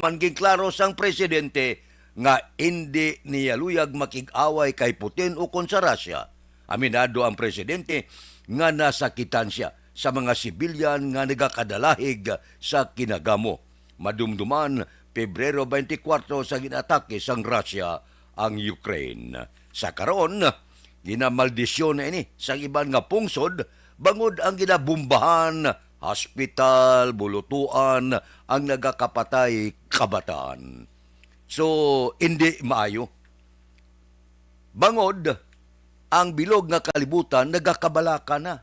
mangging klaro sang presidente nga hindi niya luyag makig-away kay Putin o kon sa Russia. Aminado ang presidente nga nasakitan siya sa mga sibilyan nga nagakadalahig sa kinagamo. Madumduman, Pebrero 24 sa ginatake sang Russia ang Ukraine. Sa karon, ginamaldisyon na ini sa iban nga pungsod, bangod ang ginabumbahan, hospital, bulutuan, ang nagakapatay kabataan. So, hindi maayo. Bangod, ang bilog nga kalibutan nagakabalaka na.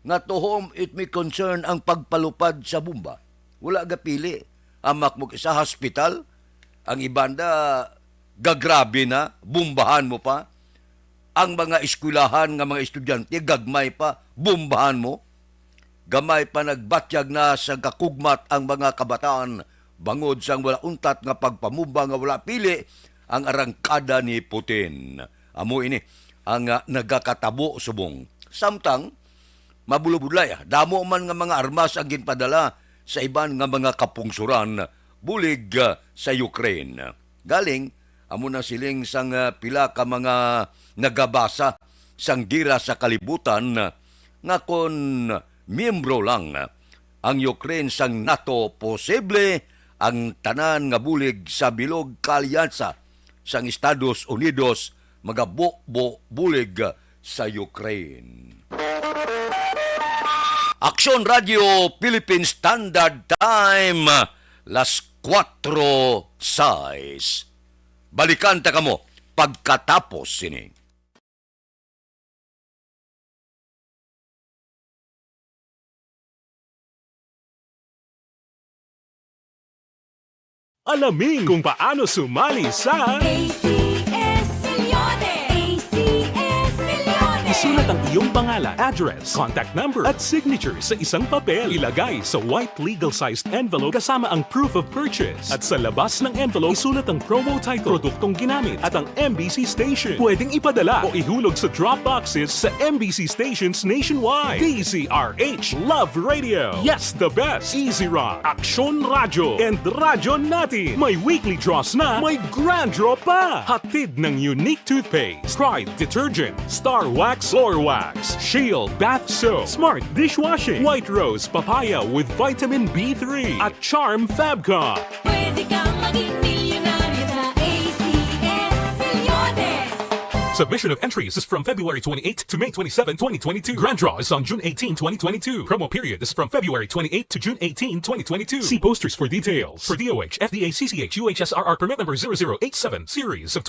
Nga to whom it may concern ang pagpalupad sa bomba. Wala gapili. Amak mo sa hospital, ang ibanda gagrabe na, bumbahan mo pa. Ang mga eskwelahan nga mga estudyante, gagmay pa, bumbahan mo. Gamay pa nagbatyag na sa kakugmat ang mga kabataan, bangod sang wala untat nga pagpamumba nga wala pili ang arangkada ni Putin. Amo ini ang nagakatabo subong. Samtang, mabulubudlay, damo man nga mga armas ang ginpadala sa iban nga mga kapungsuran bulig sa Ukraine. Galing, amo na siling sang pila ka mga nagabasa sang gira sa kalibutan nga kon miyembro lang ang Ukraine sang NATO, posible ang tanan nga bulig sa bilog kalyansa sang Estados Unidos magabukbo bulig sa Ukraine. Aksyon Radio Philippine Standard Time, las 4:06. Balikan ta kamo pagkatapos sini. Alamin kung paano sumali sa ACS Millones! ACS Millones! isulat ang iyong pangalan, address, contact number at signature sa isang papel. Ilagay sa white legal-sized envelope kasama ang proof of purchase. At sa labas ng envelope, isulat ang promo title, produktong ginamit at ang MBC station. Pwedeng ipadala o ihulog sa drop boxes sa MBC stations nationwide. DZRH Love Radio. Yes, the best. Easy Rock, Aksyon Radio, and Radyo Natin. May weekly draws na, may grand draw pa. Hatid ng unique toothpaste, Pride Detergent, Star Wax Floor Wax, Shield Bath Soap, Smart Dishwashing, White Rose Papaya with Vitamin B3, at Charm Fabcon. Pwede kang maging milyonaryo sa ACS Millones! Submission of entries is from February 28 to May 27, 2022. Grand draw is on June 18, 2022. Promo period is from February 28 to June 18, 2022. See posters for details. For DOH, FDA, CCH, UHSRR permit number 0087, series of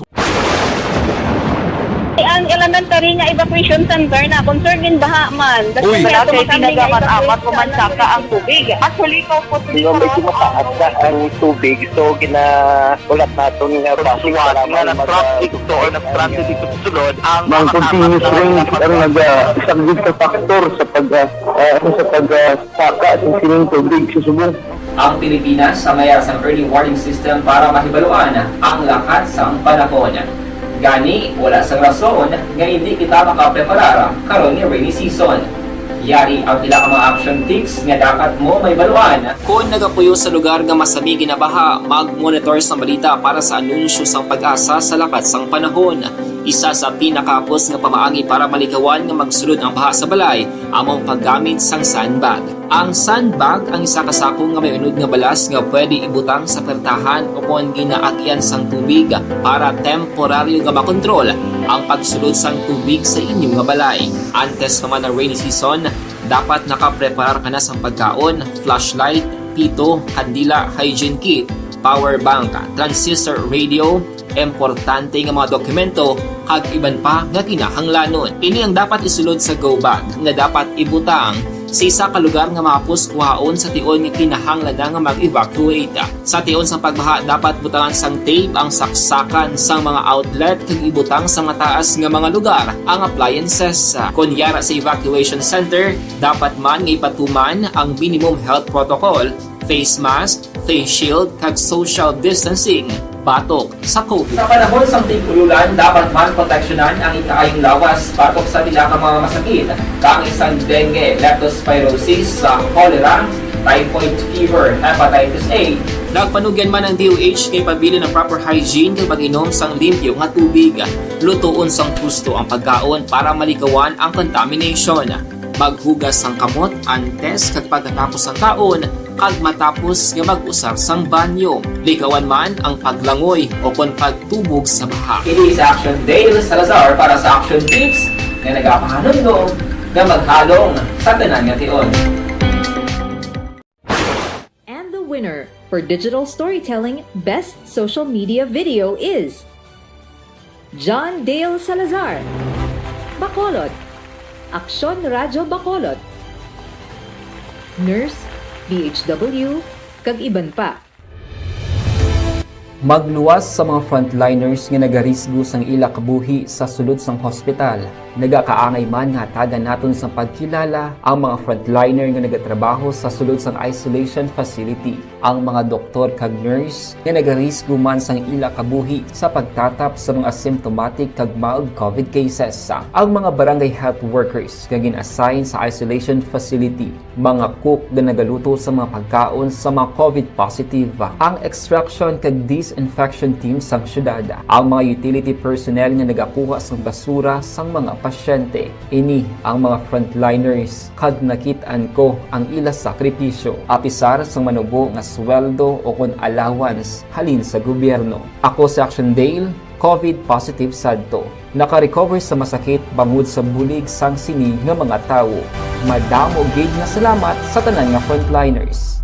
Ang elementary nga evacuation center na concern din baha man. Uy, Kasi pinagamat-amat kumansaka ang tubig. Actually, ko po Hindi mo medyo mataas na ang tubig. So, ulat natin nga Pasuwat nga ng traffic to or nag-traffic dito sa sulod ang Mang continuous rain ang isang good factor sa pagsaka sa sining tubig sa subong. Ang Pilipinas sa mayroon sa early warning system para mahibaluan ang lakas ng panahon. Gani, wala sa rason nga hindi kita makapreparar karon ni rainy season. Yari ang pila ka mga action tips nga dapat mo may baluan. Kung nagapuyo sa lugar nga masabi ginabaha, mag-monitor sa balita para sa anunsyo sang pag-asa sa lakas sang panahon. Isa sa pinakapos nga pamaagi para malikawan nga magsulod ang baha sa balay, among paggamit sang sandbag. Ang sandbag ang isa ka sako nga may unod nga balas nga pwede ibutang sa pertahan upon ginaagyan sang tubig para temporaryo nga makontrol ang pagsulod sang tubig sa inyong nga balay. Antes naman ng rainy season, dapat nakapreparar ka na sang pagkaon, flashlight, pito, kandila, hygiene kit, power bank, transistor radio, importante nga mga dokumento kag iban pa nga kinahanglanon. Ini ang dapat isulod sa go bag nga dapat ibutang sa isa ka lugar nga mapus kuhaon sa tion nga kinahanglan nga mag-evacuate. Sa tion sa pagbaha dapat butangan sang tape ang saksakan sang mga outlet kag ibutang sa mataas nga mga lugar ang appliances. Kunyara sa evacuation center, dapat man nga ipatuman ang minimum health protocol, face mask, face shield kag social distancing batok sa COVID. Sa panahon sa tig-ululan, dapat man proteksyonan ang ikaayong lawas batok sa pila ka mga masakit, kang isang dengue, leptospirosis, cholera, typhoid fever, hepatitis A, Nagpanugyan man ang DOH kay pabili ng proper hygiene kay pag-inom sang limpyo nga tubig. Lutuon sang husto ang pagkaon para malikawan ang contamination. Maghugas sang kamot antes kag pagkatapos ang kaon kag matapos nga mag-usar sang banyo. Likawan man ang paglangoy o kon pagtubog sa baha. Kini sa Action Dale Salazar para sa Action Tips nga nagapahanundong nga maghalong sa tanan nga tion. And the winner for Digital Storytelling Best Social Media Video is John Dale Salazar, Bacolod, Aksyon Radyo Bacolod, Nurse, DHW, kag iban pa. Magluwas sa mga frontliners nga nagarisgo sang ila kabuhi sa sulod sang hospital. Nagakaangay man nga tagan naton sa pagkilala ang mga frontliner nga nagatrabaho sa sulod sang isolation facility. Ang mga doktor kag nurse nga nagarisgo man sang ila kabuhi sa pagtatap sa mga asymptomatic kag mild COVID cases. Ang mga barangay health workers nga gin-assign sa isolation facility, mga cook nga nagaluto sa mga pagkaon sa mga COVID positive, ang extraction kag disinfection team sang syudad, ang mga utility personnel nga nagakuha sang basura sang mga pasyente. Ini ang mga frontliners kag nakit-an ko ang ila sakripisyo apisar sang manubo nga sweldo o kon allowance halin sa gobyerno. Ako sa Action Dale, COVID positive sadto. Naka-recover sa masakit bangod sa bulig sang sini nga mga tawo. Madamo gid nga salamat sa tanan nga frontliners.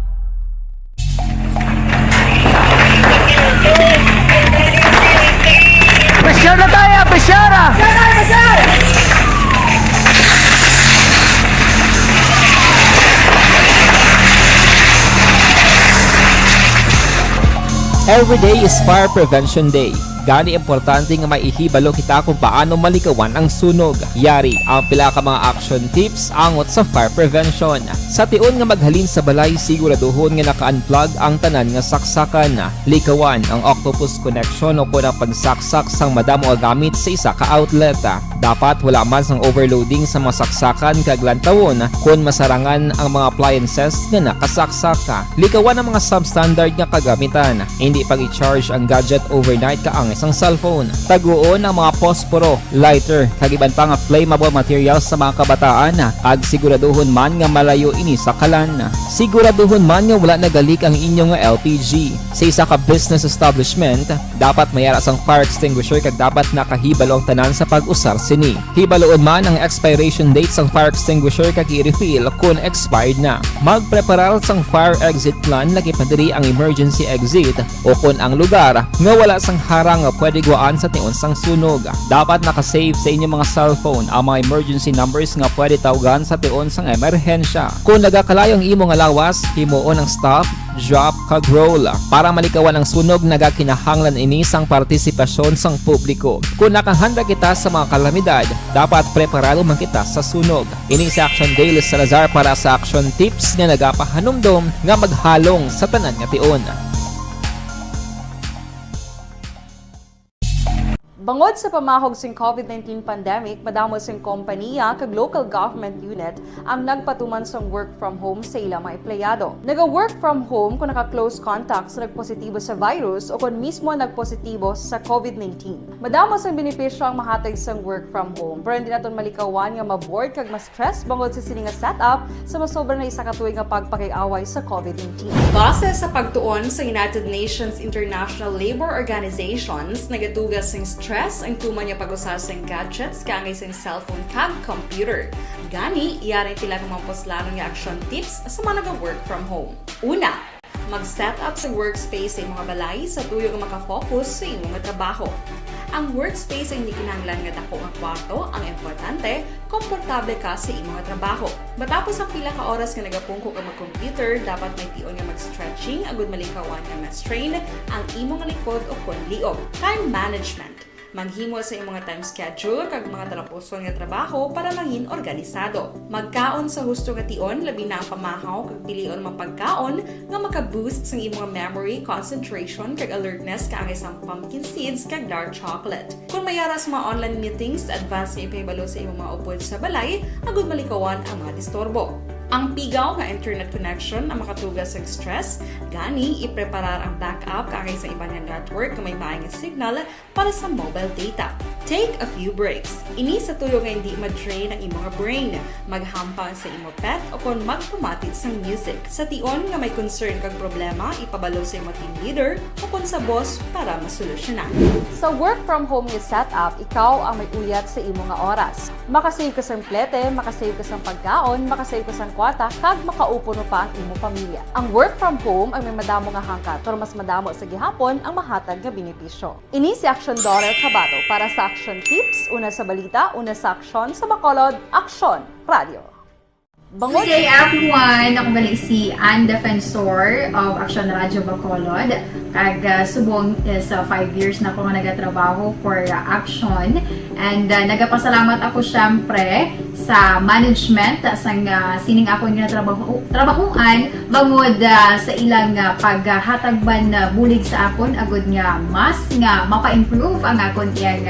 Besyara tayo! Besyara! Every day is Fire Prevention Day. Gani importante nga maihibalo kita kung paano malikawan ang sunog. Yari ang pila ka mga action tips angot sa fire prevention. Sa tion nga maghalin sa balay, siguraduhon nga naka-unplug ang tanan nga saksakan. Likawan ang octopus connection o kung ang pagsaksak sang madamo gamit sa isa ka outlet. Dapat wala man sang overloading sa mga saksakan kag lantawon kung masarangan ang mga appliances nga nakasaksaka. Likawan ang mga substandard nga kagamitan. Hindi pag i-charge ang gadget overnight kaang isang cellphone. Taguon ang mga posporo, lighter, kag iban pa nga flammable materials sa mga kabataan. Ag siguraduhon man nga malayo ini sa kalan. Siguraduhon man nga wala nagalik ang inyong nga LPG. Sa isa ka business establishment, dapat mayara sang fire extinguisher kag dapat nakahibalo ang tanan sa pag-usar sini. Hibaloon man ang expiration date sang fire extinguisher kag i-refill kung expired na. Magpreparar sang fire exit plan lagi pa diri ang emergency exit o kung ang lugar nga wala sang harang nga pwede guaan sa tion sang sunog. Dapat nakasave sa inyong mga cellphone ang mga emergency numbers nga pwede tawagan sa tion sang emerhensya. Kung nagakalayo ang imong lawas, himuon ang stop, drop, kag roll. Para malikawan ang sunog, nagakinahanglan ini sang partisipasyon sang publiko. Kung nakahanda kita sa mga kalamidad, dapat preparado man kita sa sunog. Ini sa Action Dale Salazar para sa Action Tips nga nagapahanumdom nga maghalong sa tanan nga tion. Bangod sa pamahog sing COVID-19 pandemic, madamo sing kompanya kag local government unit ang nagpatuman sang work from home sa ilang mga empleyado. Naga-work from home kung naka-close contact sa nagpositibo sa virus o kung mismo nagpositibo sa COVID-19. Madamo sang benepisyo ang mahatag sang work from home, pero hindi naton malikawan nga maboard kag ma-stress bangod sa sini nga setup sa masobra na isa ka tuig nga pagpakiaway sa COVID-19. Base sa pagtuon sa United Nations International Labour Organizations, nagatugas sing stress ang tuman niya pag-usar sa gadgets kangay sa cellphone kag computer. Gani, iyaring tila ng mga poslano nga action tips sa mga nag-work from home. Una, mag-set up sa workspace sa mga balay sa tuyo nga makafocus sa imong trabaho. Ang workspace ay hindi kinahanglan nga dako nga kwarto, ang importante, komportable ka sa imong trabaho. Matapos ang pila ka oras nga nagapungko ka mag-computer, dapat may tion nga mag-stretching agud malikawan nga ma-strain ang imong likod o kon liog. Time management. Maghimo sa imong time schedule kag mga talapuson nga trabaho para maging organisado. Magkaon sa husto nga tion, labi na ang pamahaw kag pilion mga pagkaon nga maka-boost sa imong memory, concentration kag alertness kaangay sang pumpkin seeds kag dark chocolate. Kung mayaras mga online meetings, advance nga ipahibalo sa imong mga upod sa balay agud malikawan ang mga disturbo. Ang pigaw nga internet connection ang makatugas sa stress, gani ipreparar ang backup kaagay sa iba nga network nga may maayong signal para sa mobile data. Take a few breaks. Ini sa tuyo nga hindi ma-drain ang imong brain, maghampang sa imo pet o kon magpumatid sa music. Sa tion nga may concern kag problema, ipabalo sa imo team leader o kon sa boss para masolusyonan. Sa work from home nga setup, ikaw ang may uyat sa imo nga oras. Makasave ka sa plete, makasave ka sa pagkaon, makasave ka sa kwata, kag makaupo no pa ang imo pamilya. Ang work from home ay may madamo nga hangkat, pero mas madamo sa gihapon ang mahatag nga benepisyo. Ini si Action Daughter Cabato para sa Action Tips, una sa balita, una sa aksyon sa Bacolod, Action Radio. Good day everyone! Ako balik si Ann Defensor of Action Radio Bacolod. Kag subong sa 5 years na ako nga nagatrabaho for Action. And nagapasalamat ako syempre sa management sang sining ako nga trabahuan bangod sa ilang paghatagban bulig sa akon agud nga mas nga mapa-improve ang akon iyang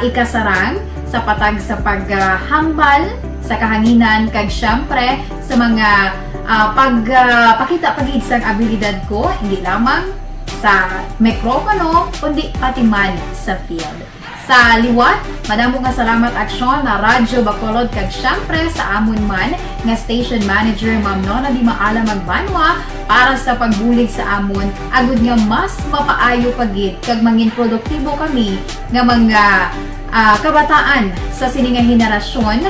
ikasarang sa patag sa paghambal sa kahanginan kag syempre sa mga pagpakita pagid sang abilidad ko hindi lamang sa mikropono kundi pati man sa field. Sa liwat, madamo nga salamat Aksyon na Radyo Bacolod kag syempre sa amon man nga station manager Ma'am Nona Di Maala Magbanwa para sa pagbulig sa amon agud nga mas mapaayo pagid kag mangin produktibo kami nga mga kabataan sa sining nga henerasyon.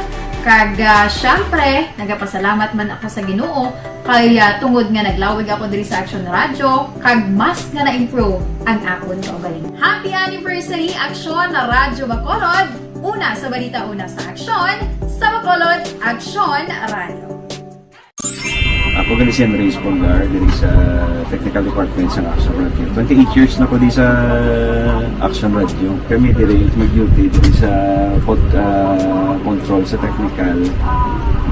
Kag syempre, nagapasalamat man ako sa Ginoo kay tungod nga naglawig ako diri sa Action Radio kag mas nga na-improve ang akon kaugalingon. Happy anniversary Action na Radyo Bacolod! Una sa balita, una sa aksyon sa Bacolod, Action Radio. Ako gali si Andres Polgar diri sa Technical Department sa Action Radio. 28 years na ko di sa Action Radio. Kami diri mag-duty diri sa control sa technical.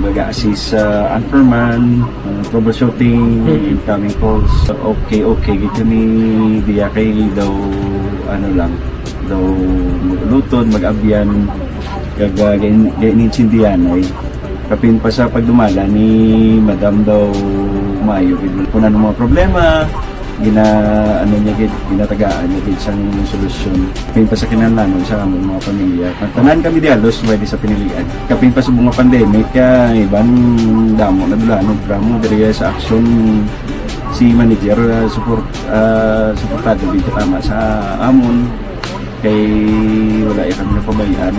Mag-assist sa anchorman, troubleshooting, incoming calls. Okay, gito ni diya kay daw daw lutod, mag-abyan, ganinsindihan ay kapin pa sa pagdumala ni Madam daw Mayo kuna ng mga problema ginatagaan niya isang solusyon kapin pa sa kinahanglan sa among mga pamilya tanan kami dialos pwede sa pinilian kapin pa sa mga pandemic ibang damo na dulan programo diri sa Action si manager suportado dito tama sa amon kay wala kami napabayaan.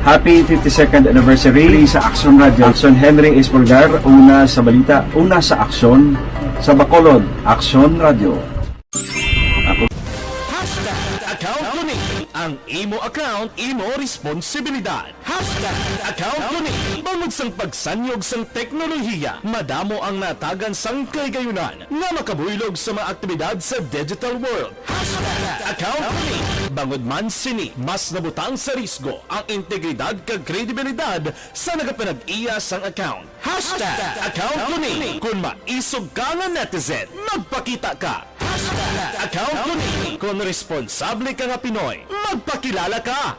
Happy 52nd anniversary sa Action Radio. Action Henry Espolgar, una sa balita, una sa aksyon sa Bacolod, Action Radio. Account ko ni ang imo account, imo responsibilidad. Account ko ni bangod sang pagsanyog sang teknolohiya, madamo ang natagan sang kaygayunan nga makabuylog sa mga aktibidad sa digital world. Account ko ni bangod man sini mas nabutang sa risgo ang integridad kag kredibilidad sa nagapanag-iya sang account. Account ko ni kung maisog ka nga netizen, magpakita ka. Account ko ni kung responsable ka nga Pinoy, magpakilala ka.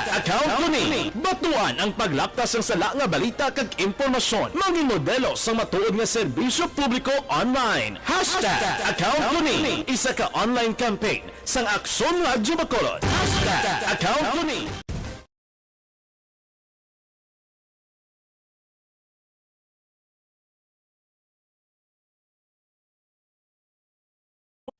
Account ko ni batuan ang paglaptas ng sala nga balita kag impormasyon, maging modelo sa matuod nga serbisyo publiko online. Account ko ni isa ka online campaign sang Aksyon Radio Bacolod. Account ko ni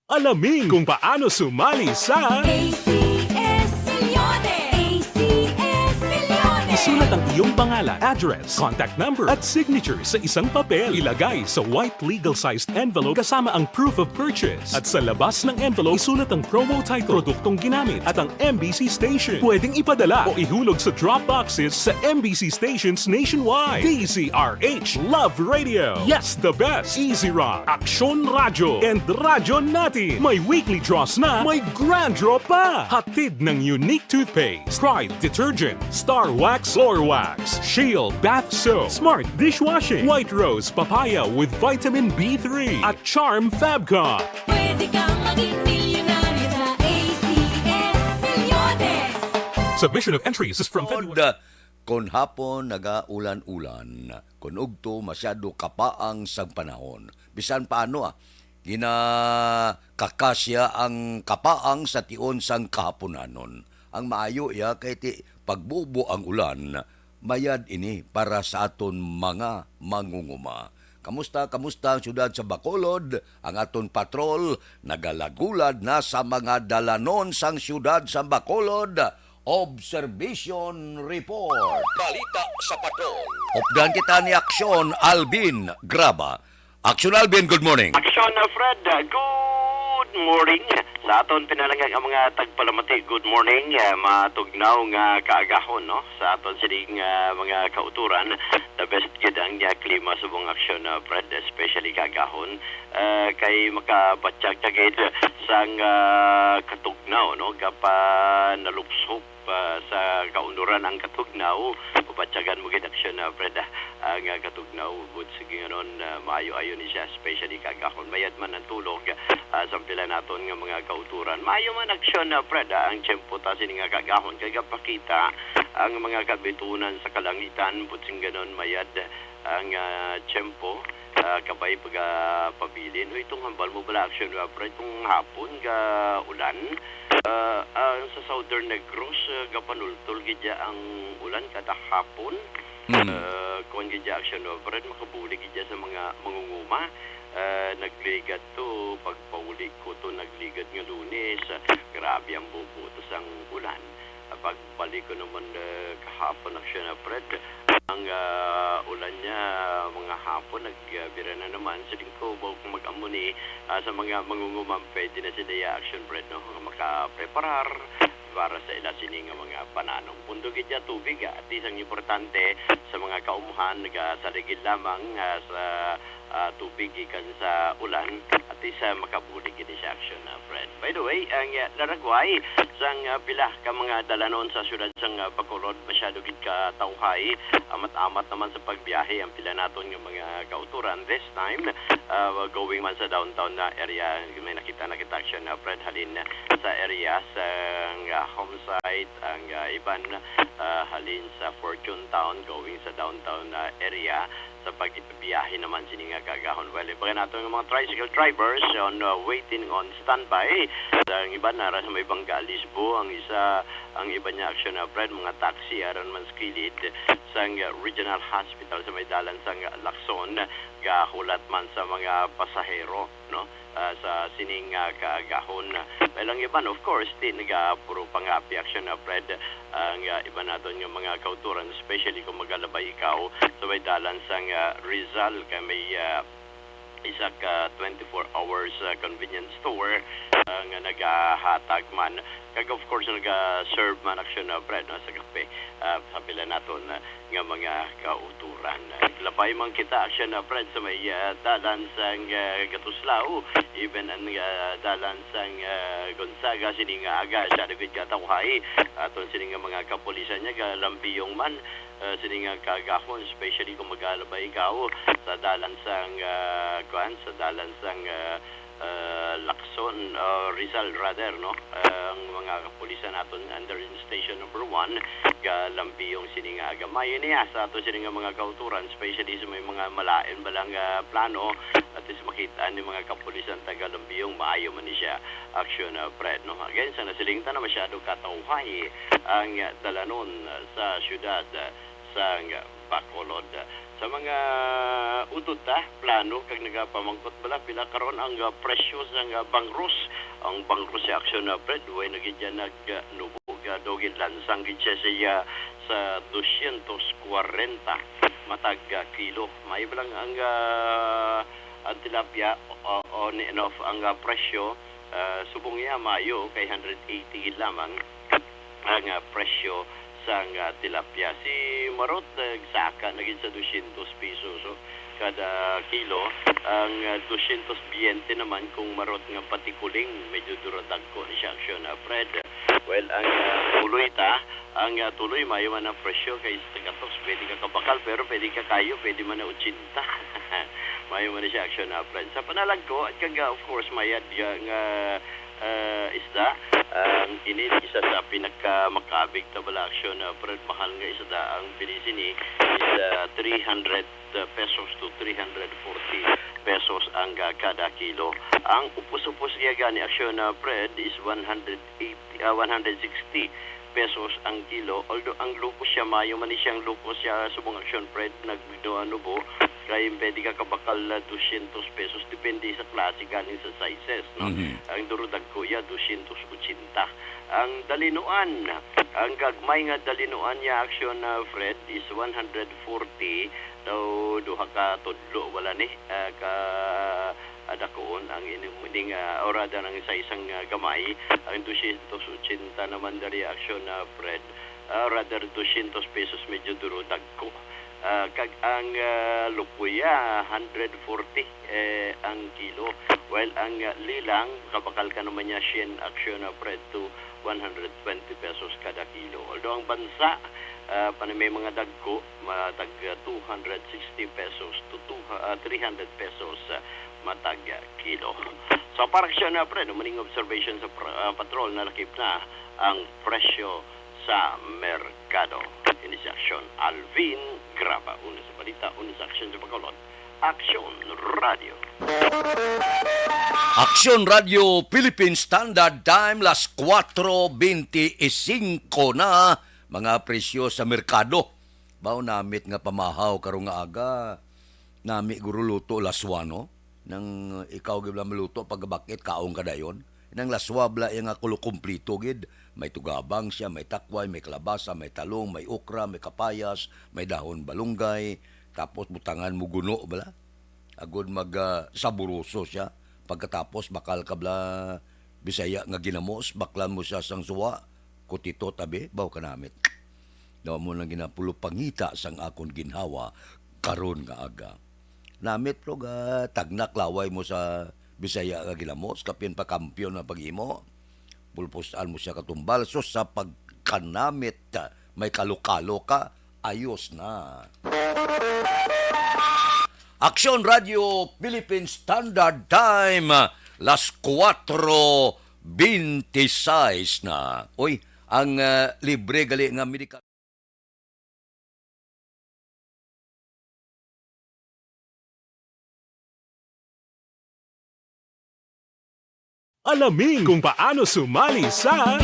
alamin kung paano sumali sa ACS Milyones! ACS Milyones! isulat ang iyong pangalan, address, contact number at signature sa isang papel. Ilagay sa white legal-sized envelope kasama ang proof of purchase. At sa labas ng envelope, isulat ang promo title, produktong ginamit at ang MBC station. Pwedeng ipadala o ihulog sa drop boxes sa MBC stations nationwide. DZRH Love Radio. Yes, the best. Easy Rock, Action Radio, and Radyo Natin. May weekly draws na, may grand draw pa. Hatid ng unique toothpaste, Pride Detergent, Star Wax Floor Wax, Shield Bath Soap, Smart Dishwashing, White Rose Papaya with Vitamin B3, at Charm Fabcon. Pwede kang maging milyonaryo sa ACS Milyones! Submission of entries is from February. Kon hapon nagaulan-ulan, kon ugto masyado kapaang sang panahon. Bisan paano ginakakasya ang kapaang sa tion sang kahaponanon. Ang maayo kay ti pagbubo ang ulan, mayad ini para sa aton mga mangunguma. Kamusta ang syudad sa Bacolod? Ang aton patrol nagalagulad na sa mga dalanon sang syudad sa Bacolod. Observation Report. Balita sa patrol. Updan kita ni Aksyon Alvin Graba. Aksyon Alvin, good morning. Aksyon na Fred, good morning. Sa aton pinalangag ang mga tagpalamati, good morning. Matugnaw nga kaagahon no? Sa aton sining mga kauturan. The best gid ang klima sa buong aksyon na Fred, especially kaagahon. Kay makabatsag tagid sang katugnaw, no? Kapa nalupsop sa kaunuran ang katugnaw, pabatsagan mo gid aksyon na Fred, ang katugnaw good sige ngayon maayo-ayo ni siya, especially kagahon mayad man ang tulog sa pila naton nga mga kauturan, maayo man aksyon na Fred, ang tiyempo ta sini nga kagahon kay kapakita ang mga kabitunan sa kalangitan butsing ganon mayad ang tiyempo kabay pabilin itong hambal mo bala aksyon na Fred kung hapon ka ulan. Sa Southern Negros gapanultol gidya ang ulan kada hapon. Kung gidya action over makabuli gidya sa mga mangunguma. Nagligat to pagpauli ko to nagligad nga Lunes. Grabe ang bubutos ang ulan. Pagbalik ko naman kahapon action na Fred, ang ulan niya mga hapon nagbira na naman sa lingko kung mag-amuni sa mga mangungumam pwede na sila action Fred no makapreparar para sa ila sining mga pananong pundo gidya tubig at isang importante sa mga kaumuhan nagasaligid lamang sa tubig ikan sa ulan at isa makabuli gid sa action Fred. By the way, ang naragway sang pila ka mga dalanon sa syudad sang Bacolod masyado gid ka tawhay amat-amat naman sa pagbiyahe ang pila naton nga mga kauturan this time going man sa downtown na area may nakita action Fred halin sa area sa homesite ang iban halin sa Fortune Town going sa downtown area sa pagbiyahe naman sini nga kagahon well iba nato ng mga tricycle drivers on waiting on standby ang iba nara sa may Bangka Lisbo ang iba niya action na Fred mga taxi aron man skilid sa regional hospital sa may dalan sa Lacson gahulat man sa mga pasahero no sa sining kaagahon. Well, ang iban, of course, puro pangapi action na Fred ang iba naton nga mga kauturan, especially kung magalabay ikaw sa may dalan sa Rizal kay may isa ka 24 hours convenience store nga nagahatag man kag of course naga-serve man action na Fred no, sa kape sa pila naton nga mga kauturan. Labay man kita action na Fred sa may dalan sang Gatuslao even ang dalan sang Gonzaga sining aga sa dagit katawhay aton sining mga kapulisan niya galambiyong man sining kagahon especially kung magalabay ikaw sa dalan sang sa dalan sang Lacson Rizal rather no ang mga kapulisan naton under station number 1 galambiyong sining agamayon niya sa ato sining mga kauturan especially sa may mga malain balang plano at is makita ni mga kapulisan taga lambiyong maayo man ni siya action Fred no again sa nasilingtan na masyado katawhay ang dalanon sa syudad sa Bacolod sa mga udot plano kag nagapamangkot bala pila karon ang presyo sa bangros ang bangros sa action na Fred way nagidya nagnubog dogin lansang gid siya sa 240 matag kilo may balang ang tilapia on and off ang presyo subong niya mayo kay 180 lamang ang presyo sang tilapia. Si marot saka naging sa 200 pesos kada kilo. Ang 220 naman kung marot nga patikuling medyo duradag ko ni siya action Fred. Well, ang tuloy mayo man ang presyo kay tagatos pwede ka kabakal pero pwede ka kayo pwede man na 80. Mayo man siya action Fred. Sa panalag ko at kaga of course mayad nga isda. Kini isa sa pinakamakabig na balaksyon na Fred, mahal nga isda. Ang bilisin ni is 300 pesos to 340 pesos ang kada kilo. Ang upos-upos iya gani aksyon na Fred is 160 pesos ang kilo. Although ang lupos siya, mayo man siyang lupos siya subong aksyon Fred, nagbido-anubo, kaya pwede ka kabakal 200 pesos, depende sa klase galing sa sizes. No? Ang durudag ko ya, 280. Ang dalinuan, ang gagmay nga dalinuan niya aksyon na Fred is 140 daw duha ka tudlo wala ni ka adakoon ang ining orada ng sa isang gamay. Ang 280 naman dari aksyon na Fred, rather 200 pesos medyo durudag ko. Kag ang lukuya 140 ang kilo, while ang lilang kapakal ka naman niya sien aksyon na Fred to 120 pesos kada kilo. Although ang bansa may mga dagko matag 260 pesos to 300 pesos matag kilo. So para siya na Fred, maning observation sa patrol na lakip na ang presyo sa merkado. Ini sa aksyon Alvin Graba, una sa balita, una sa aksyon sa Bacolod. Aksyon Radio. Aksyon Radio Philippine Standard Time, las 4:25 na mga presyo sa merkado. Bao namit nga pamahaw karong nga aga, nami guro luto laswano, nang ikaw gibla maluto pagbakit kaong kadayon. Nang laswabla yung nga kulo kumplito gid. May tugabang siya, may takway, may kalabasa, may talong, may okra, may kapayas, may dahon balunggay, tapos butangan mo guno bala. Agud mag saburoso siya. Pagkatapos bakal kabla Bisaya nga ginamos, baklan mo siya sang suwa, kutito tabi, baw ka namit. Daw mo nang ginapulo pangita sang akon ginhawa karon nga aga. Namit pro ga tagnak laway mo sa Bisaya nga ginamos, kapin pa kampiyon na pag-imo. Pulpusan mo siya katumbal, so sa pagkanamit may kalukalo ka, ayos na. Aksyon Radio Philippine Standard Time, las 4:26 na. Uy, ang libre gali nga medical. Alamin kung paano sumali sa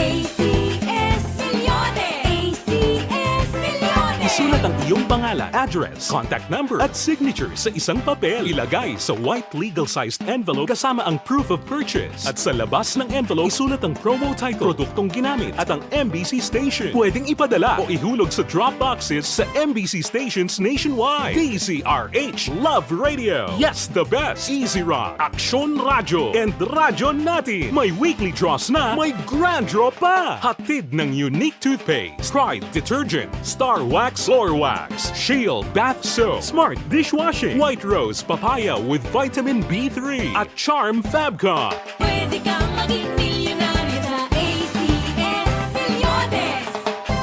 isulat ang iyong pangalan, address, contact number at signature sa isang papel. Ilagay sa white legal-sized envelope kasama ang proof of purchase. At sa labas ng envelope, isulat ang promo title, produktong ginamit at ang MBC station. Pwedeng ipadala o ihulog sa drop boxes sa MBC stations nationwide. DZRH Love Radio. Yes, the best. Easy Rock, Aksyon Radio, and Radyo Natin. May weekly draws na, may grand draw pa. Hatid ng unique toothpaste, Pride Detergent, Star Wax Floor Wax, Shield Bath Soap, Smart Dishwashing, White Rose Papaya with Vitamin B3 at Charm Fabcon. Pwede kang maging milyonaryo sa ACS Milyones.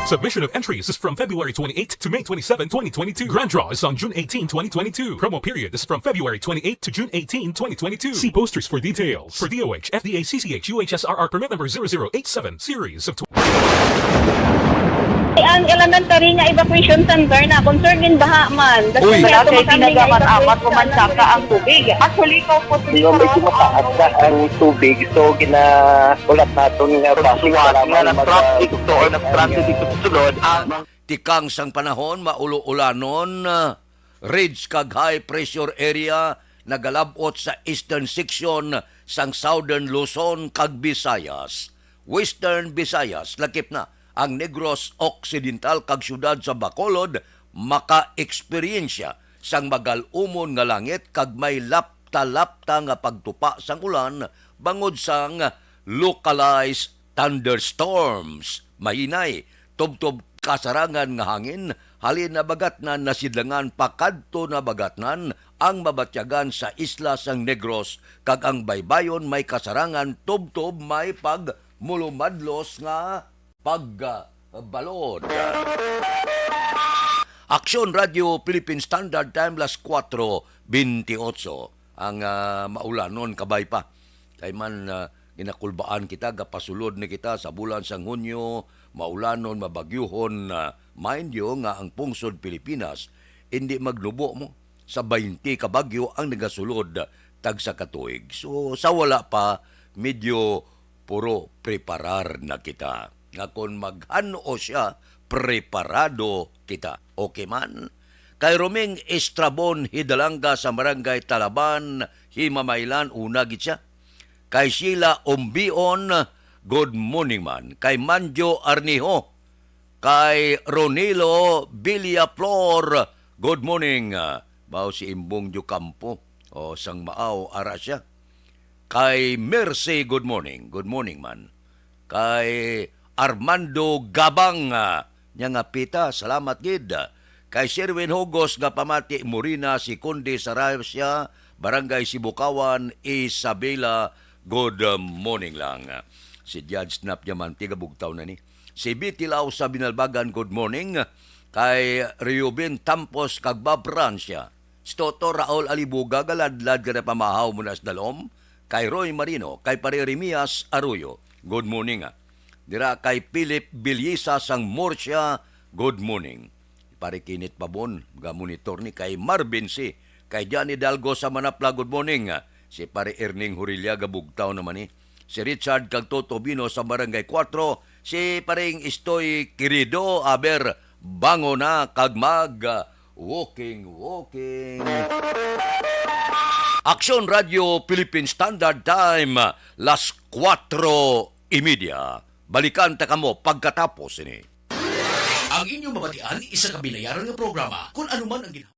Submission of entries is from February 28 to May 27, 2022. Grand draw is on June 18, 2022. Promo period is from February 28 to June 18, 2022. See posters for details. For DOH, FDA, CCH, UHSRR permit number 0087, series of Ang elementary nga evacuation center na concern din baha man. Uy. Kasi pinagamat-amat pumansaka ang tubig. Actually, ko po Yung medyo mataas na ang tubig, so ginaulat natin nga pasuwat nga nag-traffic to or nag-transit dito sa sulod. Tikang sang panahon, maulo-ulanon, ridge kag high pressure area, nagalabot sa eastern section sang southern Luzon kag Visayas. Western Visayas, lakip na ang Negros Occidental kag syudad sa Bacolod maka-eksperyensya sang magal-umon nga langit kag may lapta-lapta nga pagtupa sang ulan bangod sang localized thunderstorms. Mahinay, tubtob kasarangan nga hangin, halin na bagatnan na sidlangan pakadto na bagatnan ang mabatyagan sa isla sang Negros kag ang baybayon may kasarangan tubtob may pagmulumadlos nga pagbalod. Aksyon Radio Philippine Standard Time, las 4:28. Ang maulanon kabay pa. Kay man Ginakulbaan kita, gapasulod na kita sa bulan sang Hunyo, maulanon, mabagyuhon na mind you nga ang pungsod Pilipinas, hindi maglubo mo sa 20 ka bagyo ang nagasulod tag sa katuig. So sa wala pa, medyo puro preparar na kita. Nga kung maghano siya, preparado kita. Okay man? Kay Roming Estrabon Hidalanga sa Barangay Talaban, Himamaylan, una gid siya. Kay Sheila Umbion, good morning man. Kay Manjo Arniho, kay Ronilo Villaflor, good morning. Bao si Imbong Jucampo, o sang maaw ara siya. Kay Mercy, good morning. Good morning man. Kay Armando Gabang, nya nga pita, salamat gid. Kay Sherwin Hugos nga pamati Morina, si Kundi Sarasya, Barangay Sibukawan, Isabela, good morning lang. Si Judge Snap Yaman, tiga bugtaw na ni. Si Bitilaw sa Binalbagan, good morning. Kay Riobin Tampos, Kagbab Francia. Si Toto Raul Alibuga, galadlad ka na pamahaw muna sa dalom. Kay Roy Marino, kay Parerimias Arroyo, good morning. Dira kay Philip Bilyisa sang Murcia, good morning. Parikinit Pabon, monitor ni kay Marvin C. Kay Johnny Dalgo sa Manapla, good morning. Si Pare Erning Hurilia, gabugtaw naman ni. Si Richard Cagtoto Bino sa Barangay 4. Si Paring Istoy Quirido, aber bango na kagmag. Walking. Aksyon Radio Philippine Standard Time, las 4:30. Balikan ta kamo pagkatapos ini. Ang inyong mabatian, isa ka binayaran ng programa kung anuman ang ginagawa.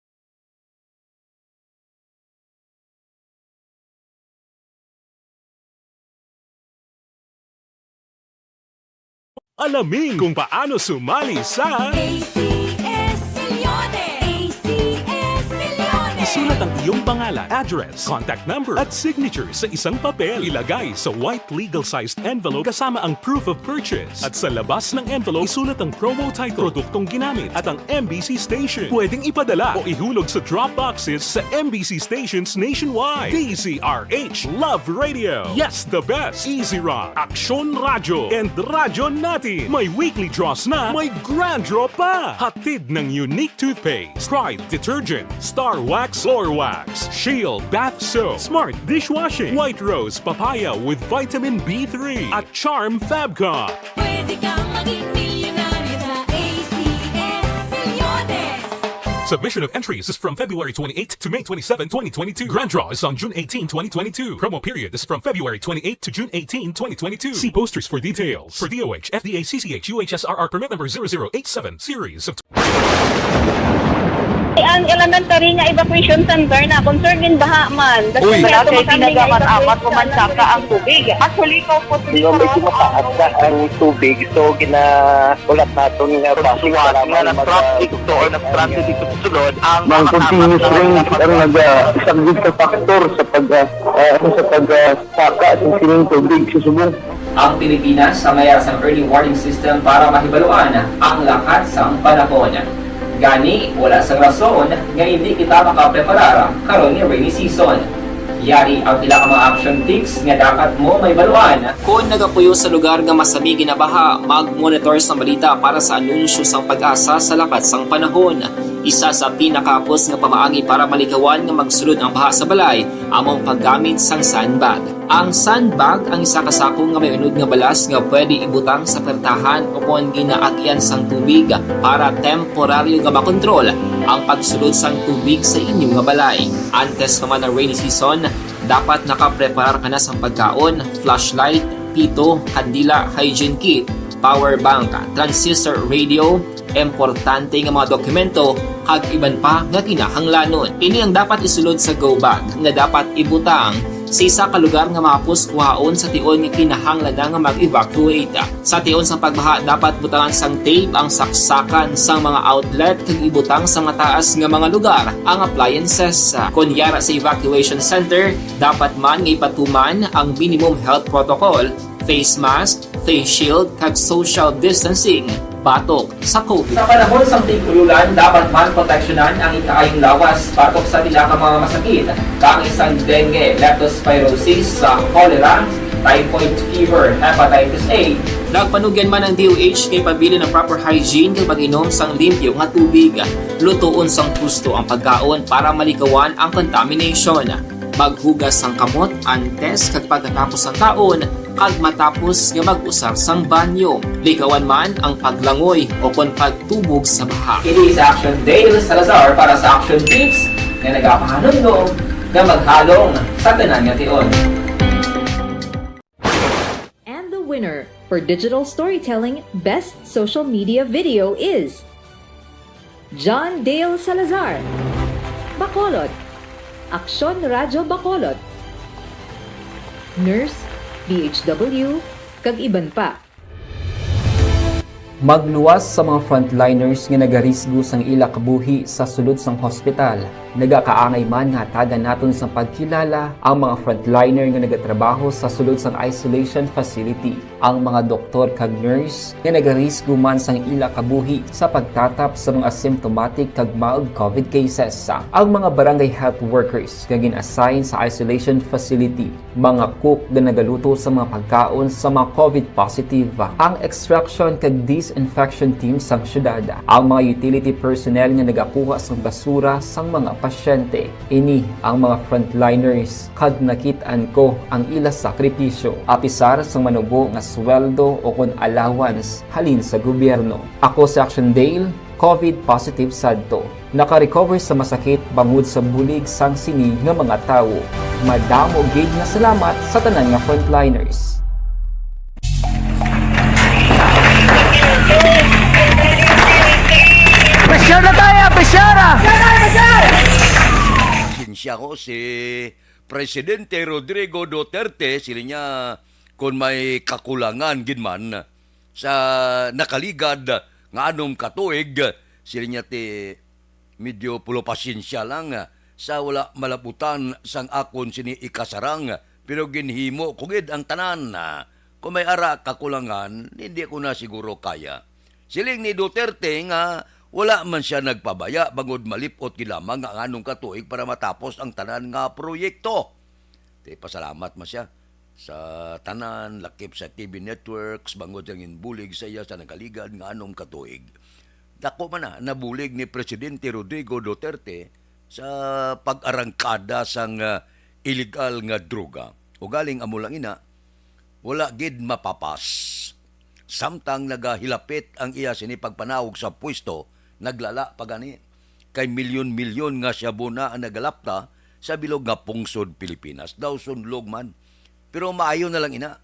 Alamin kung paano sumali sa ACS Milyones! ACS Milyones! Isulat ang iyong pangalan, address, contact number at signature sa isang papel. Ilagay sa white legal-sized envelope kasama ang proof of purchase. At sa labas ng envelope, isulat ang promo title, produktong ginamit at ang MBC station. Pwedeng ipadala o ihulog sa drop boxes sa MBC stations nationwide. DZRH Love Radio. Yes, the best. Easy Rock, Aksyon Radio, and Radyo Natin. May weekly draws na, may grand draw pa. Hatid ng unique toothpaste, Pride Detergent, Star Wax Floor Wax, Shield Bath Soap, Smart Dishwashing, White Rose Papaya with Vitamin B3, at Charm Fabcon. Pwede kang maging milyonaryo sa ACS Milyones! Submission of entries is from February 28 to May 27, 2022. Grand draw is on June 18, 2022. Promo period is from February 28 to June 18, 2022. See posters for details. For DOH, FDA, CCH, UHSRR permit number 0087, series of... Ang elementary nga evacuation center na concerned baha man. Uy, Kasi pinagama't-amat pumansaka ang tubig. Actually, medyo mataas na ang tubig. So, ulat natin nga pasiwat nga na-traffic to or na-transit dito sa sulod. Ang continuous rain ang nag-isaglit sa factor sa pagsaka at sining tubig sa subong. Ang Pilipinas sa mayroon sa early warning system para mahibaluan ang lakas ng panahon. Gani, wala sa rason nga hindi kita makapreparar karon ni rainy season. Yari ang pila ka mga action tips nga dapat mo may baluan. Kung nagapuyo sa lugar nga masami ginabaha, mag-monitor sa balita para sa anunsyo sang pag-asa sa lakas sang panahon. Isa sa pinakapos nga pamaagi para malikawan nga magsulod ang baha sa balay, among paggamit sang sandbag. Ang sandbag ang isa kasako nga may unod nga balas nga pwede ibutang sa pertahan upon ginaagyan sang tubig para temporaryo nga makontrol ang pagsulod sang tubig sa inyong nga balay. Antes naman ng rainy season, dapat nakapreparar ka na sang pagkaon, flashlight, pito, kandila, hygiene kit, power bank, transistor radio, importante nga mga dokumento kag iban pa nga kinahanglanon. Ini ang dapat isulod sa go bag nga dapat ibutang sa isa ka lugar nga mapus kuhaon sa tion nga kinahanglan nga mag-evacuate. Sa tion sa pagbaha dapat butangan sang tape ang saksakan sang mga outlet kag ibutang sa mataas nga mga lugar ang appliances. Kunyara sa evacuation center, dapat man nga ipatuman ang minimum health protocol, face mask, face shield kag social distancing batok sa COVID. Sa panahon sa tigululan, dapat man proteksyonan ang ikaayong lawas batok sa pila ka mga masakit, kang isang dengue, leptospirosis, cholera, typhoid fever, hepatitis A. Nagpanugyan man ang DOH kay pabili ng proper hygiene kay pag-inom sang limpyo nga tubig. Lutuon sang gusto ang pagkaon para malikawan ang contamination. Maghugas sang kamot antes kag pagkatapos ang kaon kag matapos nga mag-usar sang banyo. Likawan man ang paglangoy o kon pagtubog sa baha. It is Action Dale Salazar para sa Action Tips nga nagapahanungnog nga maghalong sa tanan nga tion. And the winner for Digital Storytelling Best Social Media Video is John Dale Salazar, Bacolod, Aksyon Radyo Bacolod, Nurse, DHW, kag iban pa. Magluwas sa mga frontliners nga nagarisgo sang ila kabuhi sa sulod sang hospital. Nagakaangay man nga tagan naton sa pagkilala ang mga frontliner nga nagatrabaho sa sulod sang isolation facility. Ang mga doktor kag nurse nga nagarisgo man sang ila kabuhi sa pagtatap sa mga asymptomatic kag mild COVID cases. Ang mga barangay health workers nga gin-assign sa isolation facility, mga cook nga nagaluto sa mga pagkaon sa mga COVID positive, ang extraction kag disinfection team sang syudad, ang mga utility personnel nga nagakuha sang basura sang mga pasyente. Ini ang mga frontliners kag nakit-an ko ang ila sakripisyo apisar sang manubo nga sweldo o kon allowance halin sa gobyerno. Ako si Action Dale, COVID positive sadto. Naka-recover sa masakit bangod sa bulig sang sini nga mga tawo. Madamo gid nga salamat sa tanan nga frontliners. Pressure na tayo! Pressure! Siya ko si Presidente Rodrigo Duterte, sila niya kung may kakulangan ginman sa nakaligad nga anom katuig, sila niya ti medyo pulo pasyensya lang sa wala malaputan sang akon sini ikasarang, pero ginhimo kugid ang tanan. Kung may ara kakulangan, hindi ko na siguro kaya. Siling ni Duterte nga wala man siya nagpabaya bangod malipot gilamang nga anong katuig para matapos ang tanan nga proyekto. Pasalamat man siya sa tanan, lakip sa TV networks, bangod ang inbulig sa iya sa nakaligad nga anong katuig. Dako man na nabulig ni Presidente Rodrigo Duterte sa pag-arangkada sang illegal nga droga. O galing amo lang ina, wala gid mapapas. Samtang nagahilapit ang iya sini pagpanawog sa pwesto, naglala pa gani. Kay milyon-milyon nga siya buna ang nagalapta sa bilog nga pungsod Pilipinas. Daw sunlog man. Pero maayo na lang ina.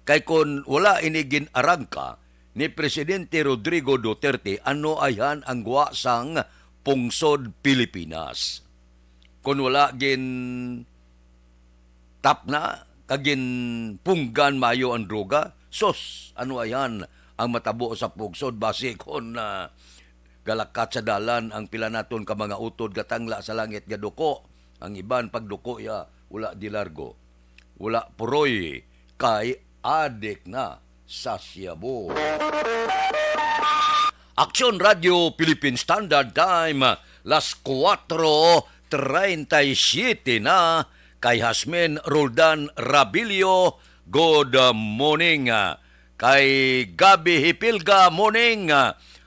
Kay kon wala inigin arangka ni Presidente Rodrigo Duterte, ano ayan ang guwa sang pungsod Pilipinas. Kung wala gin tap na, kagin punggan mayo ang droga, sos, ano ayan ang matabo sa pungsod base kon galakat sa dalan ang pila naton ka mga utod gatangla sa langit nga duko. Ang iban pagduko ya wala di largo. Wala puroy kay adik na sa siyabo. Aksyon Radio Philippine Standard Time, las 4:37 na. Kay Hasmin Roldan Rabilio, good morning. Kay Gabi Hipilga, morning.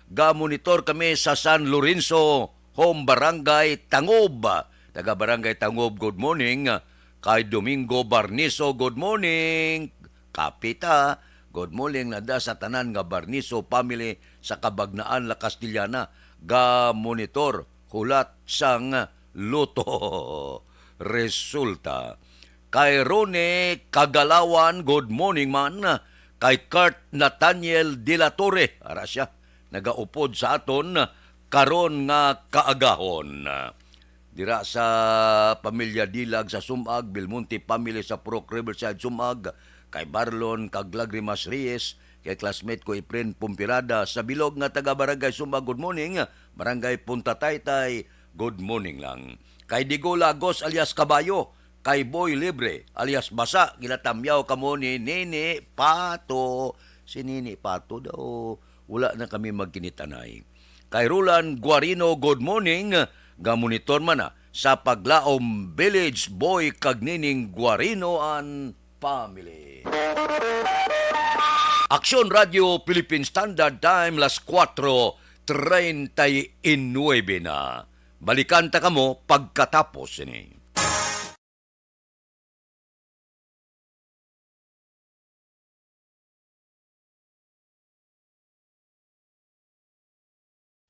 Ga-monitor kami sa San Lorenzo, Home Barangay Tangob. Taga Barangay Tangob, good morning. Kay Domingo Barniso, good morning. Kapita, good morning. Nada sa tanan nga Barniso family sa Kabagnaan, La Castillana. Ga-monitor, hulat sang luto. Resulta. Kay Rone Kagalawan, good morning man. Kay Kurt Nathaniel De La Torre, ara siya, nagaupod sa aton karon nga kaagahon. Dira sa pamilya Dilag sa Sumag, Belmonte family sa Purok Riverside Sumag, kay Barlon kag Lagrimas Reyes, kay classmate ko Ipren Pumpirada sa Bilog nga taga Barangay Sumag, good morning. Barangay Punta Taytay, good morning lang. Kay Digo Lagos alias Kabayo, kay Boy Libre alias Basa, gilatamyaw kamo ni Nini Pato. Si Nini Pato daw wala na kami magkinitanay. Kay Roland Guarino, good morning. Gamonitor man na sa Paglaom Village, Boy kag Nining Guarino an family. Aksyon Radio Philippine Standard Time, las 4:39 na. Balikan ta kamo pagkatapos ini.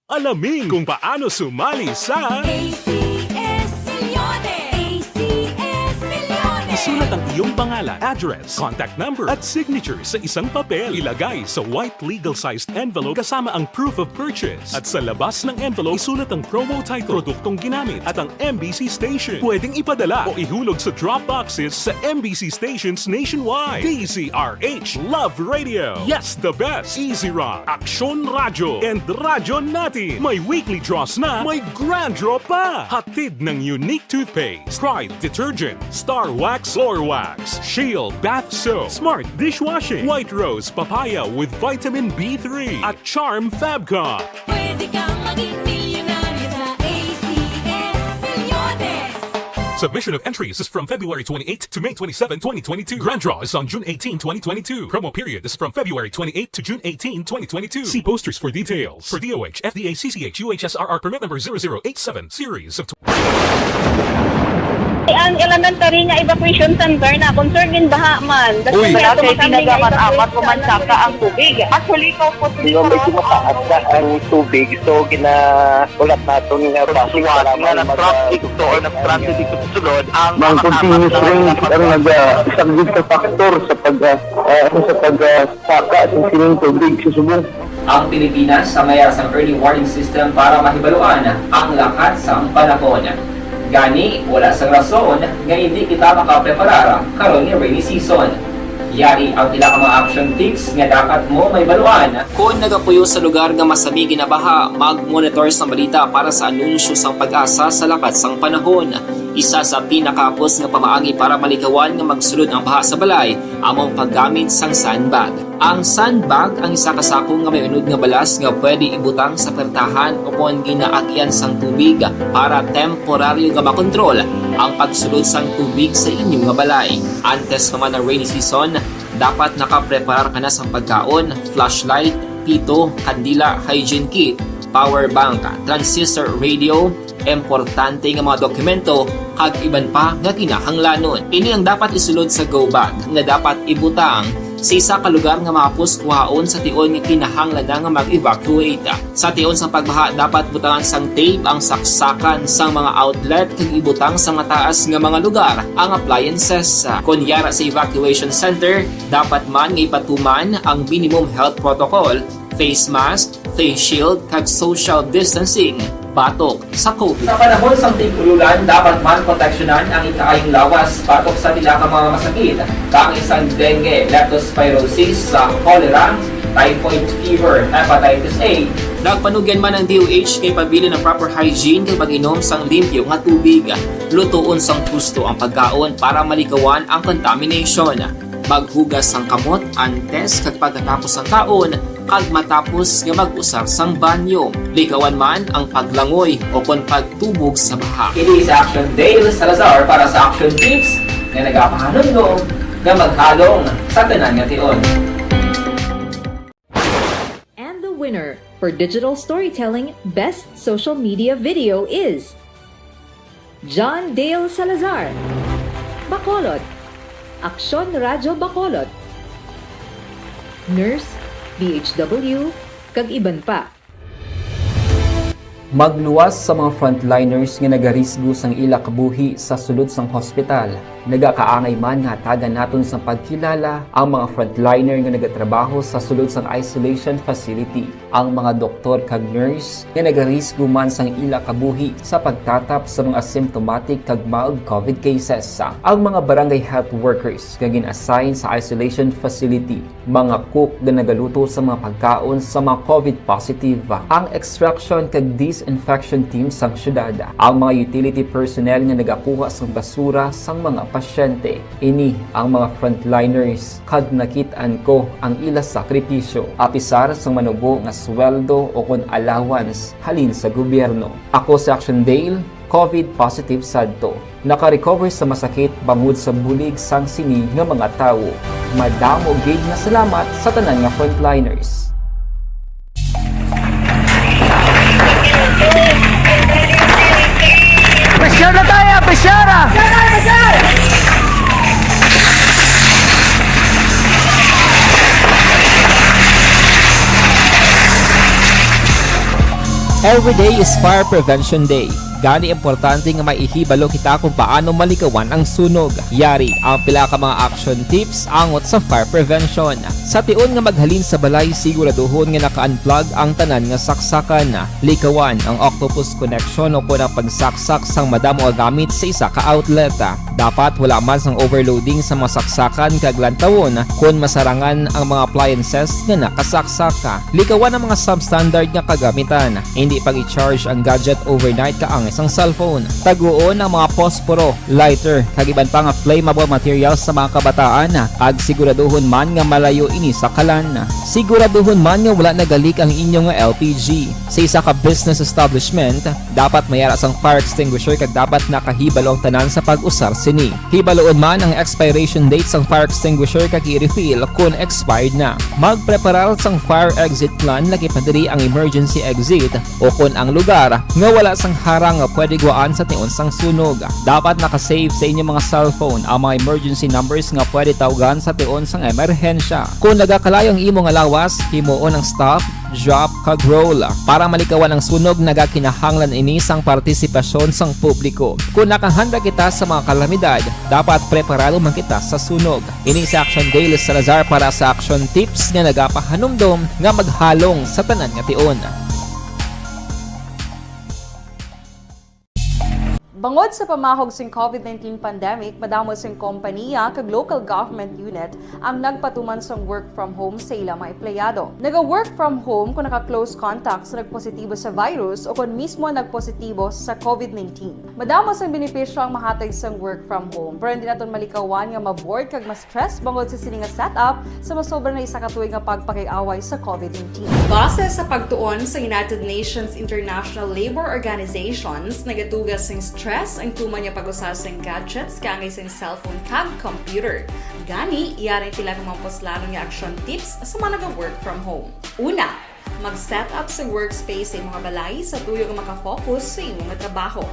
Alamin kung paano sumali sa ACS Milyones! ACS Milyones! isulat ang iyong pangalan, address, contact number at signature sa isang papel. Ilagay sa white legal-sized envelope kasama ang proof of purchase. At sa labas ng envelope, isulat ang promo title, produktong ginamit at ang MBC station. Pwedeng ipadala o ihulog sa drop boxes sa MBC stations nationwide. DZRH Love Radio. Yes, the best. Easy Rock, Aksyon Radyo, and Radyo Natin. May weekly draws na, may grand draw pa. Hatid ng unique toothpaste, Pride Detergent, Star Wax Floor Wax, Shield Bath Soap, Smart Dishwashing, White Rose Papaya with Vitamin B3, at Charm Fabcon. Pwede kang maging milyonaryo sa ACS Milyones! Submission of entries is from February 28 to May 27, 2022. Grand draw is on June 18, 2022. Promo period is from February 28 to June 18, 2022. See posters for details. For DOH, FDA, CCH, UHSRR permit number 0087, series of Ang elementary nga evacuation center na concern in baha man. Uy. Kaya Kaya ginagamat-amat kumansaka ang tubig. Actually, ikaw po medyo mataas na ang tubig. So, ulat natin nga basiwala nga ng traffic to or ng traffic dito sa sunod. Ang continuous rain ang isang good factor sa pagsaka at sining tubig sa subong. Ang Pilipinas sa mayroon ng early warning system para mahibaluan ang lakas ng panahon. Gani, wala sa rason nga hindi kita makapreparar karon ni rainy season. Yari ang pila ka mga action tips nga dapat mo may baluan. Kung nagapuyo sa lugar nga masabi ginabaha, mag-monitor sa balita para sa anunsyo sang pag-asa sa lakas ng panahon. Isa sa pinakapos nga pamaagi para malikawan nga magsulod ang baha sa balay, among paggamit sang sandbag. Ang sandbag ang isa ka sako nga may unod nga balas nga pwede ibutang sa pertahan upon ginaagyan sang tubig para temporaryo nga makontrol ang pagsulod sang tubig sa inyong nga balay. Antes naman ng rainy season, dapat nakapreparar ka na sang pagkaon, flashlight, pito, kandila, hygiene kit, power bank, transistor radio, importante nga mga dokumento kag iban pa nga kinahanglanon. Ini ang dapat isulod sa go bag nga dapat ibutang sa isa ka lugar nga mapus kuhaon sa tion nga kinahanglan nga mag-evacuate. Sa tion sa pagbaha dapat butangan sang tape ang saksakan sang mga outlet kag ibutang sa mataas nga mga lugar ang appliances. Kunyara sa evacuation center, dapat man nga ipatuman ang minimum health protocol, face mask, face shield kag social distancing batok sa COVID. Sa panahon sa tig-ululan, dapat man proteksyonan ang ikaayong lawas batok sa tila ka mga masakit, kang isang dengue, leptospirosis, cholera, typhoid fever, hepatitis A. Nagpanugyan man ang DOH kay pabili ng proper hygiene kay pag-inom sang limpyo nga tubig. Lutuon sang gusto ang pagkaon para malikawan ang contamination. Maghugas sang kamot antes kag pagkatapos ang kaon kag matapos nga mag-usar sang banyo. Likawan man ang paglangoy o kon pagtubog sa baha. Kini sa Action Dale Salazar para sa Action Tips nga nagapahanundong nga maghalong sa tanan nga tion. And the winner for Digital Storytelling Best Social Media Video is John Dale Salazar, Bacolod, Aksyon Radyo Bacolod, Nurse, DHW, kag iban pa. Magluwas sa mga frontliners nga nagarisgo sang ila kabuhi sa sulod sang hospital. Nagakaangay man nga tagan naton sa pagkilala ang mga frontliner nga nagatrabaho sa sulod sang isolation facility. Ang mga doktor kag nurse nga nagarisgo man sang ila kabuhi sa pagtatap sa mga asymptomatic kag mild COVID cases. Ang mga barangay health workers nga gin-assign sa isolation facility, mga cook nga nagaluto sa mga pagkaon sa mga COVID positive. Ang extraction kag disinfection team sang syudad, ang mga utility personnel nga nagakuha sang basura sang mga pasyente. Ini ang mga frontliners kag nakit-an ko ang ila sakripisyo apisar sang manubo nga sweldo o kon allowance halin sa gobyerno. Ako sa Action Dale, COVID positive sadto. Naka-recover sa masakit bangod sa bulig sang sini nga mga tawo. Madamo gid nga salamat sa tanan nga frontliners. Pressure na tayo! Pressure! Every day is Fire Prevention Day. Gani importante nga maihibalo kita kung paano malikawan ang sunog. Yari ang pila ka mga action tips angot sa fire prevention. Sa tion nga maghalin sa balay, siguraduhon nga naka-unplug ang tanan nga saksakan. Likawan ang octopus connection o kung ang pagsaksak sang madamo nga gamit sa isa ka outlet. Dapat wala man sang overloading sa mga saksakan kag lantawon kung masarangan ang mga appliances nga nakasaksaka. Likawan ang mga substandard nga kagamitan. Hindi pag i-charge ang gadget overnight kaang isang cellphone. Taguon ang mga posporo, lighter, kag iban pa nga flammable materials sa mga kabataan. Ag siguraduhon man nga malayo ini sa kalan. Siguraduhon man nga wala nagalik ang inyong LPG. Sa isa ka business establishment, dapat mayara sang fire extinguisher kag dapat nakahibalo ang tanan sa pag-usar sini. Hibaloon man ang expiration date sang fire extinguisher kag i-refill kung expired na. Magpreparar sang fire exit plan lagi pa diri ang emergency exit o kung ang lugar nga wala sang harang nga pwede guaan sa tion sang sunog. Dapat nakasave sa inyong mga cellphone ang mga emergency numbers nga pwede tawagan sa tion sang emerhensya. Kung nagakalayo ang imong alawas, himuon ang stop, drop, kag roll. Para malikawan ang sunog, nagakinahanglan ini sang partisipasyon sang publiko. Kung nakahanda kita sa mga kalamidad, dapat preparado man kita sa sunog. Ini sa Action Day Salazar para sa action tips nga nagapahanumdom nga maghalong sa tanan nga tion. Bangod sa pamahog sing COVID-19 pandemic, madamo sing kompanya kag local government unit ang nagpatuman sang work from home sa ilang mga empleyado. Naga-work from home kung naka-close contact sa nagpositibo sa virus o kung mismo nagpositibo sa COVID-19. Madamo sang benepisyo ang mahatag sang work from home, pero hindi naton malikawan nga ma-bored kag ma-stress bangod sa sini nga setup sa masobra na isa ka tuig nga pagpakiaway sa COVID-19. Base sa pagtuon sa United Nations International Labour Organizations, nagatugas sing stress ang tuman niya pag-usar sa gadgets kangay sa cellphone kag computer. Gani, iyarin tila ng mga poslanong nga action tips sa mga nag-work from home. Una, mag-set up sa workspace sa mga balay sa tuyo nga makafocus sa imong trabaho.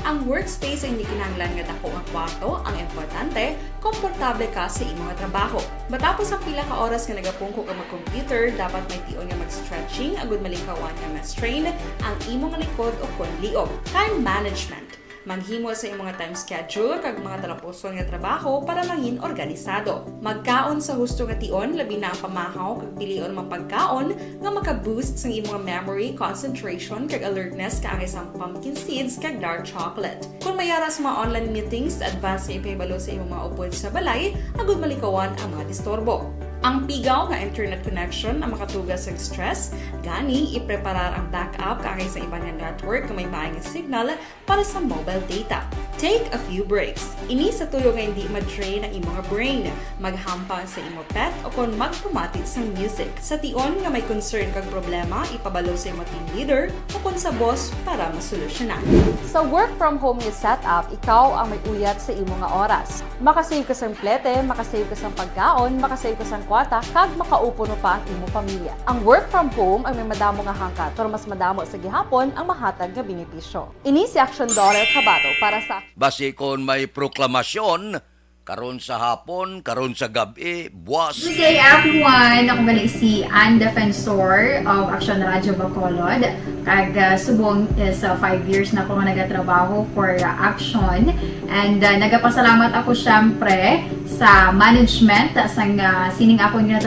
Ang workspace ay hindi kinahanglan nga dako nga kwarto, ang importante, komportable ka sa imong trabaho. Matapos ang pila ka oras nga nagapungko ka mag-computer, dapat may tion nga mag-stretching agud malikawan nga ma-strain ang imong likod o kon liog. Time management. Manghimo sa imong time schedule kag mga talapuson nga trabaho para mangin organisado. Magkaon sa husto nga tion, labi na ang pamahaw kag pilion mga pagkaon nga maka-boost sa imong memory, concentration kag alertness kaangay sa pumpkin seeds kag dark chocolate. Kung mayara sa mga online meetings, advance sa ipahibalo sa imong mga upod sa balay, agud malikawan ang mga disturbo. Ang pigaw nga internet connection ang makatugas sa stress, gani ipreparar ang backup kaangay sa ibang network nga may maayong signal para sa mobile data. Take a few breaks. Ini sa tuyo nga hindi ma-drain ang imong brain, maghampang sa imong pet o kung magpumatit sa music. Sa tion nga may concern kag problema, ipabalo sa imong team leader o kung sa boss para masolusyonan. Sa work from home nga setup, ikaw ang may uyat sa imong nga oras. Makasave ka sa plete, makasave ka sa pagkaon, makasave ka sa kwata, kag makaupo no pa ang imong pamilya. Ang work from home ay may madamo nga hangkat, pero mas madamo sa gihapon ang mahatag nga benepisyo. Ini si Action Dorel Cabato para sa Basi kon may proklamasyon, karon sa hapon, karon sa gabi, buwas. Good day everyone! Ako gali si Ann Defensor of Action Radio Bacolod. Kag subong sa 5 years na ako nga nagatrabaho for Action. And nagapasalamat ako syempre sa management sang sining ako nga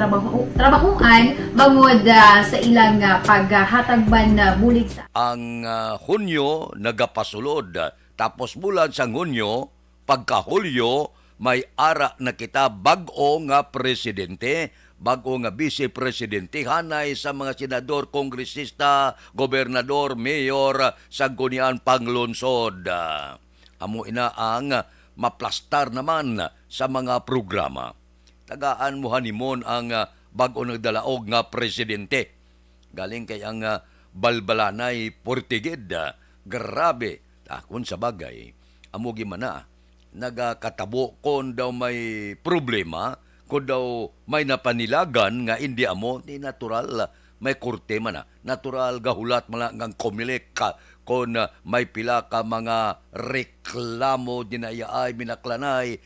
trabahuan bangod sa ilang paghatagban na bulig sa Ang Hunyo nagapasulod, tapos bulan sa Hunyo, pagka-Hulyo, may ara na kita bag-o nga presidente, bag-o nga vice-presidente, hanay sa mga senador, kongresista, gobernador, mayor, sanggunian panglungsod. Amo ina ang maplastar naman sa mga programa. Tagaan mo hanimon ang bag-o nagdalaog nga presidente. Galing kay ang balbalanay Portigid, grabe, Kung sa bagay, amo gimana, nagakatabo kung daw may problema, kung daw may napanilagan nga hindi amo, di natural, may kurte man natural gahulat mga ngang komilik ka, kung may pila ka mga reklamo, dinayaay, minaklanay,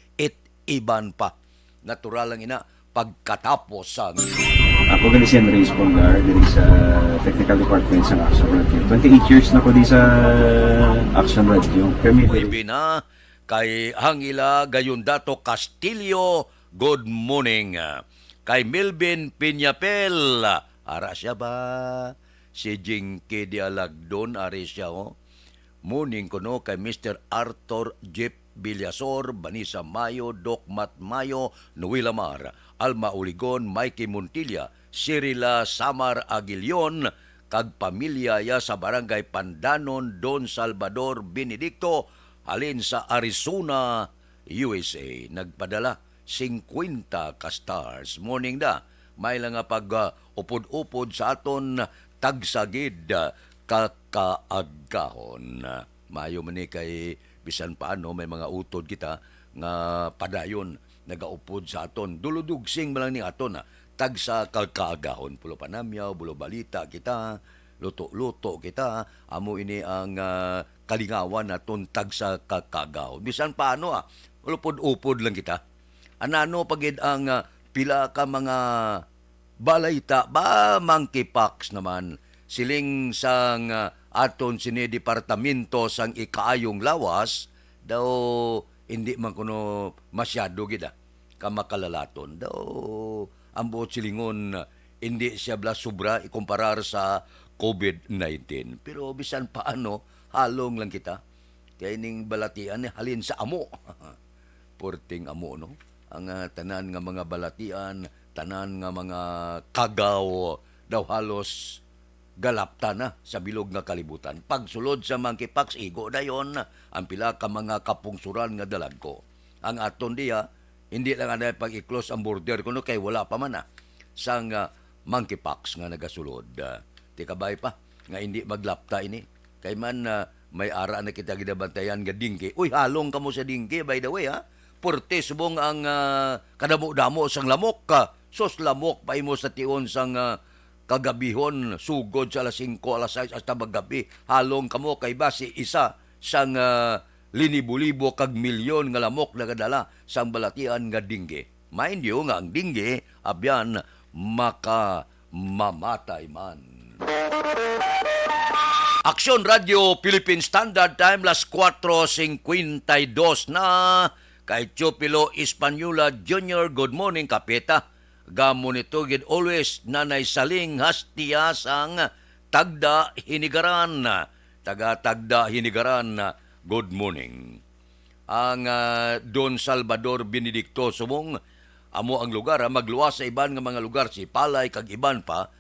iban pa. Natural lang ina, pagkatapos sa Ako gani si Henry Espolgar diri sa Technical Department sa Action Radio. 28 years na ko di sa Action Radio. Kami Uy, na kay Hangila Gayundato Castillo, good morning. Kay Melvin Piñapel, ara siya ba? Si Jinky Dialagdon, ari siya oh. Morning ko no kay Mr. Arthur Jeep Villasor, Banisa Mayo, Doc Mat Mayo, Noel Amar, Alma Uligon, Mikey Montilla, Cirila Samar Aguilion, kag pamilya ya sa Barangay Pandanon, Don Salvador Benedicto, halin sa Arizona, USA. Nagpadala 50 ka stars. Morning da, may lang nga pag-upod-upod sa aton tagsagid kakaagkahon. Mayo man ni kay bisan paano may mga utod kita nga padayon nagaupod sa aton. Duludugsing malang ni aton tagsa kakaagahon. Pulo panamyaw, bulo balita kita, luto-luto kita, amo ini ang kalingawan naton tagsa kakagahon. Bisan paano ulupod-upod lang kita. Anano pagid ang pila ka mga balayta ba monkeypox naman siling sang aton sini departamento sang ikaayong lawas daw hindi man kuno masyado gida kamakalalaton daw ang buot silingon hindi siya bla sobra ikumparar sa COVID-19 pero bisan paano halong lang kita kay ning balatian halin sa amo porting amo no ang tanan nga mga balatian tanan nga mga kagaw daw halos galapta na sa bilog nga kalibutan. Pagsulod sa monkeypox, igo dayon ang pila ka mga kapungsuran nga dalag ko. Ang aton diya, hindi lang na pag-i-close ang border kuno kay wala pa man sang monkeypox nga nagasulod. Ti kabay pa nga hindi maglapta ini. Kay man may ara na kita gidabantayan nga dingki. Uy, halong kamo sa dingki by the way Porte subong ang kadamo-damo sang lamok ka. Sos lamok pa imo sa tion sang kagabihon, sugod sa alas 5, alas 6, hasta maggabi. Halong kamo kay basi isa sang linibo-libo kag milyon nga lamok na kadala sang balatian nga dingge. Mind you nga ang dingge, abyan, mamatay man. Aksyon Radio Philippine Standard Time, las 4:52 na. Kay Chupilo Espanola Jr., good morning, kapeta. Gamo nito gid always nanay saling hastiya sang tagda hinigaran. Taga-tagda hinigaran, good morning. Ang Don Salvador Benedicto sumong amo ang lugar magluwas sa iban nga mga lugar si Palay kag iban pa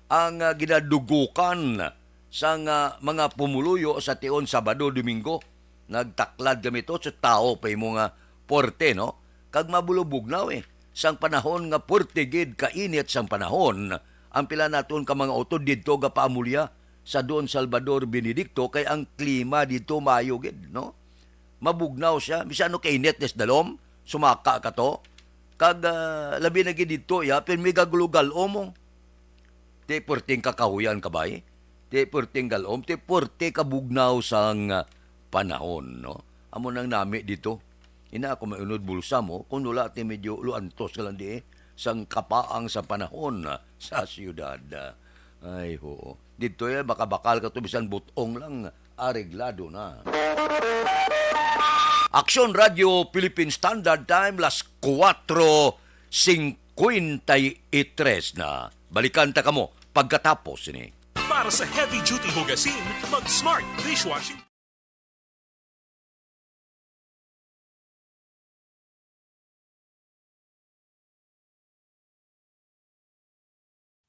ang ginadugukan sang mga pumuluyo sa tion Sabado Domingo. Nagtaklad kami to sa tao pa imo nga porte no kag mabulubugnaw sang panahon nga portigid kainit sang panahon, ang pila naton ka mga auto didto ga paamulya sa Don Salvador Benedicto kay ang klima dito mayo gid, no? Mabugnaw siya, bisan no kainit des dalom, sumaka ka to. Kag labi na gid dito pero may gagulugal omong. Te porting kakahuyan ka bay? Te porting galom, te porte kabugnaw sang panahon, no? Amo nang nami dito. Ina ako maunod bulsa mo, kung wala ti medyo luantos ka lang sang kapaang sa panahon sa siyudad. Ay ho. Dito baka bakal ka to bisan butong lang, areglado na. Aksyon Radio Philippine Standard Time, las 4:53 na. Balikan ta kamo pagkatapos ini. Para sa heavy-duty hugasin, mag-Smart Dishwashing.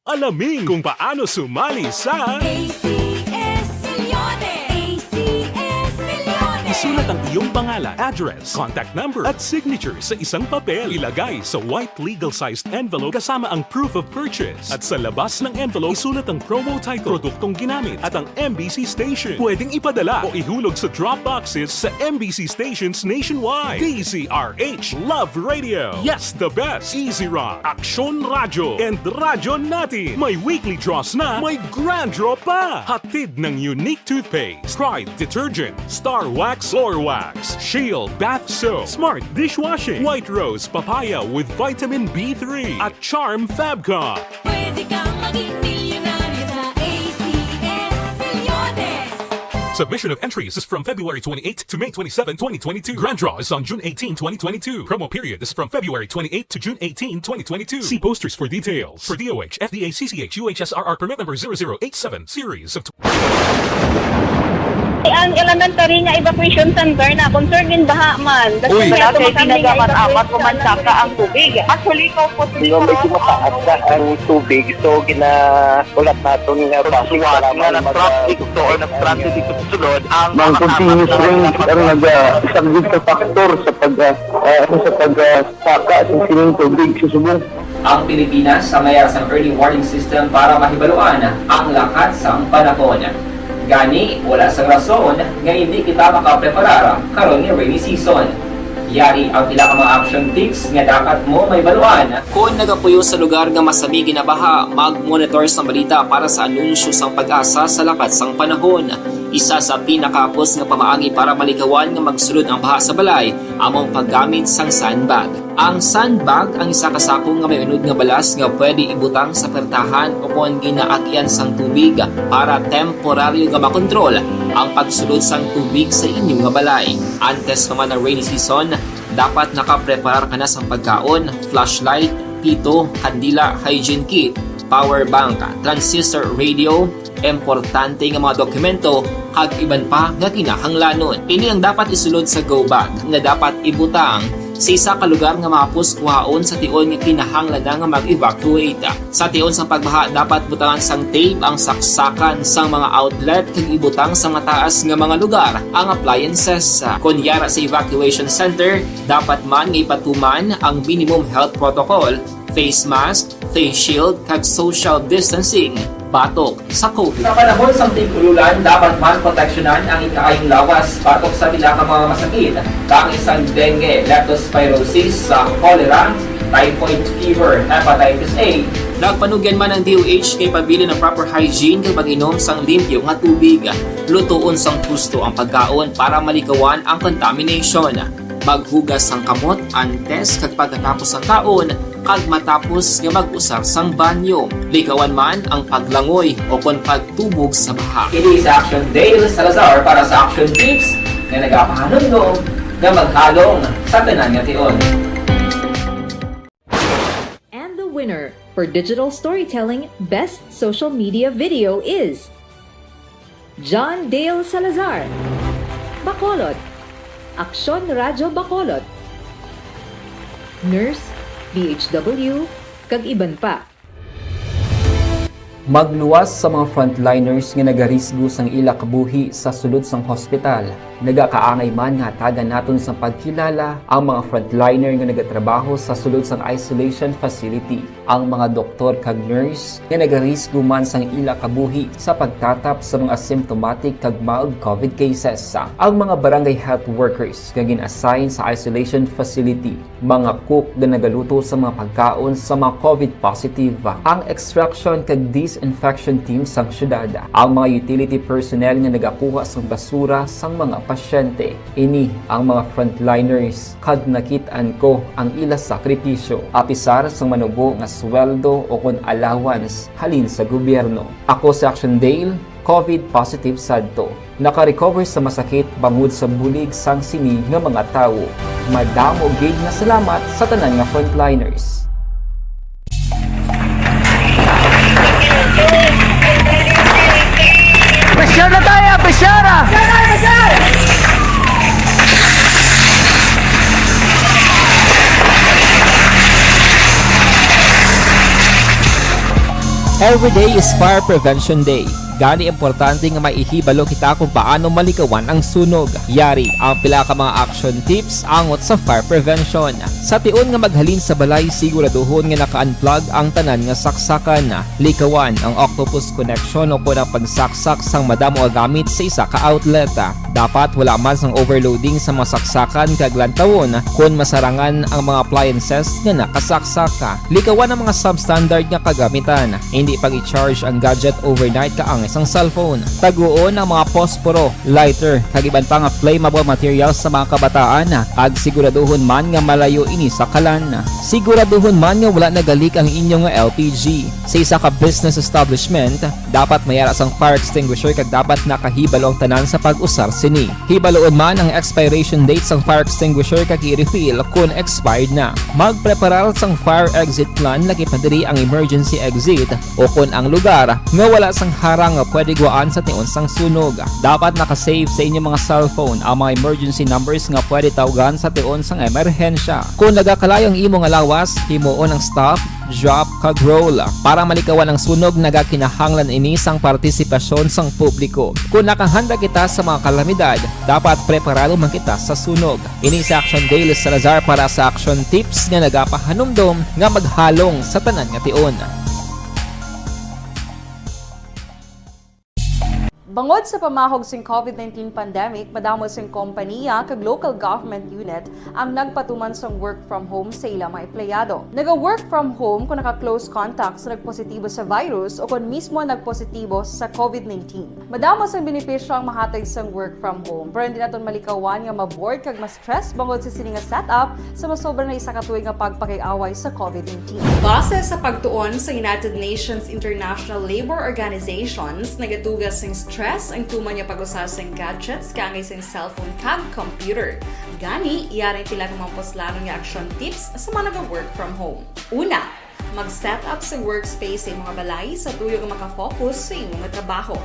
Alamin kung paano sumali sa ACS Milyones! ACS Milyones! Isulat ang iyong pangalan, address, contact number at signature sa isang papel. Ilagay sa white legal-sized envelope kasama ang proof of purchase. At sa labas ng envelope, isulat ang promo title, produktong ginamit at ang MBC station. Pwedeng ipadala o ihulog sa drop boxes sa MBC stations nationwide. DZRH Love Radio. Yes, the best. Easy Rock, Aksyon Radyo, and Radyo Natin. May weekly draws na, may grand draw pa. Hatid ng unique toothpaste, Pride Detergent, Star Wax Floor Wax, Shield Bath Soap, Smart Dishwashing, White Rose Papaya with Vitamin B3, at Charm Fabcon. Pwede kang maging milyonaryo sa ACS Milyones. Submission of entries is from February 28 to May 27, 2022. Grand draw is on June 18, 2022. Promo period is from February 28 to June 18, 2022. See posters for details. For DOH, FDA, CCH, UHSRR permit number 0087, series of... Ang elementary nga evacuation center na concern din baha man. Uy, kasi tinagaman amat kumansaka ang tubig. Actually, ikaw po medyo mataas na ang tubig. So, ulat natin nga pasiwala nga ng traffic to or nag-transit dito sa sulod. Ang continuous rain ang isang good factor sa pagsaka sa sining tubig sa Subo. Ang Pilipinas sa mayroon sa early warning system para mahibaluan ang lakat sa panahon. Gani, wala sa rason nga hindi kita makapreparara karon ni rainy season. Yari ang pila ka mga action tips nga dapat mo may baluan. Kung nagapuyo sa lugar nga masabi ginabaha, mag-monitor sa balita para sa anunsyo sang pag-asa sa lakat sang panahon. Isa sa pinakapos nga pamaagi para malikawan nga magsulod ang baha sa balay, among paggamit sang sandbag. Ang sandbag ang isa kasakong nga may unod nga balas nga pwede ibutang sa pertahan o kung ginaagyan sang tubig para temporaryo nga makontrol ang pagsulod sang tubig sa inyong nga balay. Antes naman ng rainy season, dapat nakapreparar ka na sa pagkaon, flashlight, pito, kandila, hygiene kit, power bank, transistor radio, importante nga mga dokumento kag iban pa nga kinahanglanon. Ini ang dapat isulod sa go bag nga dapat ibutang sa isa ka lugar nga mapus kuhaon sa tion nga kinahanglan nga mag-evacuate. Sa tion sa pagbaha dapat butangan sang tape ang saksakan sang mga outlet kag ibutang sa mataas nga mga lugar ang appliances. Kunyara sa evacuation center, dapat man nga ipatuman ang minimum health protocol, face mask, face shield kag social distancing. Batok sa COVID. Sa panahon sa tigululan, dapat man proteksyonan ang ikaayong lawas batok sa pinaka mga masakit. Kang isang dengue, leptospirosis, cholera, typhoid fever, hepatitis A. Nagpanugyan man ang DOH kay pabili ng proper hygiene kay pag-inom sang limpyo nga tubig. Lutuon sang husto ang pagkaon para malikawan ang contamination. Maghugas sang kamot antes kag pagkatapos ang kaon kag matapos nga mag-usar sang banyo. Likawan man ang paglangoy o kon pagtubog sa baha. Ini sa Action Dale Salazar para sa Action Tips nga nagapahanong nga maghalong sa tanan nga tion. And the winner for Digital Storytelling Best Social Media Video is John Dale Salazar, Bacolod, Aksyon Radyo Bacolod, Nurse, DHW, kag iban pa. Magluwas sa mga frontliners nga nagarisgo sang ila kabuhi sa sulod sang hospital. Nagakaangay man nga tagan naton sa pagkilala ang mga frontliner nga nagatrabaho sa sulod sang isolation facility. Ang mga doktor kag nurse nga nagarisgo man sang ila kabuhi sa pagtatap sa mga symptomatic kag mild COVID cases. Ang mga barangay health workers nga gin-assign sa isolation facility, mga cook nga nagaluto sa mga pagkaon sa mga COVID positive. Ang extraction kag disinfection team sang syudad, ang mga utility personnel nga nagakuha sang basura sang mga pasyente. Ini ang mga frontliners kag nakitaan ko ang ila sakripisyo apisar sang manubo nga sweldo o kon allowance halin sa gobyerno. Ako sa Action Dale, COVID positive sadto. Naka-recover sa masakit bangod sa bulig sang sini nga mga tawo. Madamo gid nga salamat sa tanan nga frontliners. Pressure na tayo! Pressure! Every day is Fire Prevention Day. Gani importante nga maihibalo kita kung paano malikawan ang sunog. Yari ang pila ka mga action tips angot sa fire prevention. Sa tion nga maghalin sa balay, siguraduhon nga naka-unplug ang tanan nga saksakan. Likawan ang octopus connection o ang pagsaksak sang madamo nga gamit sa isa ka outlet. Dapat wala man sang overloading sa mga saksakan kag lantawon kung masarangan ang mga appliances nga nakasaksaka. Likawan ang mga substandard nga kagamitan. Hindi pag i-charge ang gadget overnight kaang isang cellphone. Taguon ang mga posporo, lighter, kag iban pa nga flammable materials sa mga kabataan. Ag siguraduhon man nga malayo ini sa kalan. Siguraduhon man nga wala nagalik ang inyong nga LPG. Sa isa ka business establishment, dapat mayara sang fire extinguisher kag dapat nakahibalo ang tanan sa pag-usar sini. Hibaloon man ang expiration date sang fire extinguisher kag i-refill kung expired na. Magpreparar sang fire exit plan laki pa diri ang emergency exit o kung ang lugar nga wala sang harang nga pwede guwaan sa tion sang sunog. Dapat nakasave sa inyong mga cellphone ang mga emergency numbers nga pwede tawagan sa tion sang emerhensya. Kung nagakalayo ang imo nga lawas, himuon ang stop, drop kag roll para malikawan ang sunog. Nagakinahanglan ini sang partisipasyon sang publiko. Kung nakahanda kita sa mga kalamidad, dapat preparado man kita sa sunog. Ini sa Action Daily Salazar para sa action tips nga nagapahanumdom nga maghalong sa tanan nga tion. Bangod sa pamahog sing COVID-19 pandemic, madamo sing kompanya kag local government unit ang nagpatuman sang work from home sa ilang mga empleyado. Naga-work from home kung naka-close contacts na nagpositibo sa virus o kung mismo nagpositibo sa COVID-19. Madamo sang benepisyo ang mahatag sang work from home, pero hindi naton malikawan nga maboard kag ma-stress bangod sa sini nga setup sa masobra na isa ka tuig nga pagpakiaway sa COVID-19. Base sa pagtuon sa United Nations International Labor Organizations, nagatugas sing stress ang tuman niya pag-usar sa gadgets kangay sa cellphone kag computer. Gani, iyaring tila ng mga poslano nga action tips sa mga nag-work from home. Una, mag-set up sa workspace sa mga balay sa tuyo nga makafocus sa imong trabaho.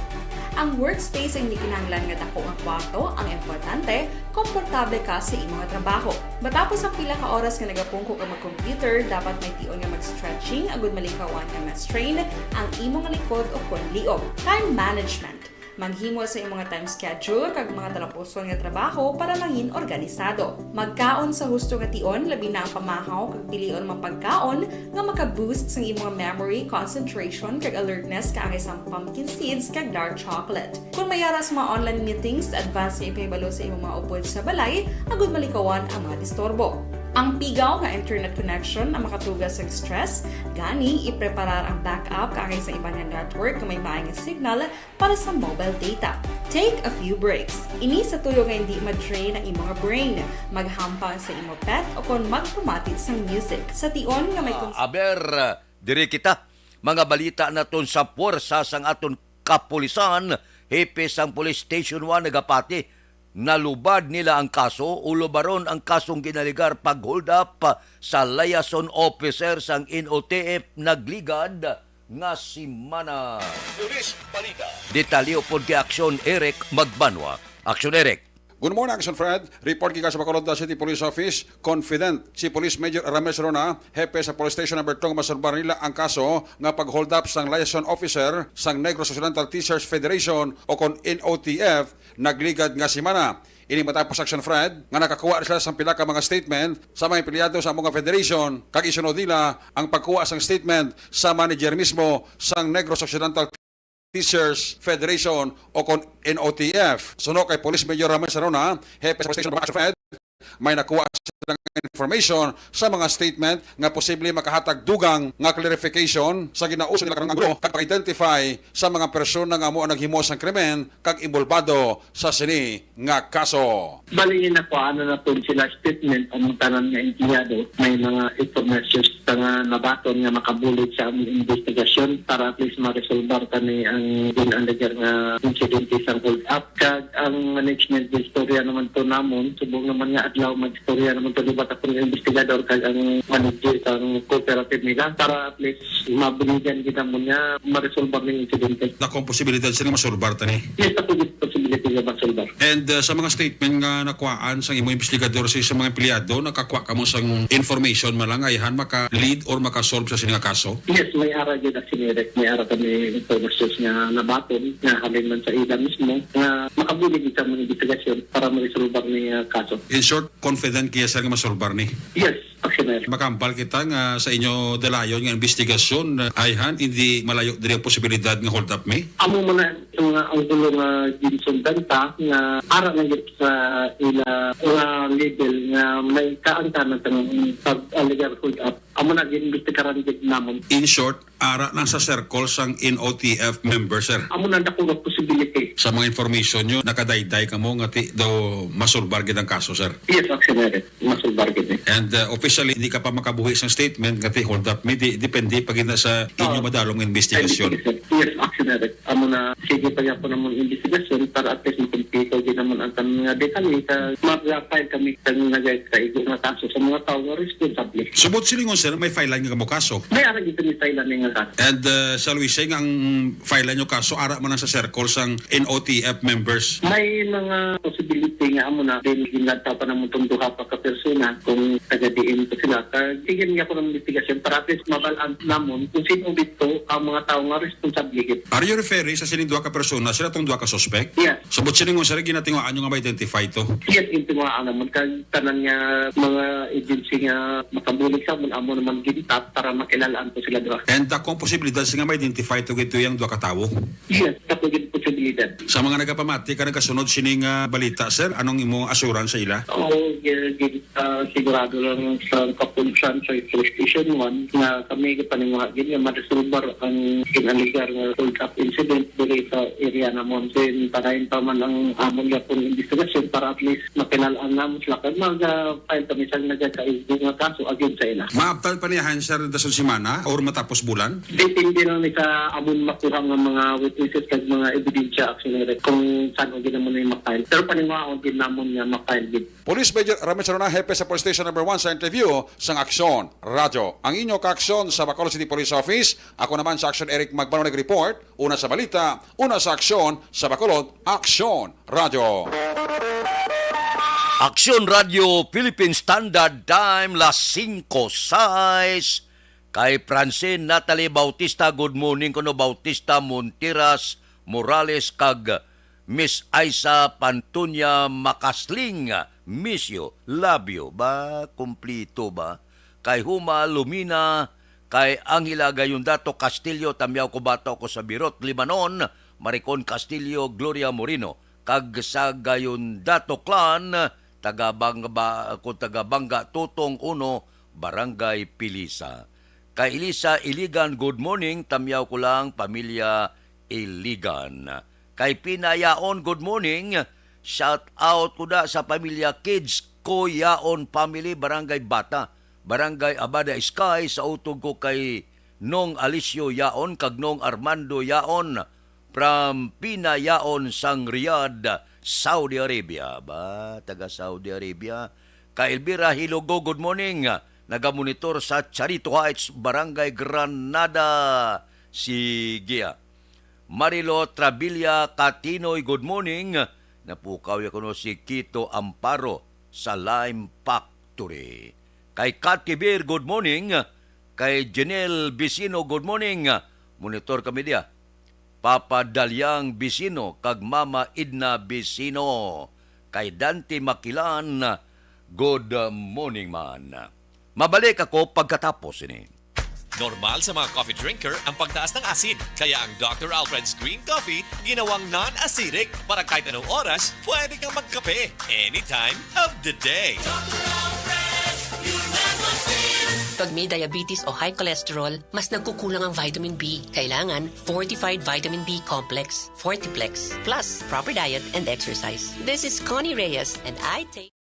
Ang workspace ay hindi kinahanglan nga dako nga kwarto, ang importante, komportable ka sa imong trabaho. Matapos ang pila ka oras nga nagapungko ka mag-computer, dapat may tion nga mag-stretching agud malikawan nga ma-strain ang imong likod o kon liog. Time management. Maghimo sa imong mga time schedule kag mga talapuson nga trabaho para mangin organisado. Magkaon sa husto nga tion, labi na ang pamahaw kag pilion mga pagkaon nga maka-boost sa imong memory, concentration kag alertness kaangay sa pumpkin seeds kag dark chocolate. Kung mayara sa mga online meetings, advance sa ipahibalo sa imong mga upod sa balay, agud malikawan ang mga disturbo. Ang pigaw nga internet connection ang makatugas sa stress, gani ipreparar ang backup kaangay sa ibang nga network nga may maayong signal para sa mobile data. Take a few breaks. Ini sa tuyo nga hindi ma-drain ang imong brain, maghampang sa imong pet o kon magpumati sa music. Sa tion nga may diri kita mga balita naton sa puwersa sang aton kapulisan. Hepe sang Police Station 1 nagapati nalubad nila ang kaso, ulubaron ang kasong ginaligar pag-hold up sa liaison officer sang NOTF nagligad nga si Mana. Police Balita. Detalyo pod kay Aksyon Eric Magbanwa. Aksyon Eric. Good morning, Action Fred. Report kika sa Bacolod City Police Office. Confident si Police Major Rames Rona, hepe sa Police Station No. 2, masulbar nila ang kaso nga pag-hold up sang liaison officer sang Negros Occidental Teachers Federation o kon NOTF nagligad nga si Mana. Ini matapos Action Fred nga nakakuha sila sang pila ka mga statement sa mga empleyado sa mga federation kag isunod nila ang pagkuha sang statement sa manager mismo sang Negros Occidental Teachers Federation o kon NOTF. Suno kay Police Major Rames Rona, hepe sa Station Action Fred, may nakuha silang information sa mga statement nga posible makahatag dugang nga clarification sa ginauso nila karong anggulo kag identify sa mga persona nga mo naghimo sang krimen kag involvado sa sini nga kaso. Bali na po na po sila statement ang tanan nga empleyado, may mga information nga nabaton nga makabulit sa among investigasyon para at least ma-resolve kani ang ginandagar nga insidente sa hold up kag ang management istorya naman to namon subong naman nga adlaw mag-istorya naman palibat akong investigador kag ang manager ang cooperative nila para at least mabunigyan kita mo niya ma-resolve ng insidente. Na kung posibilidad sila masolbar tani. Yes, ako yung possibility na ma-resolve. And sa mga statement nga nakuhaan sa imo investigador sa mga empleyado, nakakuha ka mo sang information malangayhan maka-lead or maka-solve sa sininga kaso? Yes, may ara dyan na sinirek. May ara kami informations nga nabaton na halin man sa ila mismo na makabulig kita mo investigasyon para ma-resolve ng kaso. In short, confident kaya sa nga masolbar ni? Yes, actionnaire. Makampal kita nga sa inyo dalayon nga investigasyon ayhan hindi malayo diri ang posibilidad nga hold up me? Amo mo na itong ang gulo nga ginsundan ta nga ara na git sa ila nga legal nga may kaangtanan ng pag-illegal hold up. Amo na ginbistikaran git namon. In short, ara na sa circle sang NOTF member, sir. Amo na dako nga possibility. Sa mga information nyo, nakadayday ka mo nga daw masolbar gid ang kaso, sir. Yes, actionnaire. Masulbar git. And officially, hindi ka pa makabuhi sa statement nga hold up me. Depende pag na sa inyo madalong investigasyon. Yes, actionnaire. Amo na sige pa po namon investigasyon para at least makumpito din namon ang mga detalye ka mag-file kami kang nagkaigo nga kaso sa mga tao nga responsable. Subot silingon, sir, may file nga mo kaso. May ara dito ni Thailand nga kaso. And shall we say, ang file nyo kaso, ara man sa circle sang NOTF members? May mga possibility nga amo na din ginagta pa namon itong duha pa ka persona kung taga-diin ko sila. Tigyan nga po ng investigasyon para at least mabalaan namon kung sino dito ang mga tao nga responsable. Are you referring sa sining duha ka persona, sila tong duha ka suspect? Yes. Subot silingon, sir, ginatinguan nyo nga ma-identify to? Yes, into mga naman kag tanan nga mga agency nga makabulig sa amon amo naman gintat para makilalaan po sila duha. And kung posibilidad nga ma-identify to gito yung duha ka tawo? Yes, kapag posibilidad. Sa mga nagapamati ka nagasunod sining balita, sir, anong imong assurance sa ila? Sigurado lang sa kapunsan sa Station 1 na kami kapaninguha gini ma-resolver ang kinaligar nga hold up incident diri sa area namon. Then parahin pa man ang amon nga pong investigasyon para at least makilalaan namon sila kag mag-file kami sa nagkaigo nga kaso against sa ila. Maaptal pa niya, sir, dason simana or matapos bulan? Depende lang ni sa amon makuha nga mga witnesses kag mga ebidensya actionnaire kung saan o ginamon na yung makail. Pero paninguha din namon nga makail gid. Police Major Ramesh Rona, Hepe sa Police Station number 1 sa interview sang Aksyon Radyo. Ang inyo ka-aksyon sa Bacolod City Police Office. Ako naman sa Aksyon Eric Magbanong nag-report. Una sa balita, una sa aksyon sa Bacolod, Aksyon Radyo. Aksyon Radio Philippine Standard Time las 5:06 kay Francine Natalie Bautista. Good morning kuno Bautista Montiras Morales kag Miss Aisa Pantunya Makasling. Miss you, love you. Ba, kumplito ba? Kay Huma Lumina, kay Angela Gayundato Castillo, Tamyaw Kubato ko sa Birot, Libanon, Maricon Castillo, Gloria Moreno, kag sa Gayundato Clan, Tagabangga Tutong Uno, Barangay Pilisa. Kay Elisa Iligan, good morning, Tamyaw ko lang, Pamilya Iligan. Kay Pinayaon, good morning, shout out ko da sa Pamilya Kids ko Yaon Family, Barangay Bata, Barangay Abada Sky, sa utog ko kay Nong Alicio Yaon, kag Nong Armando Yaon, from Pinayaon sang Riyadh, Saudi Arabia. Ba, taga Saudi Arabia. Kay Elvira Hilogo, good morning, nagamonitor sa Charito Heights, Barangay Granada, Sigia. Marilo Trabilla Katinoy, good morning, napukaw ko no si Kito Amparo sa Lime Factory. Kay Katibir, good morning. Kay Janelle Bisino, good morning. Monitor kami dia. Papa Dalyang Bisino, kag Mama Idna Bisino. Kay Dante Makilan, good morning man. Mabalik ako pagkatapos ini. Normal sa mga coffee drinker ang pagtaas ng asid. Kaya ang Dr. Alfred's Green Coffee ginawang non-acidic para kahit anong oras, pwede kang magkape. Anytime of the day. Pag may diabetes o high cholesterol, mas nagkukulang ang vitamin B. Kailangan fortified vitamin B complex, Fortiplex, plus proper diet and exercise. This is Connie Reyes and I take...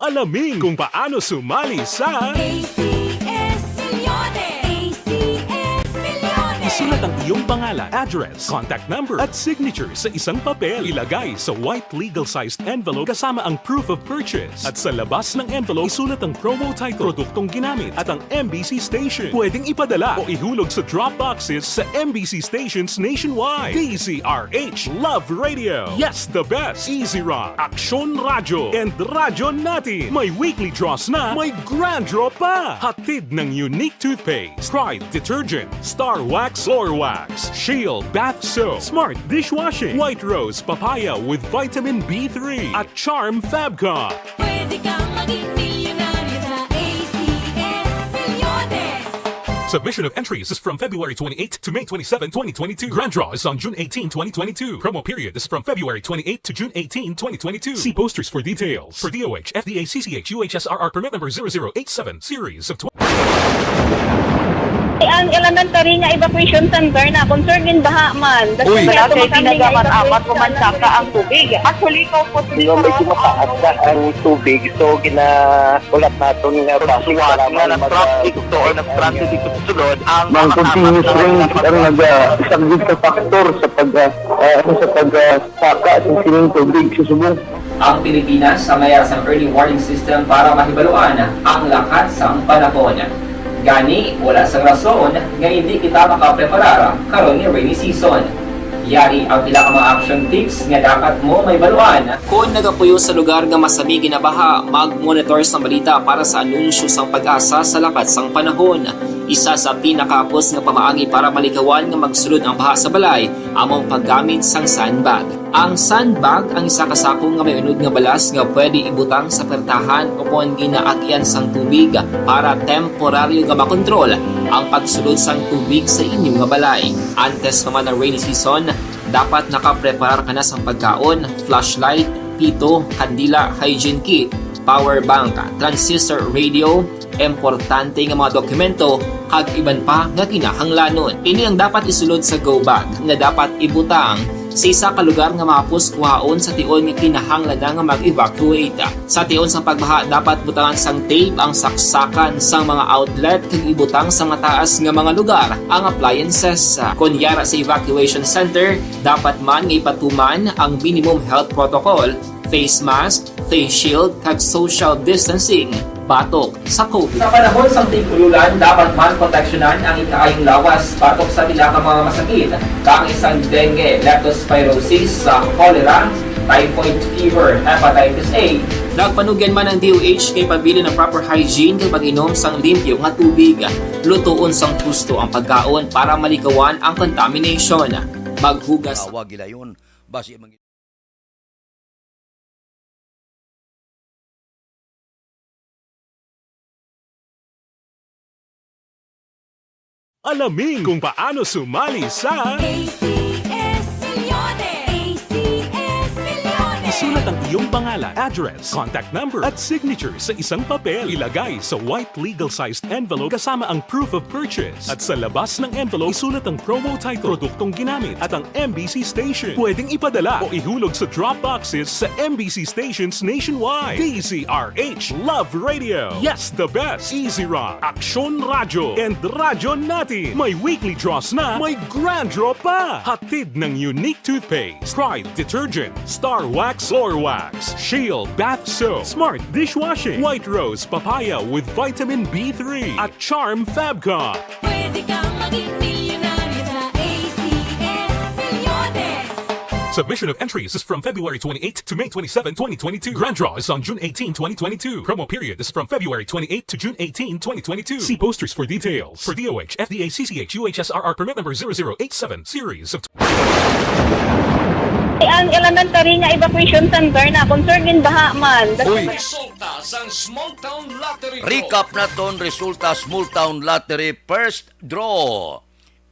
Alamin kung paano sumali sa ACS Milyones! ACS Milyones! Isulat ang iyong pangalan, address, contact number at signature sa isang papel. Ilagay sa white legal-sized envelope kasama ang proof of purchase. At sa labas ng envelope, isulat ang promo title, produktong ginamit at ang MBC station. Pwedeng ipadala o ihulog sa drop boxes sa MBC stations nationwide. DZRH Love Radio. Yes, the best. Easy Rock, Aksyon Radyo, and Radyo Natin. May weekly draws na, may grand draw pa. Hatid ng unique toothpaste, Pride Detergent, Star Wax Floor Wax, Shield Bath Soap, Smart Dishwashing, White Rose Papaya with Vitamin B3 at Charm Fabcon. Pwede kang maging milyonaryo sa ACS Milyones. Submission of entries is from February 28 to May 27, 2022. Grand draw is on June 18, 2022. Promo period is from February 28 to June 18, 2022. See posters for details. For DOH, FDA, CCH, UHSRR permit number 0087, series of Ang elementary nga evacuation center na concern din baha man. Uy, kasi tinagaman amat kumansaka ang tubig. Actually, ikaw po medyo mataas na ang tubig. So, ulat natin nga basiwat nga na traffic to or na-transit dito sa sulod. Ang continuous rain ang nag-isang sa factor sa pagsaka sa sining tubig sa subong. Ang Pilipinas sa mayroon sa early warning system para mahibaluan ang lakas ng panahon. Gani, wala sa rason nga hindi kita makapreparar karon ni rainy season. Yari ang pila ka mga action tips nga dapat mo may baluan. Kung nagapuyo sa lugar nga masabi ginabaha, mag-monitor sa balita para sa anunsyo sang pag-asa sa lakas sang panahon. Isa sa pinakapos nga pamaagi para malikawan nga magsulod ang baha sa balay, among paggamit sang sandbag. Ang sandbag ang isa kasakong nga may unod nga balas nga pwede ibutang sa pertahan upon ginaagyan sang tubig para temporaryo nga makontrol ang pagsulod sang tubig sa inyong nga balay. Antes naman ng rainy season, dapat nakapreparar ka na sang pagkaon, flashlight, pito, kandila, hygiene kit, power bank, transistor radio, importante nga mga dokumento kag iban pa nga kinahanglanon. Ini ang dapat isulod sa go bag nga dapat ibutang sa isa ka lugar nga mapus kuhaon sa tion nga kinahanglan nga mag-evacuate. Sa tion sa pagbaha dapat butangan sang tape ang saksakan sang mga outlet kag ibutang sa mataas nga mga lugar ang appliances. Kunyara sa evacuation center, dapat man nga ipatuman ang minimum health protocol, face mask, face shield kag social distancing. Batok sa COVID. Sa panahon sa tigululan, dapat man proteksyonan ang ikaayong lawas batok sa pinaka mga masakit, kang isang dengue, leptospirosis, cholera, typhoid fever, hepatitis A. Nagpanugyan man ang DOH kay pabili ng proper hygiene kay pag-inom sang limpyo nga tubig. Lutuon sang gusto ang pagkaon para malikawan ang contamination. Maghugas. Tawag gila yun. Basi Alamin kung paano sumali sa ACS Milyones. ACS Milyones. Isulat ang iyong pangalan, address, contact number at signature sa isang papel. Ilagay sa white legal-sized envelope kasama ang proof of purchase. At sa labas ng envelope, isulat ang promo title, produktong ginamit at ang MBC station. Pwedeng ipadala o ihulog sa drop boxes sa MBC stations nationwide. DZRH Love Radio. Yes, the best. Easy Rock, Aksyon Radyo, and Radyo Natin. May weekly draws na, may grand draw pa. Hatid ng unique toothpaste, Pride Detergent, Star Wax Floor Wax, Shield Bath Soap, Smart Dishwashing, White Rose Papaya with Vitamin B3 at Charm Fabcon. Pwede kang maging milyonaryo sa ACS Milyones. Submission of entries is from February 28 to May 27, 2022. Grand draw is on June 18, 2022. Promo period is from February 28 to June 18, 2022. See posters for details. For DOH, FDA, CCH, UHSRR permit number 0087, series of Ang elementary nga evacuation center na concern din baha man. Uy, Resulta sa Small Town Lottery Draw. recap naton resulta Small Town Lottery first draw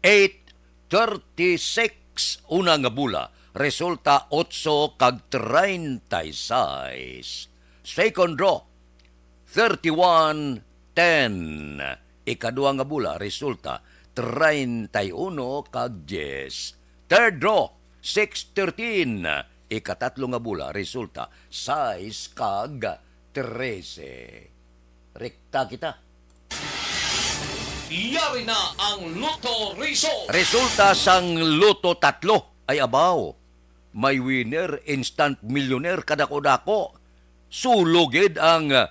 836 una nga bula. Resulta 8 kag 36. Second draw 3110. Ikaduha nga bula resulta 31 kag 10. Third draw 613. Ikatatlo nga bula resulta 6 kag 13. Rekta kita. Yari na ang Lotto Result. Resulta sang Loto 3 ay abaw. May winner, instant millionaire kadako-dako. Sulugid ang 100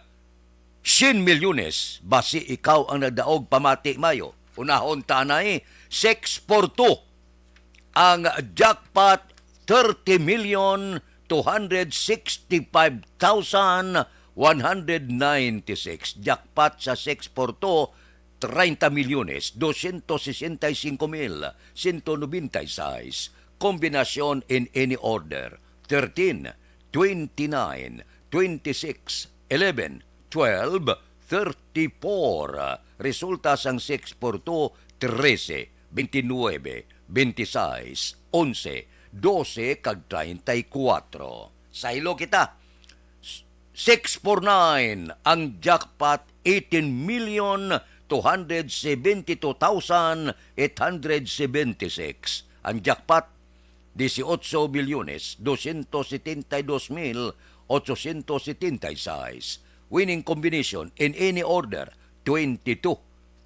milyones. Basi ikaw ang nagdaog pamati mayo. Unahon tanay, 642. Ang jackpot, 30,265,196. Jackpot sa 642, 30 milyones, 265,196. Kombinasyon in any order, 13, 29, 26, 11, 12, 34. Resulta sang 6 por 2, 13, 29, 26, 11, 12, kag 34. Saylo kita. 6 por 9, ang jackpot 18,272,876. Ang jackpot 18,272,876. Winning combination in any order, 22,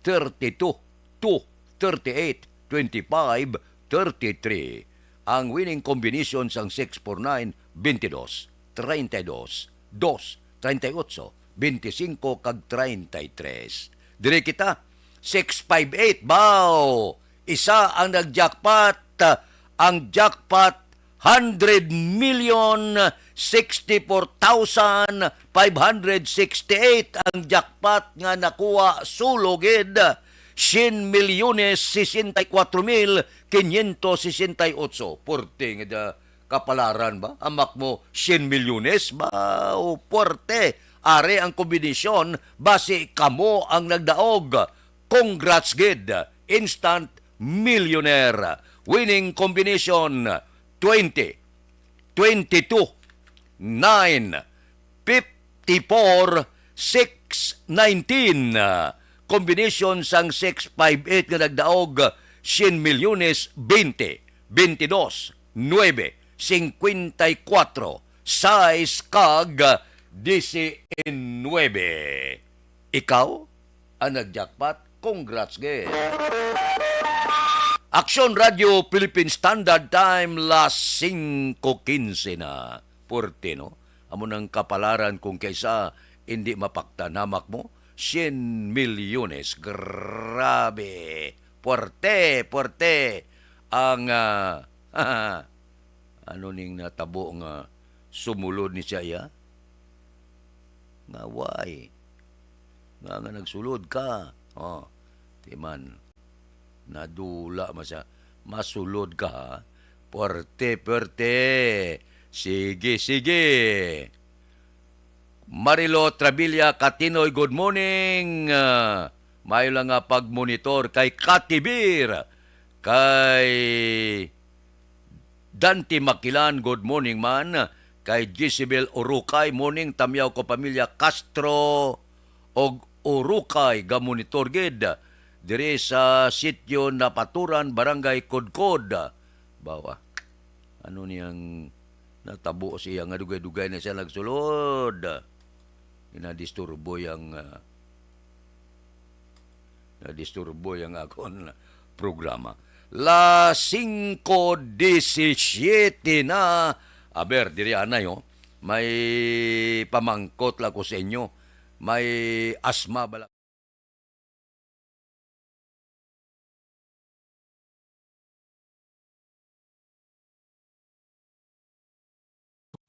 32, 2, 38, 25, 33. Ang winning combination sang 6 por 9, 22, 32, 2, 38, 25, kag 33. Dire kita, 658, bow! Isa ang nag-jackpot. Ang jackpot, 100,064,568 ang jackpot nga nakuha sulogid. 100,064,568. Porte nga kapalaran ba? Amak mo 100 milyones ba? O porte. Are ang kombinasyon base kamo ang nagdaog. Congrats gid. Instant millionaire. Winning combination 20, 22, 9, 54, 6, 19. Combination sang 658 nga nagdaog 100 milyones 20, 22, 9, 54, 6 kag 19. Ikaw ang nagjackpot. Congrats gid. Action Radio Philippine Standard Time las 5:15 na. Porte, no? Amo ng kapalaran kung kaysa hindi mapagtanamak mo. 100 milyones. Grabe. Porte, porte. Ang, ano ning natabo nga sumulod ni siya? Ngaway. Nga nagsulod ka. Oh, timan. Nadula masa masulod ka ha. Porte. Sige. Marilo Trabilla Katinoy, good morning. Mayo lang nga pag-monitor kay Katibir. Kay Dante Makilan, good morning man. Kay Jezebel Urukay, morning. Tamyaw ko pamilya Castro og Urukay, ga-monitor gid. Dire sa sityo na Paturan, Barangay Kodkod. Bawa, ano niyang natabo siya nga dugay-dugay na siya nagsulod. Nadisturbo yung akong programa. La 5:17 na. Aber, diri anay, may pamangkot lang ko sa inyo. May asma bala.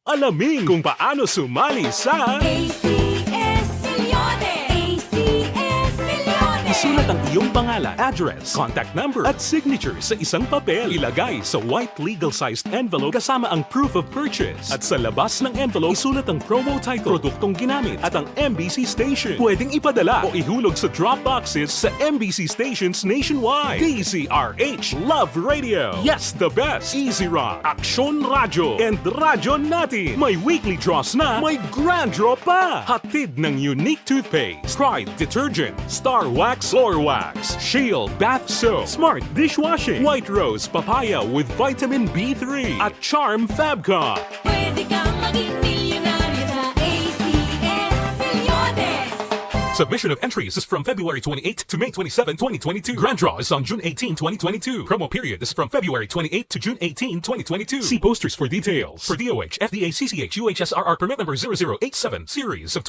Alamin kung paano sumali sa ACS Milyones! ACS Milyones! Isulat ang iyong pangalan, address, contact number at signature sa isang papel. Ilagay sa white legal-sized envelope kasama ang proof of purchase. At sa labas ng envelope, isulat ang promo title, produktong ginamit at ang MBC station. Pwedeng ipadala o ihulog sa drop boxes sa MBC stations nationwide. DZRH, Love Radio. Yes, the best. Easy Rock, Action Radio, and Radyo Natin. May weekly draws na, may grand draw pa. Hatid ng unique toothpaste, Pride Detergent, Star Wax Floor Wax, Shield Bath Soap, Smart Dishwashing, White Rose Papaya with Vitamin B3, at Charm Fabcon. Pwede kang maging milyonaryo sa ACS Milyones! Submission of entries is from February 28 to May 27, 2022. Grand draw is on June 18, 2022. Promo period is from February 28 to June 18, 2022. See posters for details. For DOH, FDA, CCH, UHSRR permit number 0087, series of...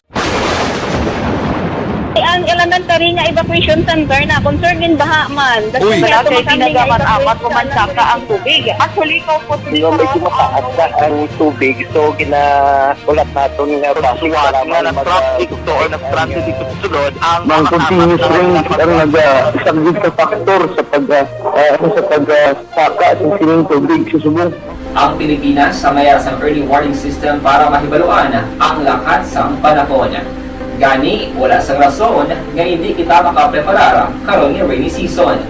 Ang elementary nga evacuation center na concerned din baha man. Uy, kaya kaya tumakami nga pinagaman-amat kumansaka ang tubig. Actually, ikaw po medyo mataas na ang tubig. So, ulat natin nga pasiwala nga ng traffic to or nag-transit dito sa sulod. Ang continuous rain ang nag-isang factor sa pagsaka ng sining tubig sa subong. Ang Pilipinas sa mayroon sa early warning system para mahibaluan ang lakas sa panahon. Gani, wala sang rason nga hindi kita makapreparar karon nga rainy season.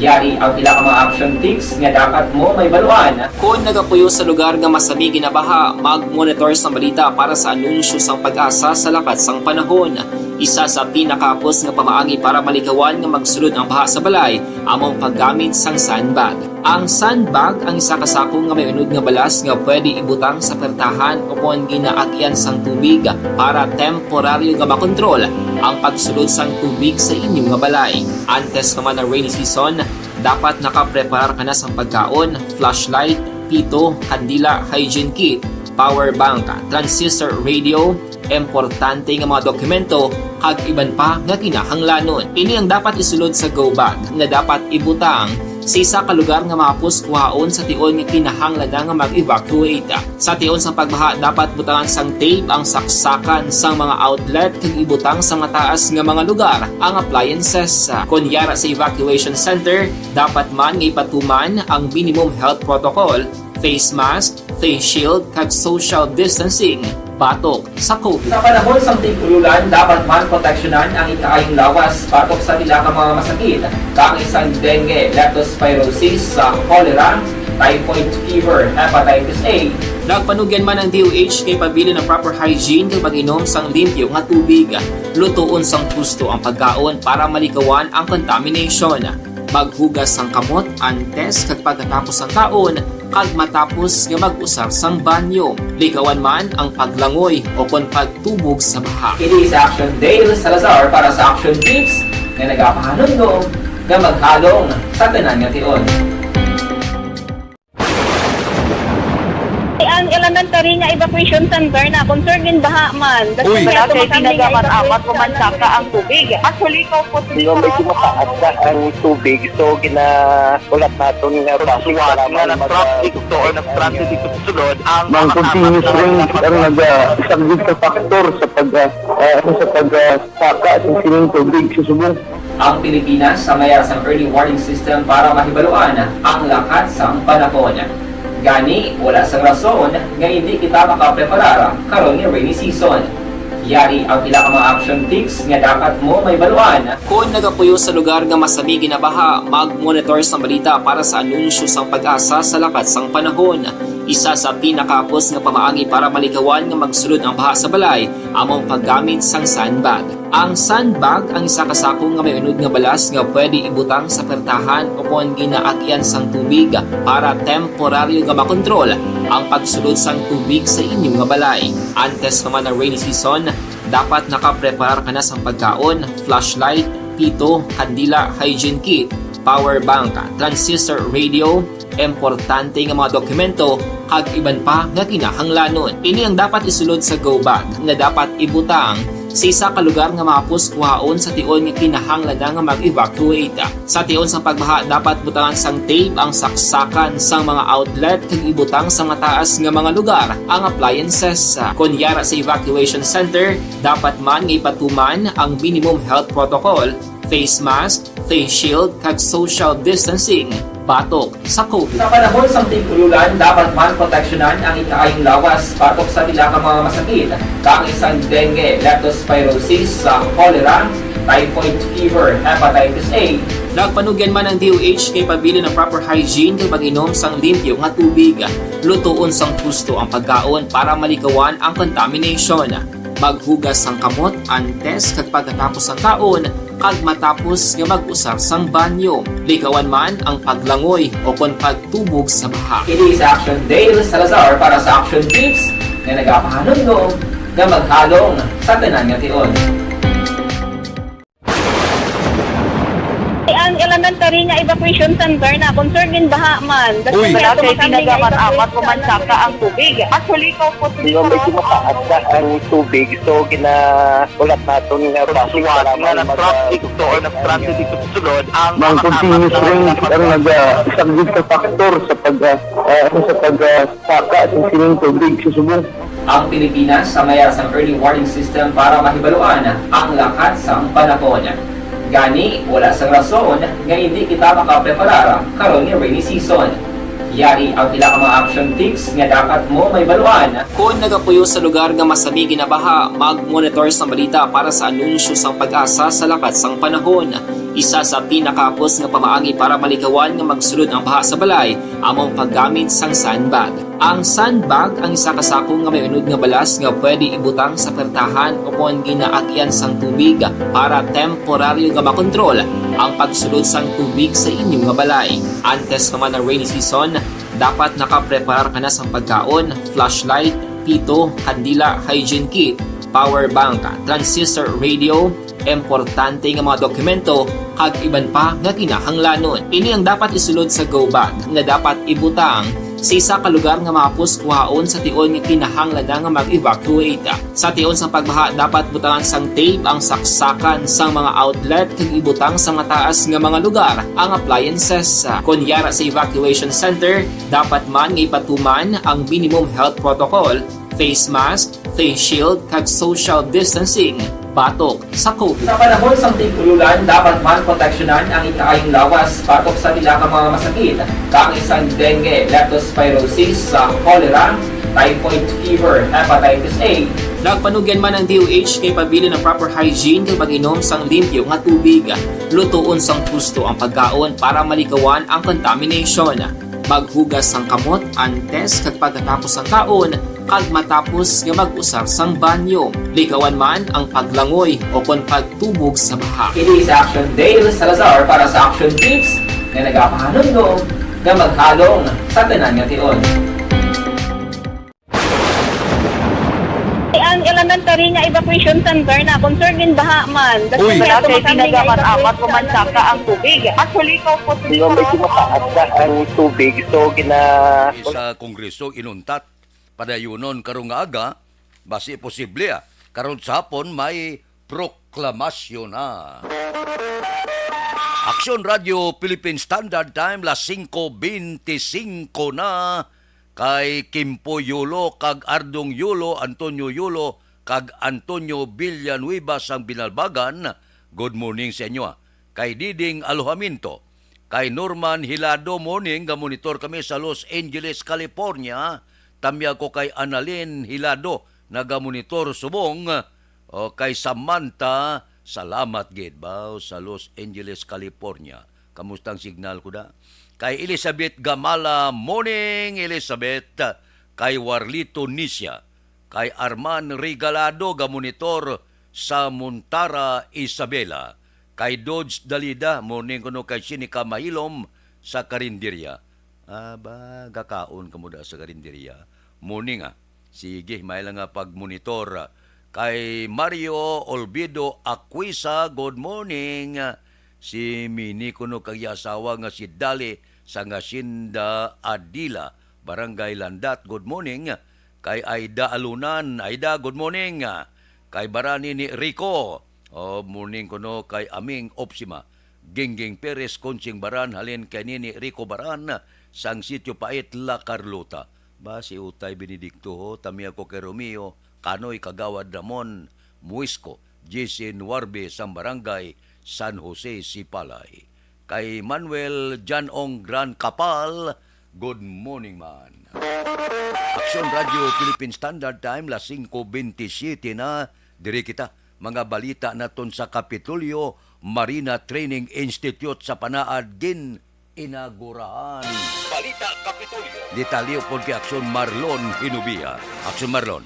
Yari ang pila ka mga action tips nga dapat mo may baluan. Kung nagapuyo sa lugar nga masabi ginabaha, mag-monitor sa balita para sa anunsyo sang pag-asa sa lakat sang panahon. Isa sa pinakapos nga pamaagi para malikawan nga magsulod ang baha sa balay, among paggamit sang sandbag. Ang sandbag ang isa ka sako nga may unod nga balas nga pwede ibutang sa pertahan upon ginaagyan sang tubig para temporaryo nga makontrol ang pagsulod sang tubig sa inyong nga balay. Antes naman ng rainy season, dapat nakapreparar ka na sang pagkaon, flashlight, pito, kandila, hygiene kit, power bank, transistor radio, importante nga mga dokumento kag iban pa nga kinahanglanon. Ini ang dapat isulod sa go bag nga dapat ibutang sa isa ka lugar nga mapos kuhaon sa tion nga kinahanglan nga mag-evacuate. Sa tion sa pagbaha dapat butangan sang tape ang saksakan sang mga outlet kag ibutang sa mataas nga mga lugar ang appliances. Kunyara sa evacuation center, dapat man nga ipatuman ang minimum health protocol, face mask, face shield kag social distancing. Patok sa COVID. Sa panahon sa tig-ululan, dapat man proteksyonan ang ikaayong lawas patok sa pila ka mga masakit. Kang isang dengue, leptospirosis, cholera, typhoid fever, hepatitis A. Nagpanugyan man ang DOH kay pabili ng proper hygiene kay pag-inom sang limpyo nga tubig. Lutuon sang gusto ang pagkaon para malikawan ang contamination. Maghugas sang kamot antes kag pagkatapos ang kaon kag matapos nga mag-usar sang banyo. Likawan man ang paglangoy o kon pagtubog sa baha. Kini sa Action Dale Salazar para sa Action Tips nga nagapahanundong nga maghalong sa tanan nga tion. Ang elementary nga evacuation center na concerned din baha man. Uy, kaya kaya tumakami nga pinagaman-amat kumansaka ang tubig. Actually, ikaw po medyo mataas na ang tubig. So, ulat natin nga pasiwala nga ng traffic to or nag-transit dito sa sulod. Ang continuous rain ang nag-isang factor sa pagsaka ng sining tubig sa subong. Ang Pilipinas sa mayroon sa early warning system para mahibaluan ang lakas sa panahon. Gani, wala sang rason nga hindi kita makapreparar karon nga rainy season. Yari ang pila ka mga action tips nga dapat mo may baluan. Kung nagapuyo sa lugar nga masabi ginabaha, mag-monitor sa balita para sa anunsyo sang pag-asa sa lakat sang panahon. Isa sa pinakapos nga pamaagi para malikawan nga magsulod ang baha sa balay, among paggamit sang sandbag. Ang sandbag ang isa ka sako nga may unod nga balas nga pwede ibutang sa pertahan upon ginaagyan sang tubig para temporaryo nga makontrol ang pagsulod sang tubig sa inyong nga balay. Antes naman ng rainy season, dapat nakapreparar ka na sang pagkaon, flashlight, pito, kandila, hygiene kit, power bank, transistor radio, importante nga mga dokumento kag iban pa nga kinahanglanon. Ini ang dapat isulod sa go bag nga dapat ibutang sa isa ka lugar nga mapos kuhaon sa tion nga kinahanglan nga mag-evacuate. Sa tion sa pagbaha dapat butangan sang tape ang saksakan sang mga outlet kag ibutang sa mataas nga mga lugar ang appliances. Kunyara sa evacuation center, dapat man nga ipatuman ang minimum health protocol, face mask, face shield kag social distancing. Patok sa COVID. Sa panahon sa tig-ululan, dapat man proteksyonan ang ikaayong lawas patok sa pila ka mga masakit. Kang isang dengue, leptospirosis, cholera, typhoid fever, hepatitis A. Nagpanugyan man ang DOH kay pabili ng proper hygiene kay pag-inom sang limpyo nga tubig. Lutuon sang gusto ang pagkaon para malikawan ang contamination. Maghugas sang kamot antes kag pagkatapos ang kaon kag matapos nga mag-usar sang banyo. Likawan man ang paglangoy o kon pagtubog sa baha. Kini sa Action Dale Salazar para sa Action Tips nga nagapahanundong nga maghalong sa tanan nga tion. Ang elementary nga evacuation center na concern din baha man. Uy. Wala kay pinagamat-amat pumansaka ang tubig. Actually, ikaw po di ba medyo mataas na ang tubig. So, ulat natin nga basiwat nga nag-trap dito or nag-transit dito sa sulod. Ang continuous rain ang nag-subject sa factor sa pagsaka sa sining tubig sa subong. Ang Pilipinas sa mayroon sa early warning system para mahibaluan ang lakat sa panahon. Gani, wala sa rason nga hindi kita makapreparar karon ni rainy season. Yari ang pila ka mga action tips nga dapat mo may baluan. Kung nagapuyo sa lugar nga masabi ginabaha, mag-monitor sa balita para sa anunsyo sa pag-asa sa lakat sang panahon. Isa sa pinakapos nga pamaagi para malikawan nga magsulod ang baha sa balay, among paggamit sang sandbag. Ang sandbag ang isa kasakong nga may unod nga balas nga pwede ibutang sa pertahan upon ginaagyan sang tubig para temporaryo nga makontrol ang pagsulod sang tubig sa inyong nga balay. Antes naman ng rainy season, dapat nakapreparar ka na sang pagkaon, flashlight, pito, kandila, hygiene kit, power bank, transistor radio, importante nga mga dokumento kag iban pa nga kinahanglanon. Ini ang dapat isulod sa go bag nga dapat ibutang sa isa ka lugar nga mapus kuhaon sa tion nga kinahanglan nga mag-evacuate. Sa tion sa pagbaha dapat butangan sang tape ang saksakan sang mga outlet kag ibutang sa mga taas nga mga lugar ang appliances. Kunyara sa evacuation center, dapat man nga ipatuman ang minimum health protocol, face mask, face shield kag social distancing. Batok sa COVID. Sa panahon sa tigululan, dapat man proteksyonan ang ikaayong lawas batok sa nila ka mga masakit. Kang isang dengue, leptospirosis, cholera, typhoid fever, hepatitis A. Nagpanugyan man ang DOH kay pabili ng proper hygiene kay pag-inom sang limpyo nga tubig. Lutuon sang gusto ang pagkaon para malikawan ang contamination. Maghugas sang kamot antes kag pagkatapos ang kaon kag matapos nga mag-usar sang banyo. Likawan man ang paglangoy o kon pagtubog sa baha. It is Action Dale Salazar para sa Action Tips na nagapahanong nga maghalong sa tanan nga tion. Ang elementary nga evacuation center na concern din baha man. Uy. Wala kay pinagamat-amat pumansaka ang tubig. Actually, ikaw po di ba medyo mataas na ang tubig. So, Sa Kongreso inuntat padayunon karong nga aga basi posible karon sa hapon may proklamasyon na. Action Radio Philippine Standard Time las 5:25 na kay Kimpo Yulo kag Ardong Yulo, Antonio Yulo kag Antonio Villanueva sang Binalbagan. Good morning sa inyo. Kay Diding Alojamiento, kay Norman Hilado morning, ga monitor kami sa Los Angeles, California. Tamya ko kay Annalyn Hilado, naga-monitor subong. O kay Samantha, salamat gid ba sa Los Angeles, California. Kamustang signal ko da? Kay Elizabeth Gamala, morning Elizabeth. Kay Warlito Nisya, kay Arman Regalado, ga-monitor sa Montara, Isabela. Kay Dodge Dalida, morning kuno kay Sinika Mahilom sa Karinderya. Aba, gakaon ka mo da sa Karinderya. Morning sige, may lang nga pag-monitor. Kay Mario Olvido Aquisa, good morning. Si Mini kuno kay asawa nga si Dali sa Ngasinda Adila, Barangay Landat, good morning. Kay Aida Alunan, Aida, good morning. Kay Barani ni Rico, morning kuno kay Aming Opsima. Gingging Perez, Konsing Baran, halin kay Nini Rico Baran, sang Sitio Pait, La Carlota. Ba si Utay Benedicto ho, tamiya ko kay Romeo, Kanoy Kagawad Ramon, Muisco, Jason Warbe, sang Barangay San Jose, Sipalay. Kay Manuel Janong Gran Kapal, good morning man. Action Radio Philippine Standard Time, las 5:27 na, diri kita. Mga balita naton sa Kapitolyo Marina Training Institute sa Panaad gin inagurahan. Balita Kapitolyo. Detalyo po kay Action Marlon Hinubia. Action Marlon.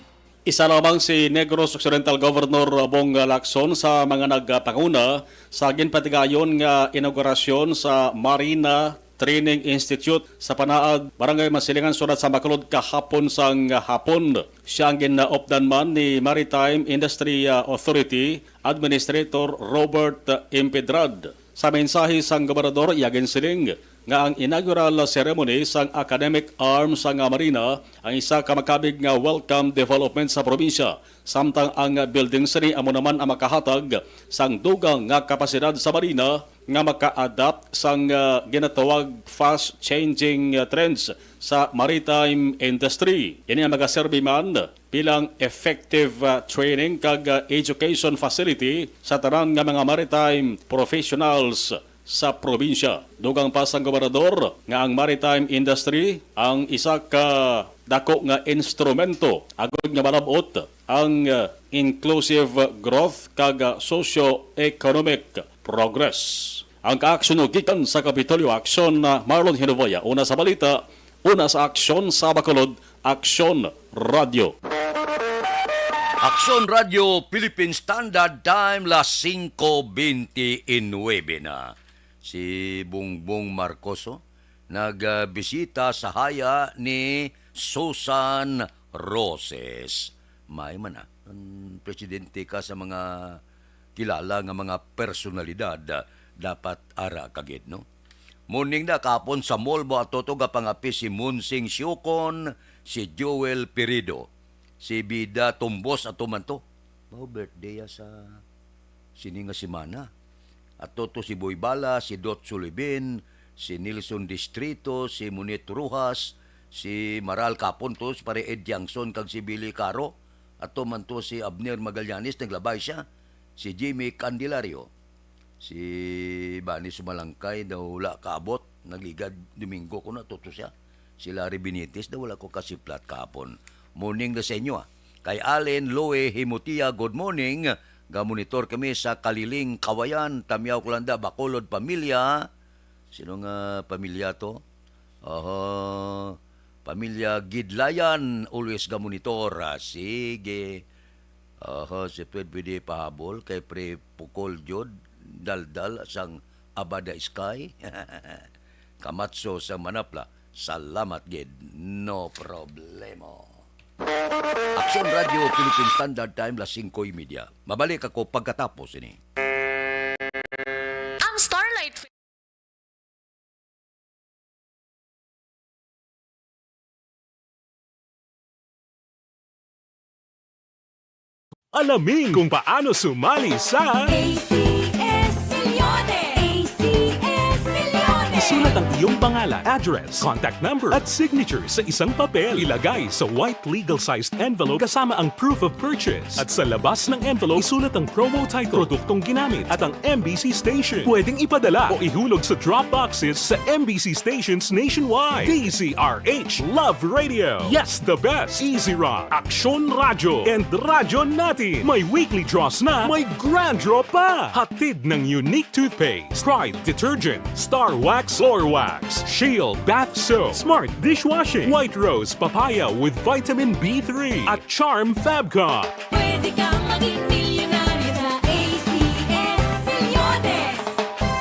Isa lamang si Negros Occidental Governor Bong Lacson sa mga nagpanguna sa ginpatigayon nga inaugurasyon sa Marina Training Institute sa Panaad, Barangay Masilingan, Surat sa Bacolod kahapon sang hapon. Siya ang ginaopdan man ni Maritime Industry Authority Administrator Robert Impedrad. Sa mensahe sang gobernador Yagen Siling nga ang inaugural ceremony sang academic arm sang Marina ang isa ka makabig nga welcome development sa probinsya. Samtang ang building sini amo naman ang makahatag sang dugang nga kapasidad sa Marina nga maka-adapt sang ginatawag fast changing trends sa maritime industry. Ini ang magaserbi man bilang effective training kag education facility sa tanan nga mga maritime professionals sa probinsya. Dugang pa sang gobernador nga ang maritime industry ang isa ka dako nga instrumento agud nga malabot ang inclusive growth kag socio-economic progress. Ang kaaksyon gikan sa Kapitolyo Aksyon na Marlon Hinovoya. Una sa balita, una sa Aksyon sa Bacolod, Aksyon Radio. Aksyon Radio Philippine Standard Time las 5:29 na. Si Bongbong Marcos nagbisita sa haya ni Susan Roses. May man presidente ka sa mga kilala nga mga personalidad dapat ara kagid no. Morning na kapon sa mall mo at toto pangapi si Munsing Siokon, si Joel Perido, si Bida Tumbos at tumanto. Birthday sa sininga semana. At toto si Boy Bala, si Dot Sulibin, si Nilson Distrito, si Munit Rujas, si Maral Capontos, pare Ed Yangson kag si Billy Caro, at tumanto si Abner Magallanes, naglabay siya, si Jimmy Candelario, si Bani Sumalangkay, daw wala kaabot, nagigad Domingo ko na, toto siya, si Larry Benitez, daw wala ko kasiplat kapon. Morning na sa inyo Kay Allen Loe Himutia, good morning. Gamonitor kami sa Kaliling, Kawayan, Tamiaw, Kulanda, Bacolod, Pamilya. Sino nga pamilya to? Pamilya Gidlayan, always gamonitor. Sige. Si pwede pahabol kay Pre Pukol Jod, Daldal, sang Abada Sky. Kamatso sa Manapla. Salamat, Gid. No problemo. Aksyon Radio Philippine Standard Time las 5:30. Mabalik ako pagkatapos ini. Ang Starlight Alamin kung paano sumali sa Isulat ang iyong pangalan, address, contact number at signature sa isang papel. Ilagay sa white legal-sized envelope kasama ang proof of purchase. At sa labas ng envelope, isulat ang promo title, produktong ginamit at ang MBC station. Pwedeng ipadala o ihulog sa drop boxes sa MBC stations nationwide. DZRH Love Radio. Yes, the best. Easy Rock, Aksyon Radio, and Radyo Natin. May weekly draws na, may grand draw pa. Hatid ng unique toothpaste, Pride Detergent, Star Wax Floor Wax, Shield Bath Soap, Smart Dishwashing, White Rose Papaya with Vitamin B3 at Charm Fabcon. Pwede kang maging milyonaryo sa ACS Milyones.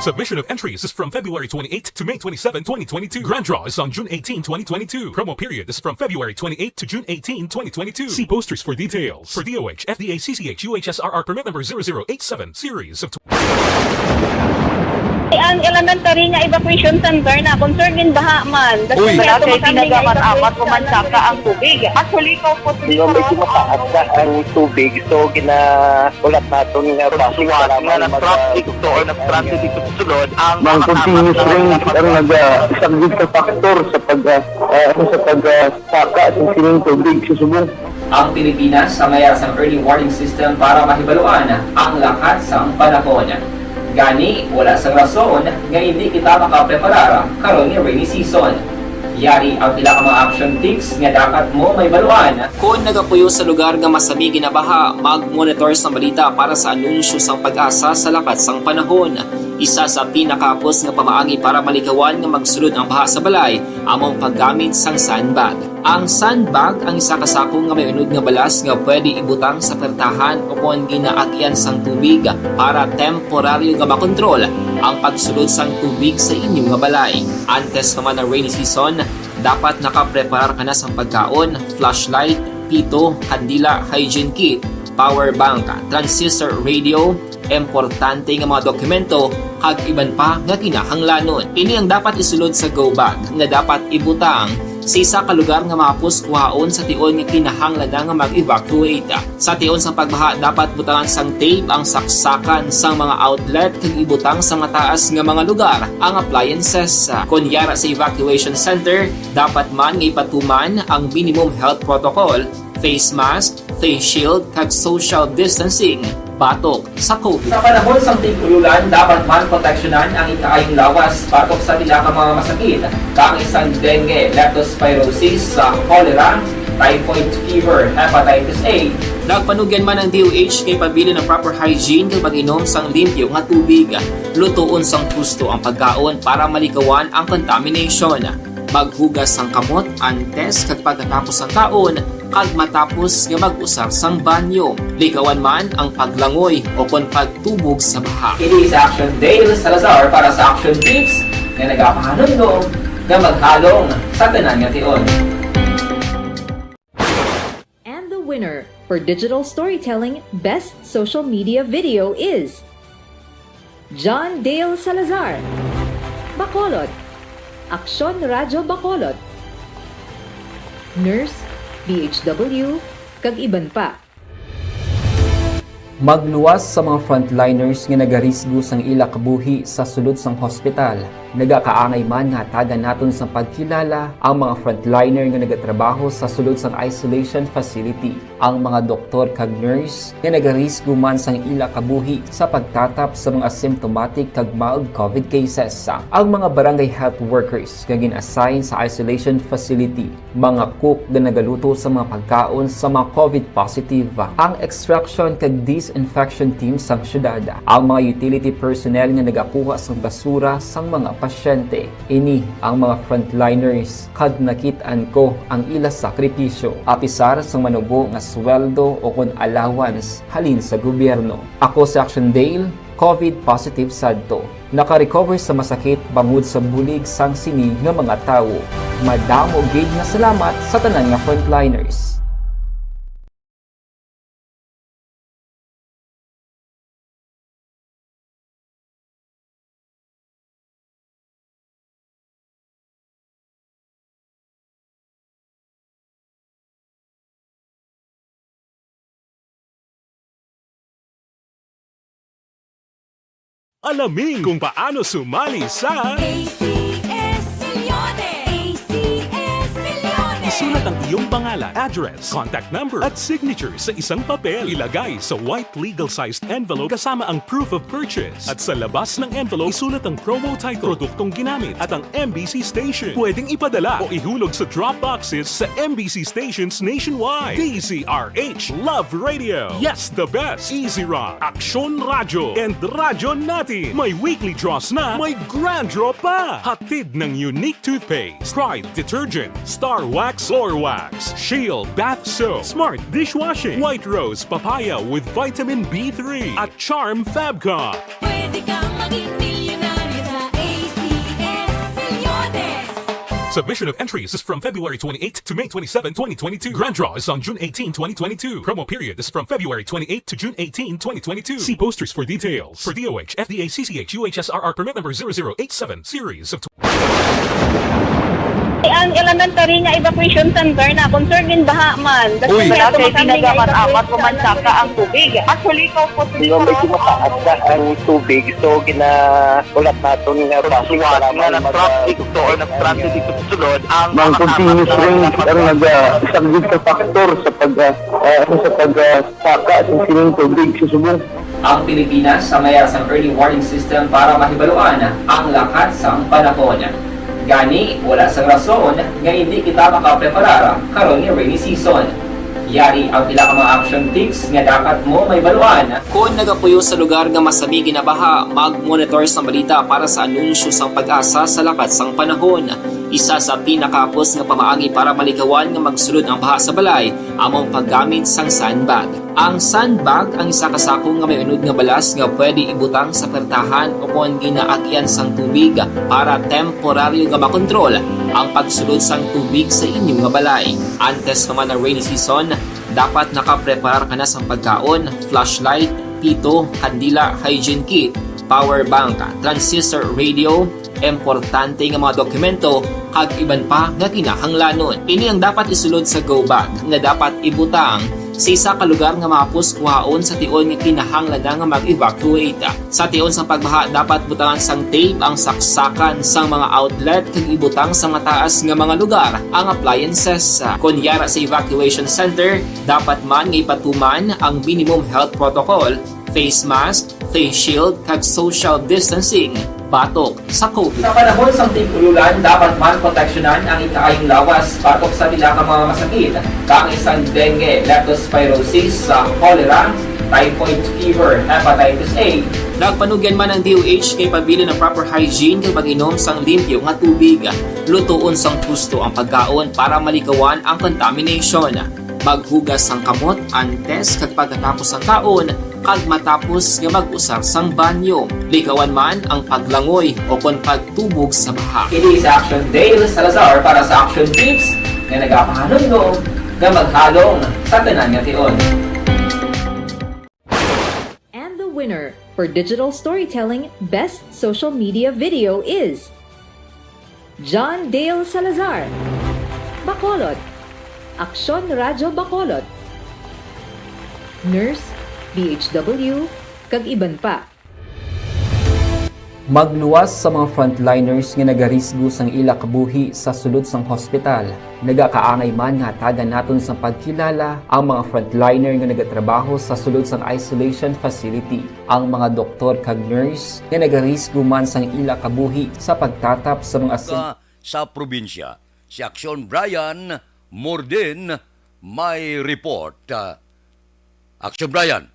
Submission of entries is from February 28 to May 27, 2022. Grand draw is on June 18, 2022. Promo period is from February 28 to June 18, 2022. See posters for details. For DOH, FDA, CCH, UHSRR permit number 0087, series of Ang elementary nga evacuation center na concerned baha man. Uy, kasi pinagamat-amat pumansaka ang tubig. Actually, ikaw po medyo mataas na ang tubig. So, ulat natin nga basiwat nga nag-traffic to or nag-transit dito sa sulod. Ang continuous rain ang nag-subject sa factor sa pagsaka sa sining tubig sa subong. Ang Pilipinas sa mayroon sa early warning system para mahibaluan ang lakat sa panahon. Gani, wala sa rason nga hindi kita makapreparar karon ni rainy season. Yari ang pila ka mga action tips nga dapat mo may baluan. Kung nagapuyo sa lugar nga masabi ginabaha, mag-monitor sa balita para sa anunsyo sang pag-asa sa lakat sang panahon. Isa sa pinakapos nga pamaagi para malikawan nga magsulod ang baha sa balay, among paggamit sang sandbag. Ang sandbag ang isa kasakong nga may unod nga balas nga pwede ibutang sa pertahan upon ginaagyan sang tubig para temporaryo nga makontrol ang pagsulod sang tubig sa inyong nga balay. Antes naman ng rainy season, dapat nakapreparar ka na sang pagkaon, flashlight, pito, kandila, hygiene kit, power bank, transistor radio, importante nga mga dokumento, kag iban pa nga kinahanglanon. Ini ang dapat isulod sa go bag nga dapat ibutang sa isa ka lugar nga mapus kuhaon sa tion nga kinahanglan nga mag-evacuate. Sa tion sa pagbaha dapat butangan sang tape ang saksakan sang mga outlet kag ibutang sa mga taas nga mga lugar ang appliances. Kunyara sa evacuation center, dapat man nga ipatuman ang minimum health protocol, face mask, face shield kag social distancing batok sa COVID. Sa panahon sa tigululan, dapat man proteksyonan ang ikaayong lawas batok sa tila ka mga masakit, kang isang dengue, leptospirosis, cholera, typhoid fever, hepatitis A. Nagpanugyan man ang DOH kay pabili ng proper hygiene kay pag-inom sang limpyo nga tubig. Lutuon sang gusto ang pagkaon para malikawan ang contamination. Maghugas sang kamot antes kag pagkatapos ang kaon kag matapos nga mag-usar sang banyo. Likawan man ang paglangoy o kon pagtubog sa baha. It is Action Dale Salazar para sa Action Tips nga nagapahanundong nga maghalong sa tanan nga tion. And the winner for Digital Storytelling Best Social Media Video is John Dale Salazar, Bacolod, Aksyon Radyo Bacolod, Nurse, DHW, kag iban pa. Magluwas sa mga frontliners nga nagarisgo sang ila kabuhi sa sulod sang hospital. Nagakaangay man nga tagan naton sa pagkilala ang mga frontliner nga nagatrabaho sa sulod sang isolation facility. Ang mga doktor kag nurse nga nagarisgo man sang ila kabuhi sa pagtatap sa mga asymptomatic kag mild COVID cases. Ang mga barangay health workers nga gin-assign sa isolation facility, mga cook nga nagaluto sa mga pagkaon sa mga COVID positive, ang extraction kag disinfection team sang syudad, ang mga utility personnel nga nagakuha sang basura sang mga pasyente. Ini ang mga frontliners kad nakit-an ko ang ila sakripisyo apisar sang manubo nga sweldo o kon allowance halin sa gobyerno. Ako si Action Dale, COVID positive sadto. Naka-recover sa masakit bangod sa bulig sang sinig nga mga tawo. Madamo gid nga salamat sa tanan nga frontliners. Alamin kung paano sumali sa isulat ang iyong pangalan, address, contact number at signature sa isang papel. Ilagay sa white legal-sized envelope kasama ang proof of purchase. At sa labas ng envelope, isulat ang promo title, produktong ginamit at ang MBC station. Pwedeng ipadala o ihulog sa drop boxes sa MBC stations nationwide. DZRH Love Radio. Yes, the best. Easy Rock, Aksyon Radyo, and Radyo Natin. May weekly draws na, may grand draw pa. Hatid ng unique toothpaste, Pride Detergent, Star Wax Floor Wax, Shield Bath Soap, Smart Dishwashing, White Rose Papaya with Vitamin B3 at Charm Fabcon. Pwede kang maging milyonaryo sa ACS Milyones. Submission of entries is from February 28 to May 27, 2022. Grand draw is on June 18, 2022. Promo period is from February 28 to June 18, 2022. See posters for details. For DOH, FDA, CCH, UHSRR permit number 0087, series of Ang elementary nga evacuation center na concern din baha man. Uy, kasi pinagamat-amat kumansaka ang tubig. Actually, ikaw po medyo mataas na ang tubig. So, ginaulat natin nga pasiwat nga ng traffic to or nag-transit dito sa sulod. Ang continuous rain ang nag-isang sa factor sa pagsaka sa sining tubig sa subong. Ang Pilipinas sa mayroon sa early warning system para mahibaluan ang lakat sa panahon. Gani, wala sa rason nga hindi kita makapreparara karon ni rainy season. Yari ang pila ka mga action tips nga dapat mo may baluan. Kung nagapuyo sa lugar nga masabi ginabaha, mag-monitor sa balita para sa anunsyo sang pag-asa sa lakat sang panahon. Isa sa pinakapos nga pamaagi para malikawan nga magsulod ang baha sa balay, among paggamit sang sandbag. Ang sandbag ang isa kasako nga may unod nga balas nga pwede ibutang sa pertahan o kung ginaagyan sang tubig para temporaryo nga makontrol ang pagsulod sang tubig sa inyong nga balay. Antes naman ng rainy season, dapat nakapreparar ka na sa pagkaon, flashlight, pito, kandila, hygiene kit, power bank, transistor radio, importante nga mga dokumento kag iban pa nga kinahanglanon. Ini ang dapat isulod sa go bag nga dapat ibutang sa isa ka lugar nga mapus kuhaon sa tion nga kinahanglan nga mag-evacuate. Sa tion sa pagbaha dapat butangan sang tape ang saksakan sang mga outlet kag ibutang sa mataas nga mga lugar ang appliances. Kunyara sa evacuation center, dapat man nga ipatuman ang minimum health protocol, face mask, face shield kag social distancing batok sa COVID. Sa panahon sa tig-ululan, dapat man proteksyonan ang ikaayong lawas batok sa pinaka mga masakit, kang isang dengue, leptospirosis, cholera, typhoid fever, hepatitis A. Nagpanugyan man ang DOH kay pabili ng proper hygiene kay pag-inom sang limpyo nga tubig. Lutuon sang husto ang pagkaon para malikawan ang contamination. Maghugas sang kamot antes kag pagkatapos ang kaon kag matapos nga mag-usar sang banyo. Likawan man ang paglangoy o kon pagtubog sa baha. Kini sa Action Dale Salazar para sa Action Tips nga nagapahanong nga maghalong sa tanan nga tion. And the winner for Digital Storytelling Best Social Media Video is John Dale Salazar, Bacolod, Aksyon Radyo Bacolod, Nurse, BHW, kag iban pa. Magluwas sa mga frontliners nga nagarisgo sang ila kabuhi sa sulod sang hospital. Nagakaangay man nga tagan naton sa pagkilala ang mga frontliner nga nagatrabaho sa sulod sang isolation facility. Ang mga doktor kag nurse nga nagarisgo man sang ila kabuhi sa pagtatap sa mga sa probinsya. Si Aksyon Brian Morden may report. Aksyon Brian.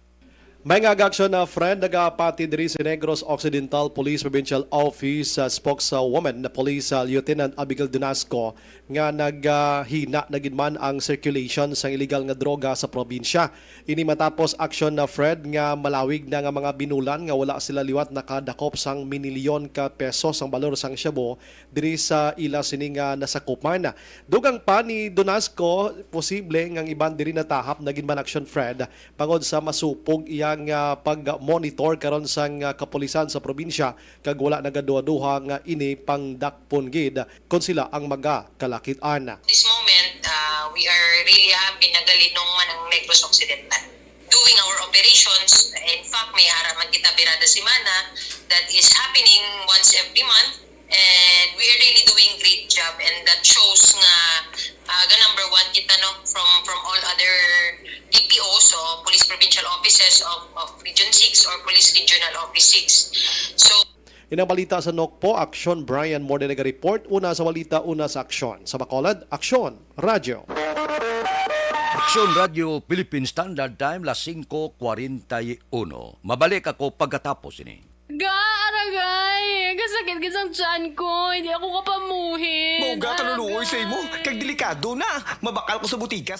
May nga-action na friend, nagapati diri si Negros Occidental Police Provincial Office spokeswoman na Police Lieutenant Abigail Donasco nga naghina na gidman ang circulation sa illegal nga droga sa probinsya. Ini matapos action na Fred nga malawig na nga mga binulan nga wala sila liwat nakadakop sang minilyon ka pesos ang balor sang Shabu diri sa ila sini nga nasakupan. Dugang pa ni Donasco, posible nga iban diri natahap na gidman action Fred pangod sa masupog iya nga pag-monitor karon sang kapulisan sa probinsya kag wala nagaduha-duha nga ini pangdakpon gid kon sila ang magakalakitan. This moment, we are really happy na galinong man ang Negros Occidental doing our operations. In fact, may araman kita birada semana that is happening once every month, and we are really doing great job, and that shows nga number one kita no from all other DPOs o Police Provincial Offices of Region 6 or Police Regional Office 6. So inang balita sa NOCPO, Aksyon Brian Morden nag-report. Una sa balita, una sa aksyon. Sa Bacolod, Aksyon Radyo. Aksyon Radio Philippine Standard Time, las 5:41. Mabalik ako pagkatapos ini. Aragay! Kasakit kisang tiyan ko. Hindi ako kapamuhin. Boga, taluluoy sa imo. Kag delikado na. Mabakal ko sa butika.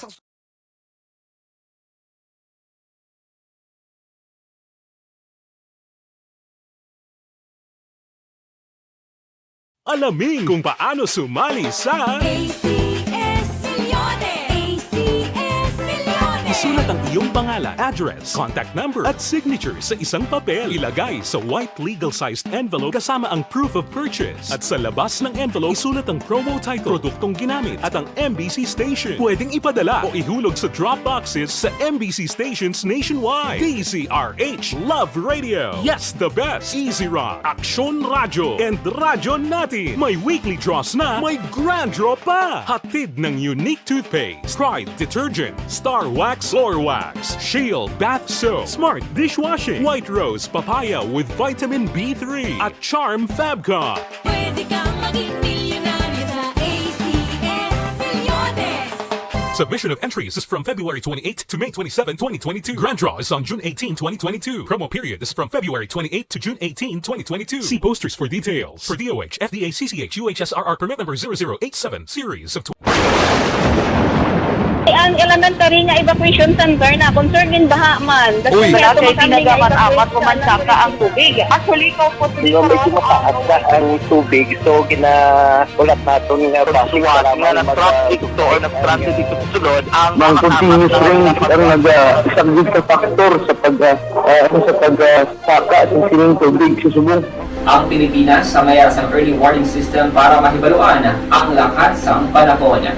Alamin kung paano sumali sa ACS Millones! ACS Millones! Isulat ang iyong pangalan, address, contact number at signature sa isang papel. Ilagay sa white legal-sized envelope kasama ang proof of purchase. At sa labas ng envelope, isulat ang promo title, produktong ginamit at ang MBC station. Pwedeng ipadala o ihulog sa drop boxes sa MBC stations nationwide. DZRH Love Radio. Yes, the best. Easy Rock, Aksyon Radyo, and Radyo Natin. May weekly draws na, may grand draw pa. Hatid ng unique toothpaste, Pride Detergent, Star Wax Floor Wax, Shield Bath Soap, Smart Dishwashing, White Rose Papaya with Vitamin B3 at Charm Fabcon. Pwede kang maging milyonaryo sa ACS Millones! Submission of entries is from February 28 to May 27, 2022. Grand draw is on June 18, 2022. Promo period is from February 28 to June 18, 2022. See posters for details. For DOH, FDA, CCH, UHSRR permit number 0087, series of ang elementary nga evacuation center na concern din baha man. Uy, kasi tinagaman apat pumansaka ang tubig. Actually, ikaw po medyo mataas na ang tubig. So, ulat natin nga basiwat nga na-trap dito or na-transit dito sa sulod. Ang continuous rain ang nag-subject sa factor sa pagsaka at sining tubig sa subong. Ang Pilipinas sa mayroon sa early warning system para mahibaluan ang lakas ng panahon.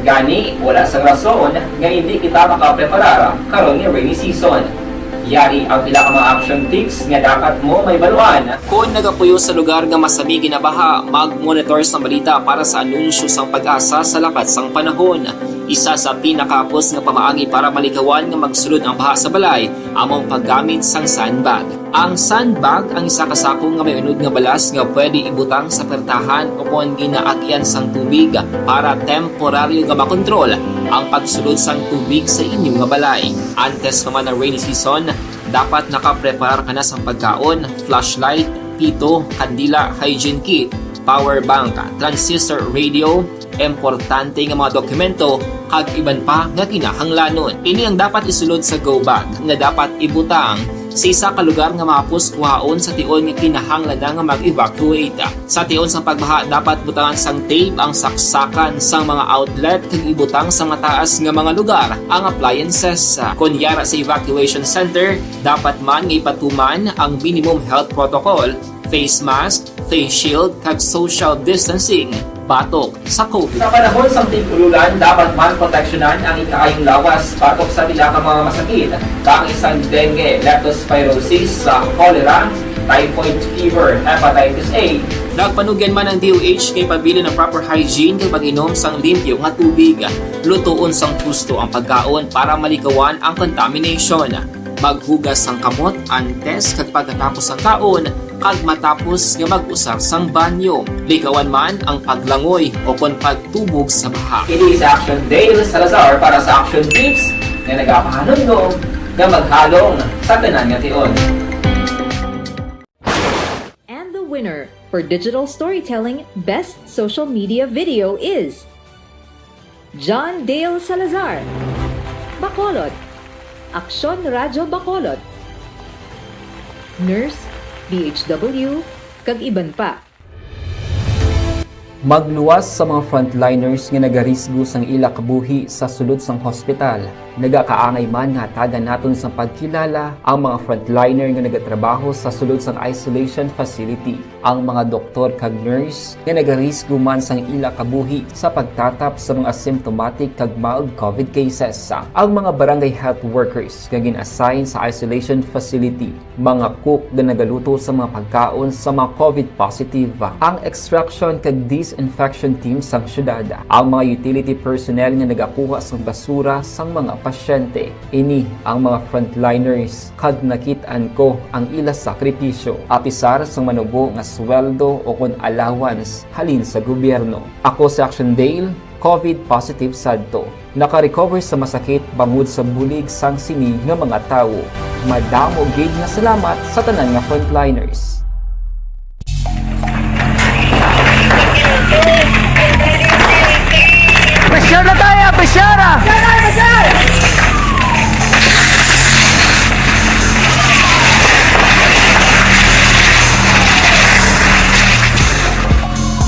Gani, wala sa rason nga hindi kita makapreparar karon ni rainy season. Yari ang pila ka mga action tips nga dapat mo may baluan. Kung nagapuyo sa lugar nga masabi ginabaha, mag-monitor sa balita para sa anunsyo sang pag-asa sa lakas ng panahon. Isa sa pinakapos nga pamaagi para malikawan nga magsulod ang baha sa balay, among paggamit sang sandbag. Ang sandbag ang isa kasakong nga may unod nga balas nga pwede ibutang sa pertahan upon ginaagyan sang tubig para temporaryo nga makontrol ang pagsulod sang tubig sa inyong nga balay. Antes naman ng rainy season, dapat nakapreparar ka na sang pagkaon, flashlight, pito, kandila, hygiene kit, power bank, transistor radio, importante nga mga dokumento kag iban pa nga kinahanglanon. Ini ang dapat isulod sa go bag nga dapat ibutang sa isa ka lugar nga mapus kuhaon sa tion nga kinahanglan nga mag-evacuate. Sa tion sa pagbaha dapat butangan sang tape ang saksakan sang mga outlet kag ibutang sa mataas nga mga lugar ang appliances. Kunyara sa evacuation center, dapat man nga ipatuman ang minimum health protocol, face mask, face shield kag social distancing batok sa COVID. Sa panahon sa tigululan, dapat man proteksyonan ang ikaayong lawas batok sa pila ka mga masakit. Kang isang dengue, leptospirosis, cholera, typhoid fever, hepatitis A. Nagpanugyan man ang DOH kay pabili ng proper hygiene kay pag-inom sang limpyo nga tubig. Lutuon sang gusto ang pagkaon para malikawan ang contamination. Maghugas sang kamot antes kag pagkatapos ang kaon kag matapos nga mag-usar sang banyo. Likawan man ang paglangoy o kon pagtubog sa baha. It is Action Dale Salazar para sa Action Tips na nagapahanong nga maghalong sa tanan nga tion. And the winner for Digital Storytelling Best Social Media Video is John Dale Salazar, Bacolod, Aksyon Radyo Bacolod, Nurse, DHW, kag iban pa. Magluwas sa mga frontliners nga nagarisgo sang ila kabuhi sa sulod sang hospital. Nagakaangay man nga tagan naton sa pagkilala ang mga frontliner nga nagatrabaho sa sulod sang isolation facility. Ang mga doktor kag nurse nga nagarisgo man sang ila kabuhi sa pagtatap sa mga symptomatic kag mild COVID cases. Ang mga barangay health workers nga gin-assign sa isolation facility, mga cook nga nagaluto sa mga pagkaon sa mga COVID positive. Ang extraction kag disinfection team sang syudad, ang mga utility personnel nga nagakuha sang basura sang mga pasyente. Ini ang mga frontliners kag nakit-an ko ang ila sakripisyo apisar sang manubo nga sweldo o kon allowance halin sa gobyerno. Ako si Action Dale, COVID positive sadto. Naka-recover sa masakit bangod sa bulig sang sini nga mga tawo. Madamo gid nga salamat sa tanan nga frontliners. Pressure na tayo! Pressure!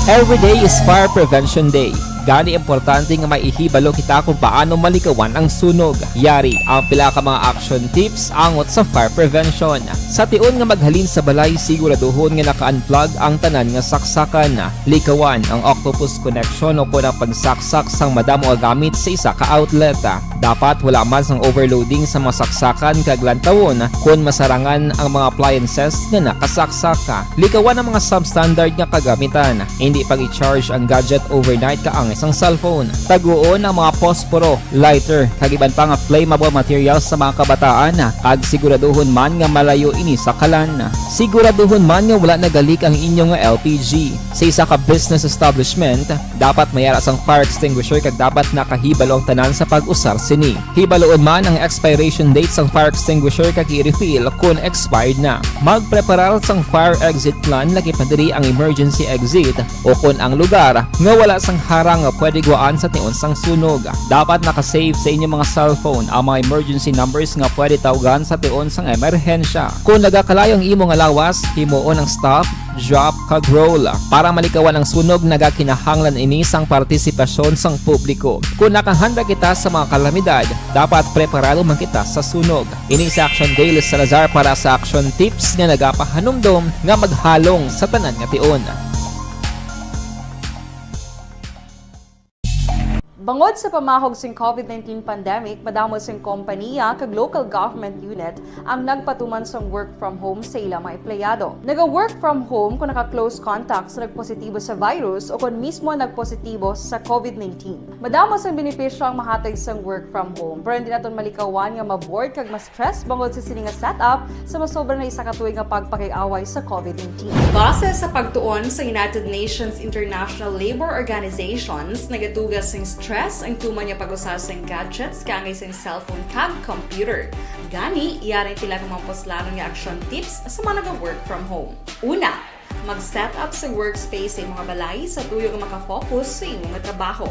Every day is Fire Prevention Day. Gani importante nga maihibalo kita kung paano malikawan ang sunog. Yari ang pila ka mga action tips angot sa fire prevention. Sa tion nga maghalin sa balay, siguraduhon nga naka-unplug ang tanan nga saksakan. Likawan ang octopus connection o kung ang pagsaksak sang madamo nga gamit sa isa ka outlet. Dapat wala man sang overloading sa mga saksakan kag lantawon kung masarangan ang mga appliances nga nakasaksaka. Likawan ang mga substandard nga kagamitan. Hindi pag i-charge ang gadget overnight kaang isang cellphone. Taguon ang mga posporo, lighter, kag iban pa nga flammable materials sa mga kabataan. Kag siguraduhon man nga malayo ini sa kalan. Siguraduhon man nga wala nagalik ang inyong LPG. Sa isa ka business establishment, dapat mayara sang fire extinguisher kag dapat nakahibalo ang tanan sa pag-usar sini. Hibaloon man ang expiration date sang fire extinguisher kag i-refill kung expired na. Magpreparar sang fire exit plan lagi pa diri ang emergency exit o kung ang lugar nga wala sang harang nga pwede guwaan sa tion sang sunog. Dapat nakasave sa inyong mga cellphone ang mga emergency numbers nga pwede tawagan sa tion sang emerhensya. Kung nagakalayo ang imong lawas, himuon ang stop, drop, kag roll. Para malikawan ang sunog, nagakinahanglan ini sang partisipasyon sang publiko. Kung nakahanda kita sa mga kalamidad, dapat preparado man kita sa sunog. Ini sa Action Dale Salazar para sa action tips nga nagapahanumdom nga maghalong sa tanan nga tion. Bangod sa pamahog sing COVID-19 pandemic, madamo sing kompanya kag local government unit ang nagpatuman sang work from home sa ilang mga empleyado. Naga-work from home kung naka-close contact sa nagpositibo sa virus o kung mismo nagpositibo sa COVID-19. Madamo sang benepisyo ang mahatag sang work from home, pero hindi naton malikawan nga maboard kag ma-stress bangod sa sini nga setup sa masobra na isa ka tuig nga pagpakiaway sa COVID-19. Base sa pagtuon sa United Nations International Labor Organizations, nagatugas sing stress ang tuman niya pag-usas ng gadgets kangay sa cellphone kag computer. Gani, iyarin tila ng mga poslanong nga action tips sa mga nag-work from home. Una, mag-set up sa workspace sa mga balay sa tuyo nga makafocus sa imong nga trabaho.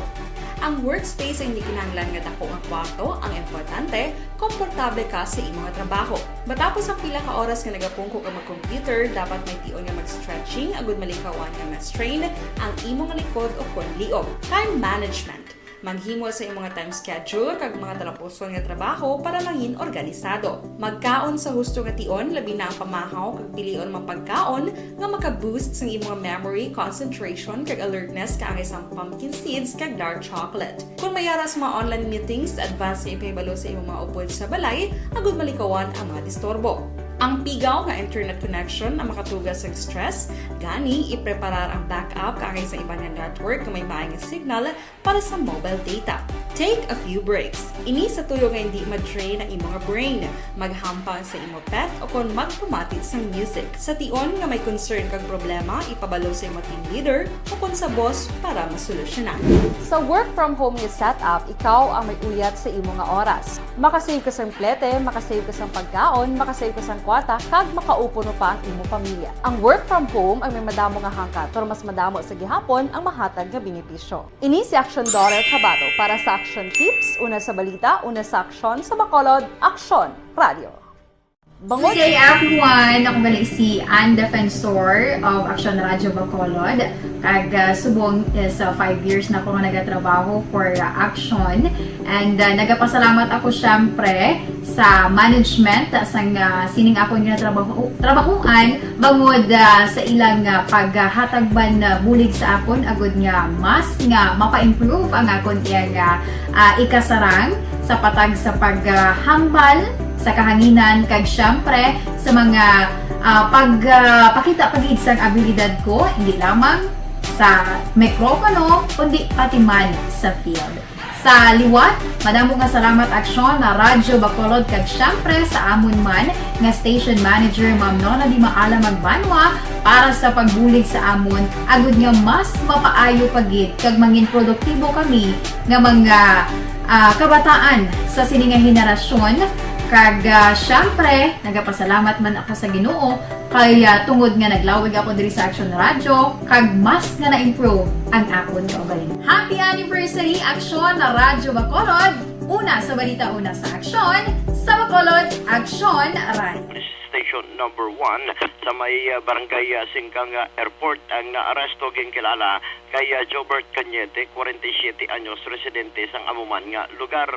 Ang workspace ay hindi kinahanglan nga dako nga kwarto, ang importante, komportable ka sa imong nga trabaho. Matapos ang pila ka oras nga nagapungko ka mag-computer, dapat may tion nga mag-stretching agud malikawan nga ma-strain ang imong likod o kon liog. Time management. Maghimo sa imong mga time schedule kag mga talapuson nga trabaho para mangin organisado. Magkaon sa husto nga tion, labi na ang pamahaw kag pilion mga pagkaon nga maka-boost sa imong memory, concentration kag alertness kaangay sa pumpkin seeds kag dark chocolate. Kung mayara sa mga online meetings, advance sa ipahibalo sa imong mga upod sa balay, agud malikawan ang mga disturbo. Ang pigaw nga internet connection ang makatugas sa stress, gani ipreparar ang backup kaangay sa iba nga network nga may maayong signal para sa mobile data. Take a few breaks. Ini sa tuyo nga hindi ma-drain ang imong brain, maghampang sa imong pet o kon magpumati sa music. Sa tion nga may concern kag problema, ipabalo sa imong team leader o kon sa boss para masolusyonan. Sa work from home nga setup, ikaw ang may uyat sa imong nga oras. Makasave ka sang plete, makasave ka sang pagkaon, makasave ka sang kwata, kag makaupo no pa ang imong pamilya. Ang work from home ay may madamo nga hangkat, pero mas madamo sa gihapon ang mahatag nga benepisyo. Ini si Action Dorel Cabato para sa Action Tips, una sa balita, una sa aksyon sa Bacolod, Aksyon Radio. Good day everyone! Ako balik si Ann Defensor of Action Radio Bacolod. Kag subong sa 5 years na ako nga nagatrabaho for Action. And nagapasalamat ako syempre sa management sang sining ako nga trabahuan bangod sa ilang paghatagban bulig sa akon agud nga mas nga mapa-improve ang akon iyang ikasarang sa patag sa paghambal sa kahanginan kag syempre sa mga pakita pagid sang abilidad ko hindi lamang sa mikropono kundi pati man sa field. Sa liwat, madamo nga salamat Aksyon na Radyo Bacolod kag syempre sa amon man nga station manager Ma'am Nona Di Maala Magbanwa para sa pagbulig sa amon agud nga mas mapaayo pagid kag mangin produktibo kami nga mga kabataan sa sininga henerasyon. Kag syempre, nagapasalamat man ako sa Ginoo kay tungod nga naglawig ako diri sa Action Radio kag mas nga na-improve ang akon kaugalingon. Happy anniversary Action na Radyo Bacolod! Una sa balita, una sa aksyon, sa Bacolod, Action Radio. Station number 1 sa may barangay Singkang Airport ang naaresto ging kilala kay Jobert Cañete, 47 anyos, residente sang amuman nga lugar.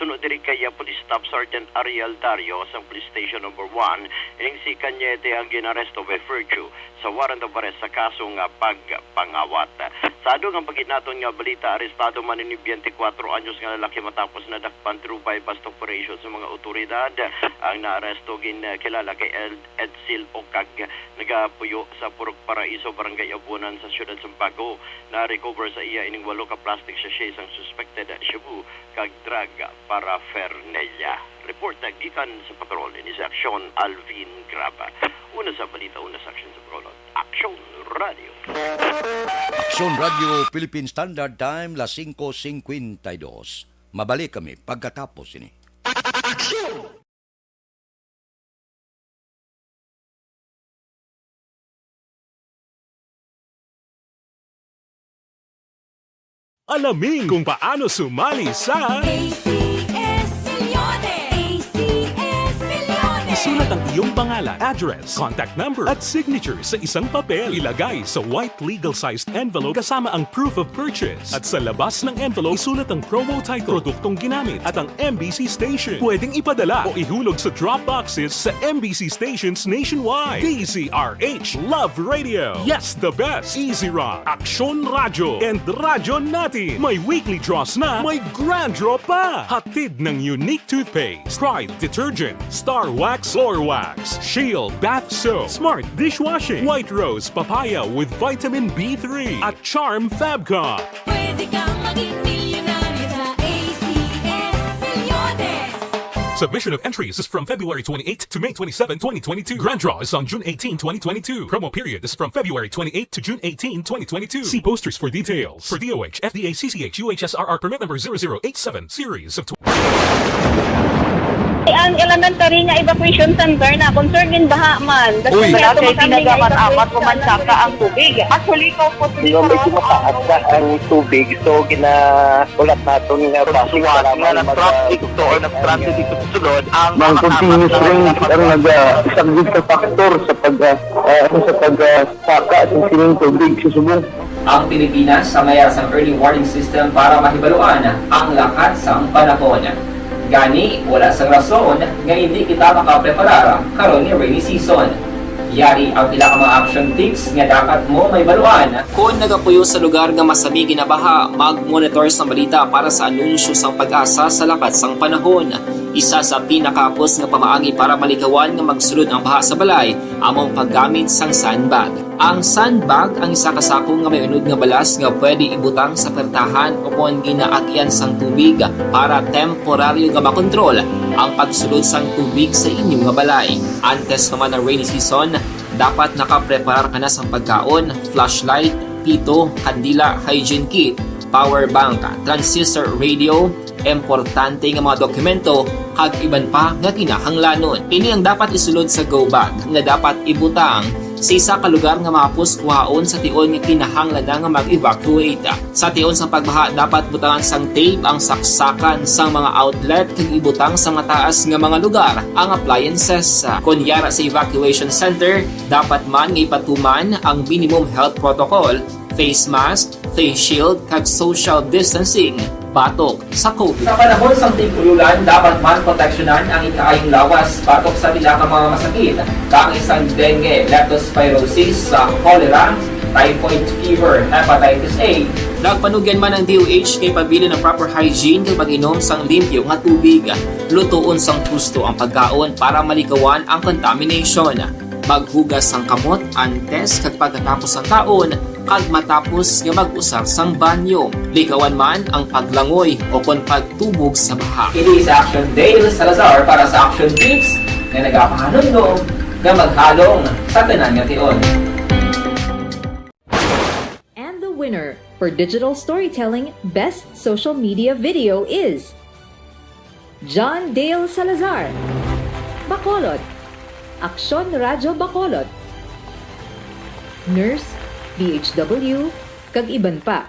Sunod diri kay Police Staff Sergeant Ariel Dario sa Police Station number 1, ining si Cañete ang ginaresto by virtue sa warrant of arrest sa kaso nga pagpangawat. Sa adong ang paginaton nga balita, arestado man ni 24 anyos nga lalaki matapos na dakpan through bypass operation sa mga otoridad. Ang naaresto gin kilala kay Edsel Ocag, nagapuyo sa Purok Paraiso, Barangay Abunan sa Siyudad Sampago. Na-recover sa iya ining 8 ka plastic sachets ang suspected shabu kag drug paraphernalia. Report gikan sa patrol ni sa Aksyon Alvin Graba. Una sa balita, una sa aksyon sa Bacolod. Aksyon Radio. Aksyon Radio Philippine Standard Time, las 5:52. Mabalik kami pagkatapos ini. Aksyon! Alamin kung paano sumali sa Isulat ang iyong pangalan, address, contact number at signature sa isang papel. Ilagay sa white legal-sized envelope kasama ang proof of purchase. At sa labas ng envelope, isulat ang promo title, produktong ginamit at ang MBC station. Pwedeng ipadala o ihulog sa drop boxes sa MBC stations nationwide. DZRH, Love Radio. Yes, the best. Easy Rock, Aksyon Radyo, and Radyo Natin. May weekly draws na, may grand draw pa. Hatid ng unique toothpaste, Pride Detergent, Star Wax Floor Wax, Shield Bath Soap, Smart Dishwashing, White Rose Papaya with Vitamin B3 at Charm Fabcon. Pwede kang maging milyonaryo sa ACS Milyones. Submission of entries is from February 28 to May 27, 2022. Grand draw is on June 18, 2022. Promo period is from February 28 to June 18, 2022. See posters for details. For DOH, FDA, CCH, UHSRR permit number 0087, series of Ang elementary nga evacuation center na concerned in baha man. Uy, kaya kaya tumakami nga pinagaman-amat kumansaka ang tubig. Actually, ikaw po medyo mataas na ang tubig. So, ginaulat natin nga pasiwag nga nag-traffic to or nag-transit dito sa sulod. Ang continuous rain ang isang good factor sa pagsaka ng sining tubig sa subong. Ang Pilipinas sa mayroon sa early warning system para mahibaluan ang lakas sa panahon. Gani, wala sa rason nga hindi kita makapreparar karon ni rainy season. Yari ang pila ka mga action tips nga dapat mo may baluan. Kung nagapuyo sa lugar nga masabi ginabaha, mag-monitor sa balita para sa anunsyo sang pag-asa sa lakat sang panahon. Isa sa pinakapos nga pamaagi para malikawan nga magsulod ang baha sa balay, among paggamit sang sandbag. Ang sandbag ang isa ka sako nga may unod nga balas nga pwede ibutang sa pertahan upon ginaagyan sang tubig para temporaryo nga makontrol ang pagsulod sang tubig sa inyong nga balay. Antes naman ng rainy season, dapat nakapreparar ka na sang pagkaon, flashlight, pito, kandila, hygiene kit, power bank, transistor radio, importante nga mga dokumento kag iban pa nga kinahanglanon. Ini ang dapat isulod sa go bag nga dapat ibutang sa isa ka lugar nga mapus kuhaon sa tion nga kinahanglan nga mag-evacuate. Sa tion sa pagbaha dapat butangan sang tape ang saksakan sang mga outlet kag ibutang sa mataas nga mga lugar ang appliances. Kunyara sa evacuation center, dapat man nga ipatuman ang minimum health protocol, face mask, face shield kag social distancing batok sa COVID. Sa panahon sa tig-ululan, dapat man proteksyonan ang ikaayong lawas batok sa pila ka mga masakit, kang isang dengue, leptospirosis, cholera, typhoid fever, hepatitis A. Nagpanugyan man ang DOH kay pabili ng proper hygiene kay pag-inom sang limpyo nga tubig. Lutuon sang gusto ang pagkaon para malikawan ang contamination. Maghugas sang kamot antes kag pagkatapos ang kaon kag matapos nga mag-usar sang banyo. Likawan man ang paglangoy o kon pagtubog sa baha. Kini sa Action Dale Salazar para sa Action Tips nga nagapahanundong nga maghalong sa tanan nga tion. And the winner for Digital Storytelling Best Social Media Video is John Dale Salazar, Bacolod, Aksyon Radyo Bacolod, Nurse, DHW, kag iban pa.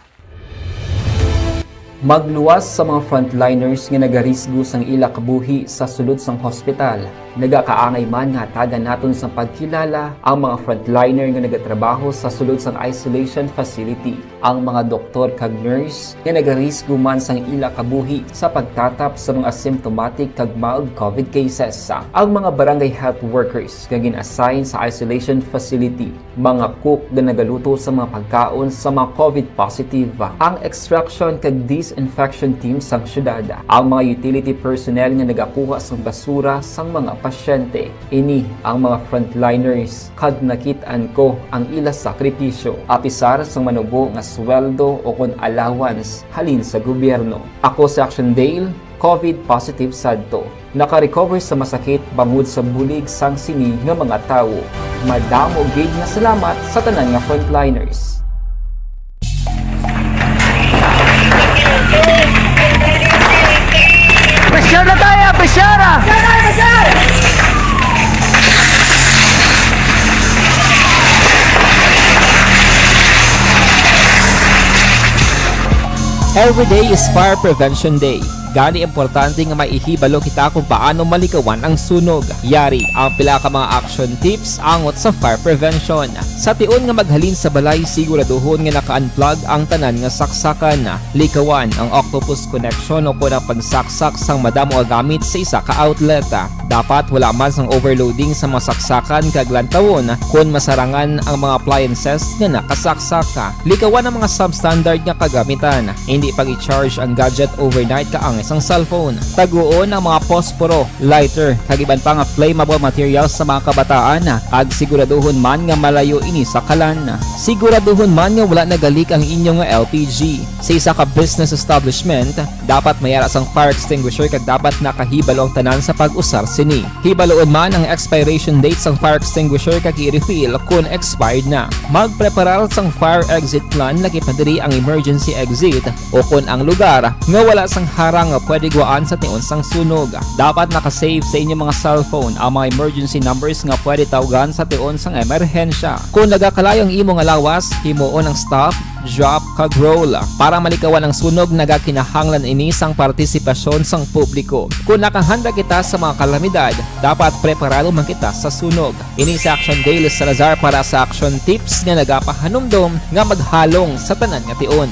Magluwas sa mga frontliners nga nagarisgo sang ila kabuhi sa sulod sang hospital. Nagakaangay man nga tagan naton sa pagkilala ang mga frontliner nga nagatrabaho sa sulod sang isolation facility. Ang mga doktor kag nurse nga nagarisgo man sang ila kabuhi sa pagtatap sa mga asymptomatic kag mild COVID cases. Ang mga barangay health workers nga gin-assign sa isolation facility, mga cook nga nagaluto sa mga pagkaon sa mga COVID positive. Ang extraction kag disinfection team sang syudad, ang mga utility personnel nga nagakuha sang basura sang mga pasyente. Ini ang mga frontliners kag nakitaan ko ang ila sakripisyo apisar sang manubo nga sweldo o kon allowance halin sa gobyerno. Ako sa Action Dale, COVID positive sadto. Naka-recover sa masakit bangod sa bulig sang sini nga mga tawo. Madamo gid nga salamat sa tanan nga frontliners. Pressure na tayo! Pressure! Every day is Fire Prevention Day. Gani importante nga maihibalo kita kung paano malikawan ang sunog. Yari ang pila ka mga action tips angot sa fire prevention. Sa tion nga maghalin sa balay, siguraduhon nga naka-unplug ang tanan nga saksakan. Likawan ang octopus connection o kung ang pagsaksak sang madamo nga gamit sa isa ka outlet. Dapat wala man sang overloading sa mga saksakan kag lantawon kung masarangan ang mga appliances nga nakasaksaka. Likawan ang mga substandard nga kagamitan. Hindi pag i-charge ang gadget overnight kaang isang cellphone. Taguon ang mga posporo, lighter, kag iban pa nga flammable materials sa mga kabataan. Ag siguraduhon man nga malayo ini sa kalan. Siguraduhon man nga wala nagalik ang inyong LPG. Sa isa ka business establishment, dapat mayara sang fire extinguisher kag dapat nakahibalo ang tanan sa pag-usar sini. Hibaloon man ang expiration date sang fire extinguisher kag i-refill kung expired na. Magpreparar sang fire exit plan lagi pa diri ang emergency exit o kung ang lugar nga wala sang harang nga pwede guaan sa tion sang sunog. Dapat nakasave sa inyong mga cellphone ang mga emergency numbers nga pwede tawagan sa tion sang emerhensya. Kung nagakalayo ang imong alawas, himuon ang stop, drop, kag roll. Para malikawan ang sunog, nagakinahanglan ini sang partisipasyon sang publiko. Kung nakahanda kita sa mga kalamidad, dapat preparado man kita sa sunog. Ini sa Action Daily Salazar para sa action tips nga nagapahanumdom nga maghalong sa tanan nga tion.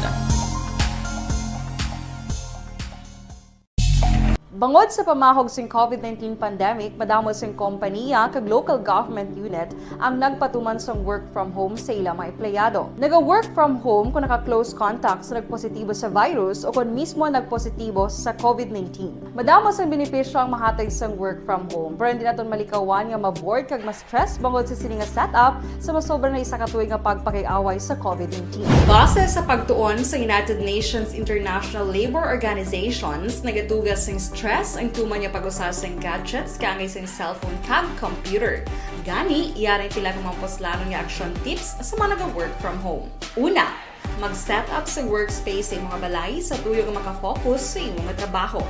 Bangod sa pamahog sing COVID-19 pandemic, madamo sing kompanya kag local government unit ang nagpatuman sang work from home sa ilang mga empleyado. Naga-work from home kung naka-close contact sa nagpositibo sa virus o kung mismo nagpositibo sa COVID-19. Madamo sang benepisyo ang mahatag sang work from home, pero hindi naton malikawan nga ma-bored kag ma-stress bangod sa sini nga setup sa masobra na isa ka tuig nga pagpakiaway sa COVID-19. Base sa pagtuon sa United Nations International Labour Organizations, nagatugas sing stress ang tuman niya pag-usar sa gadgets kangay sa cellphone kag computer. Gani, iyaring pila ng mga poslano nga action tips sa mga nag-work from home. Una, mag-set up sa workspace sa mga balay sa tuyo nga makafocus sa imong trabaho.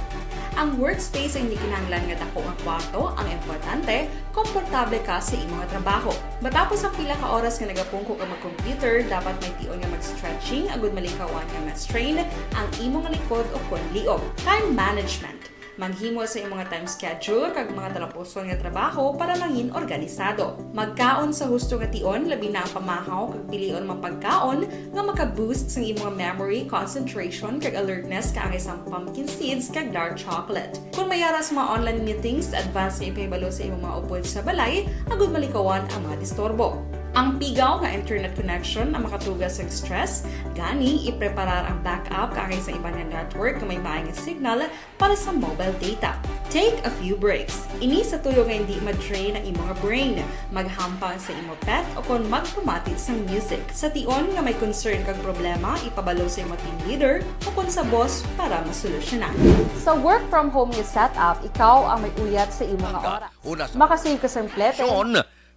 Ang workspace ay hindi kinahanglan nga dako ang kwarto, ang importante, komportable ka sa imong trabaho. Matapos ang pila ka oras nga nagapungko ka mag-computer, dapat may tion nga mag-stretching agud malikawan nga ma-strain ang imong likod o kon liog. Time management. Maghimo sa imong time schedule kag mga talapuson nga trabaho para langin organisado. Magkaon sa husto nga tion, labi na ang pamahaw kag pilion mang pagkaon nga maka-boost sa imong memory, concentration kag alertness kaangay sang pumpkin seeds kag dark chocolate. Kung mayaras mga online meetings, advance nga ipahibalo sa imong mga upod sa balay, agud malikawan ang mga disturbo. Ang pigaw nga internet connection ang makatugas sa stress, gani ipreparar ang backup kaangay sa ibang network nga may maayong signal para sa mobile data. Take a few breaks. Ini sa tuyo nga hindi ma-drain ang imong brain. Maghampang sa imong pet o kung magpumatid sa music. Sa tion nga may concern kag problema, ipabalo sa imong team leader o kung sa boss para masolusyonan. Sa work from home nga setup, ikaw ang may uyat sa imong nga oras. Makasave ka sa plete.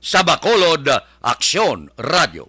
Sa Bacolod, Aksyon Radio.